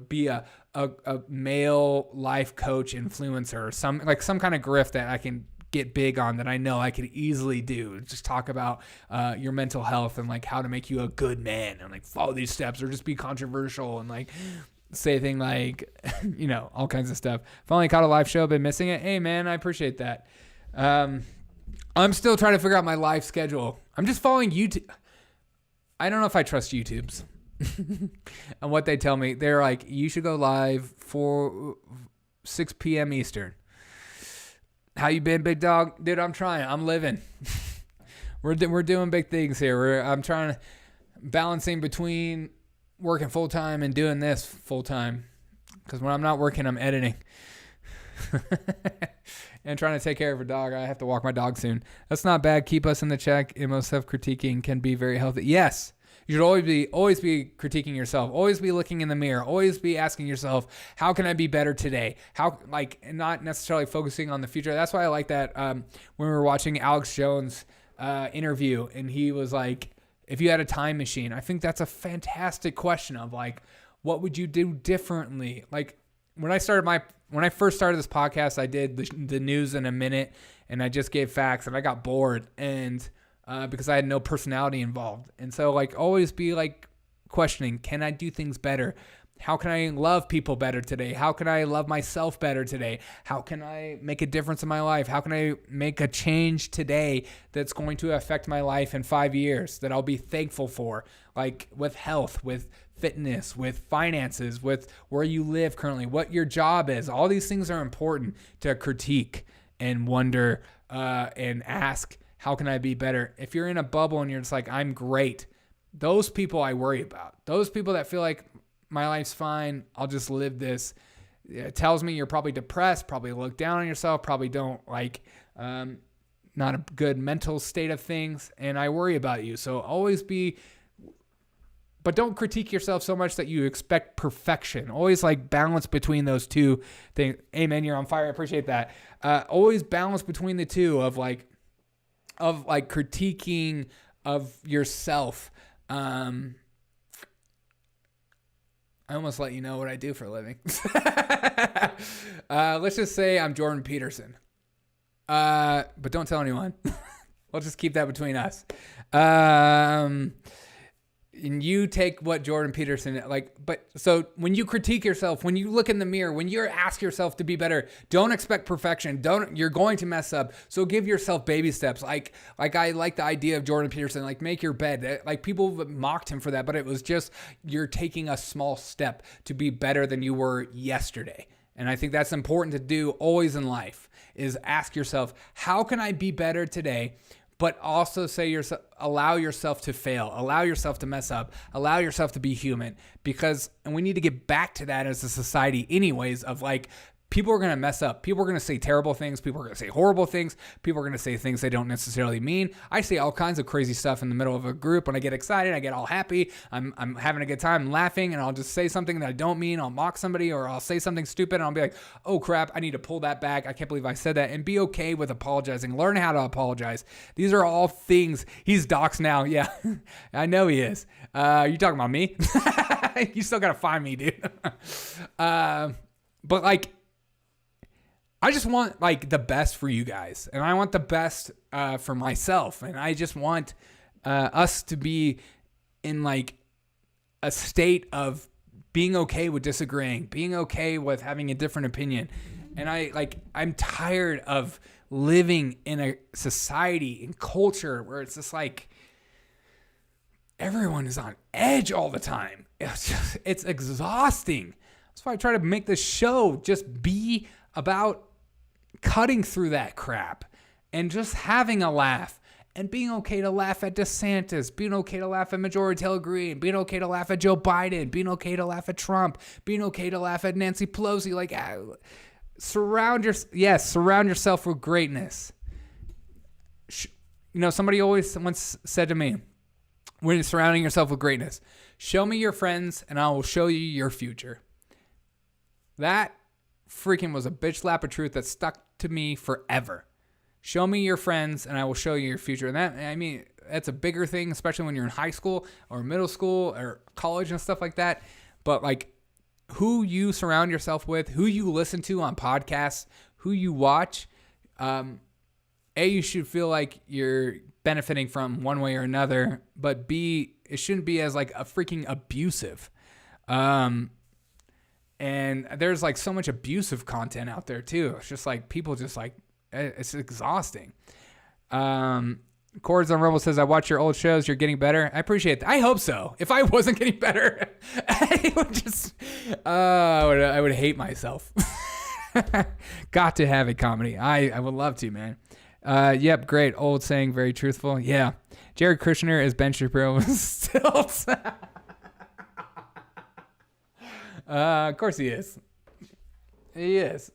be a male life coach influencer, or some kind of grift that I can get big on, that I know I could easily do. Just talk about your mental health and like how to make you a good man and like follow these steps, or just be controversial and like say things like, all kinds of stuff. Finally caught a live show, been missing it. Hey man, I appreciate that. I'm still trying to figure out my live schedule. I'm just following YouTube. I don't know if I trust YouTube's and what they tell me. They're like, you should go live for 6 p.m. Eastern. How you been, big dog? Dude, I'm trying. I'm living. We're doing big things here. I'm trying to balancing between working full time and doing this full time. Because when I'm not working, I'm editing. And trying to take care of a dog. I have to walk my dog soon. That's not bad. Keep us in the check. Emo self-critiquing can be very healthy. Yes. You should always be critiquing yourself. Always be looking in the mirror. Always be asking yourself, how can I be better today? And not necessarily focusing on the future. That's why I like that when we were watching Alex Jones' interview, and he was like, if you had a time machine, I think that's a fantastic question of like, what would you do differently? Like when I first started this podcast, I did the news in a minute, and I just gave facts, and I got bored, and because I had no personality involved. And so like always be like questioning, can I do things better? How can I love people better today? How can I love myself better today? How can I make a difference in my life? How can I make a change today that's going to affect my life in 5 years that I'll be thankful for? Like with health, with fitness, with finances, with where you live currently, what your job is. All these things are important to critique and wonder and ask, how can I be better? If you're in a bubble and you're just like, I'm great, those people I worry about. Those people that feel like my life's fine, I'll just live this. It tells me you're probably depressed, probably look down on yourself, probably don't like, not a good mental state of things, and I worry about you. So always but don't critique yourself so much that you expect perfection. Always like balance between those two things. Amen, you're on fire, I appreciate that. Always balance between the two of critiquing of yourself. I almost let you know what I do for a living. Let's just say I'm Jordan Peterson. But don't tell anyone. We'll just keep that between us. And you take what Jordan Peterson, so when you critique yourself, when you look in the mirror, when you ask yourself to be better, don't expect perfection. You're going to mess up. So give yourself baby steps. Like I like the idea of Jordan Peterson, like make your bed. Like people mocked him for that, but it was just, you're taking a small step to be better than you were yesterday. And I think that's important to do always in life, is ask yourself, how can I be better today? But also allow yourself to fail, allow yourself to mess up, allow yourself to be human, and we need to get back to that as a society anyways, of like, people are going to mess up. People are going to say terrible things. People are going to say horrible things. People are going to say things they don't necessarily mean. I say all kinds of crazy stuff in the middle of a group. When I get excited, I get all happy. I'm having a good time, I'm laughing, and I'll just say something that I don't mean. I'll mock somebody, or I'll say something stupid, and I'll be like, oh crap, I need to pull that back. I can't believe I said that. And be okay with apologizing. Learn how to apologize. These are all things. He's doxxed now. Yeah, I know he is. You talking about me? You still got to find me, dude. But like, I just want like the best for you guys, and I want the best for myself, and I just want us to be in like a state of being okay with disagreeing, being okay with having a different opinion. And I'm tired of living in a society and culture where it's just like everyone is on edge all the time. It's exhausting. That's why I try to make this show just be about cutting through that crap and just having a laugh, and being okay to laugh at DeSantis, being okay to laugh at Majority Taylor Greene, being okay to laugh at Joe Biden, being okay to laugh at Trump, being okay to laugh at Nancy Pelosi. Like, surround yourself with greatness. Somebody always once said to me, when you're surrounding yourself with greatness, Show me your friends and I will show you your future. That freaking was a bitch slap of truth that stuck to me forever. Show me your friends and I will show you your future. And that, I mean, that's a bigger thing, especially when you're in high school or middle school or college and stuff like that. But like who you surround yourself with, who you listen to on podcasts, who you watch, you should feel like you're benefiting from one way or another, but B, it shouldn't be as like a freaking abusive. And there's like so much abusive content out there too. It's just like people just like, it's exhausting. Chords on Rumble says, I watch your old shows. You're getting better. I appreciate that. I hope so. If I wasn't getting better, I would just, I would hate myself. Got to have a comedy. I would love to, man. Yep, great. Old saying, very truthful. Yeah. Jared Kushner is Ben Shapiro with stilts. Of course he is. He is.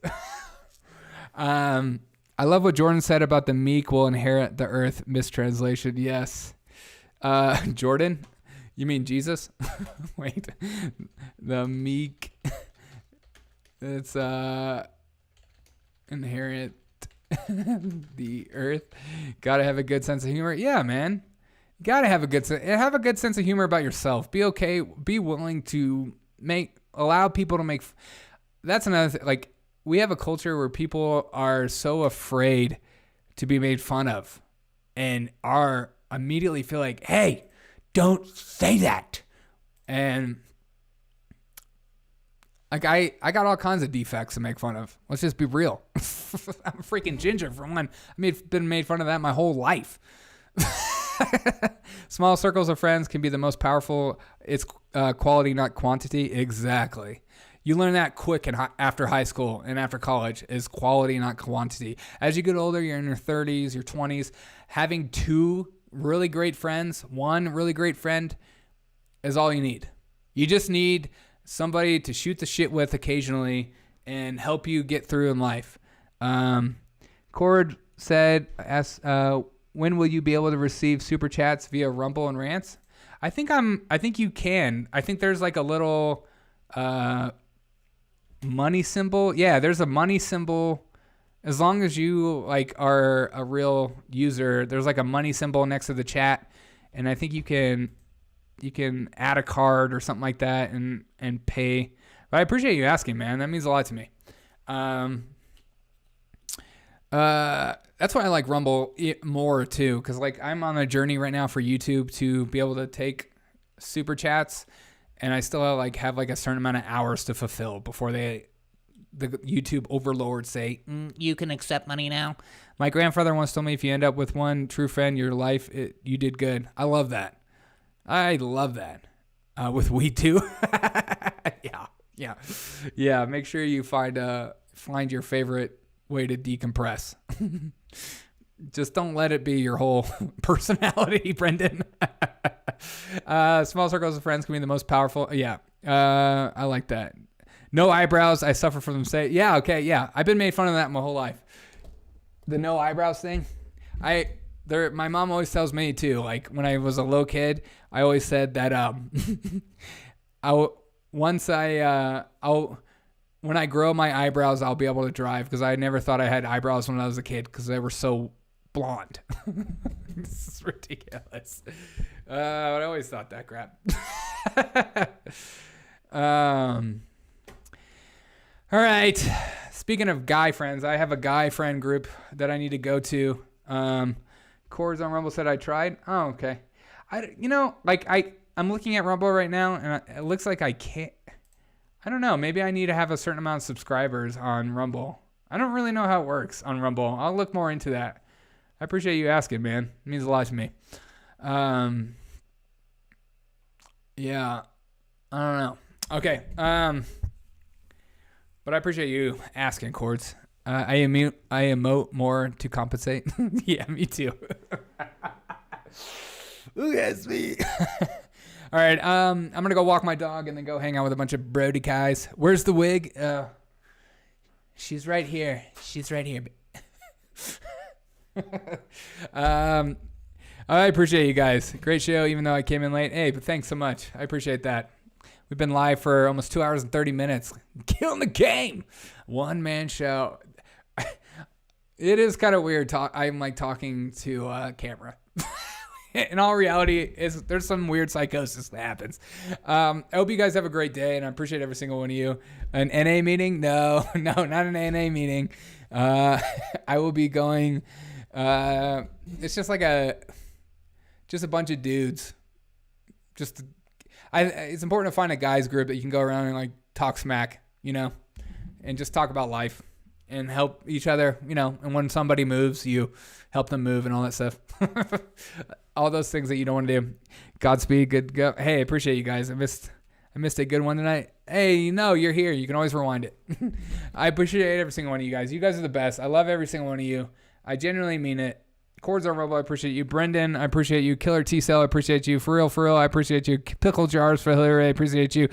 I love what Jordan said about the meek will inherit the earth. Mistranslation. Yes. Jordan, you mean Jesus? Wait. The meek. It's inherit the earth. Gotta have a good sense of humor. Yeah, man. Gotta have a good sense of humor about yourself. Be okay. Be willing to allow people to make. That's another thing. Like, we have a culture where people are so afraid to be made fun of and are immediately feel like, hey, don't say that. And like, I got all kinds of defects to make fun of. Let's just be real. I'm a freaking ginger for one. Been made fun of that my whole life. Small circles of friends can be the most powerful. It's quality, not quantity. Exactly. You learn that quick after high school and after college is quality, not quantity. As you get older, you're in your 30s, your 20s. Having two really great friends, one really great friend is all you need. You just need somebody to shoot the shit with occasionally and help you get through in life. Cord said, when will you be able to receive super chats via Rumble and Rants? I think you can. I think there's like a little money symbol. Yeah, there's a money symbol. As long as you like are a real user, there's like a money symbol next to the chat, and I think you can add a card or something like that and pay. But I appreciate you asking, man. That means a lot to me. That's why I like Rumble more too, because like I'm on a journey right now for YouTube to be able to take super chats, and I still have a certain amount of hours to fulfill before the YouTube overlords say you can accept money now. My grandfather once told me if you end up with one true friend, your life you did good. I love that. With weed too. Yeah. Make sure you find your favorite way to decompress. Just don't let it be your whole personality, Brendan. Small circles of friends can be the most powerful. Yeah. I like that. No eyebrows. I suffer from them. Yeah. Okay. Yeah. I've been made fun of that my whole life. The no eyebrows thing. My mom always tells me too, like when I was a little kid, I always said that, when I grow my eyebrows, I'll be able to drive, because I never thought I had eyebrows when I was a kid because they were so blonde. This is ridiculous. I always thought that crap. All right. Speaking of guy friends, I have a guy friend group that I need to go to. Cords on Rumble said I tried. Oh, okay. I'm looking at Rumble right now, and it looks like I can't. I don't know. Maybe I need to have a certain amount of subscribers on Rumble. I don't really know how it works on Rumble. I'll look more into that. I appreciate you asking, man. It means a lot to me. Yeah. I don't know. Okay. But I appreciate you asking, Cords. I emote more to compensate. Yeah, me too. Look at me. All right, I'm going to go walk my dog and then go hang out with a bunch of Brody guys. Where's the wig? She's right here. I appreciate you guys. Great show, even though I came in late. Hey, but thanks so much. I appreciate that. We've been live for almost 2 hours and 30 minutes. Killing the game. One-man show. It is kind of weird. I'm like talking to a camera. In all reality, there's some weird psychosis that happens. I hope you guys have a great day, and I appreciate every single one of you. An NA meeting? No, not an NA meeting. I will be going. It's just like a bunch of dudes. It's important to find a guys group that you can go around and like talk smack, and just talk about life and help each other, and when somebody moves, you help them move and all that stuff. All those things that you don't want to do. Godspeed, good go. Hey, I appreciate you guys. I missed a good one tonight. Hey, you're here. You can always rewind it. I appreciate every single one of you guys. You guys are the best. I love every single one of you. I genuinely mean it. Chords on Robo, I appreciate you. Brendan, I appreciate you. Killer T-Cell, I appreciate you. For real, I appreciate you. Pickle Jars for Hillary, I appreciate you.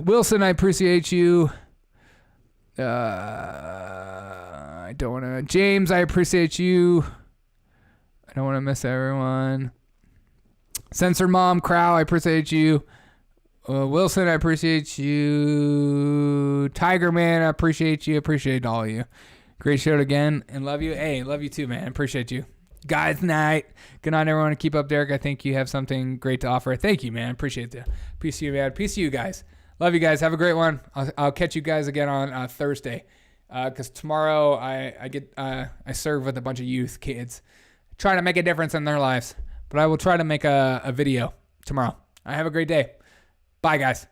Wilson, I appreciate you. I don't want to. James, I appreciate you. I don't want to miss everyone. Censor Mom, Crow, I appreciate you. Wilson, I appreciate you. Tiger Man, I appreciate you. Appreciate all of you. Great show again, and love you. Hey, love you too, man. Appreciate you. Guys, night. Good night, everyone. Keep up, Derek. I think you have something great to offer. Thank you, man. Appreciate it. Peace to you, man. Peace to you guys. Love you guys. Have a great one. I'll catch you guys again on Thursday, because tomorrow I serve with a bunch of youth kids, trying to make a difference in their lives. But I will try to make a video tomorrow. Have a great day. Bye, guys.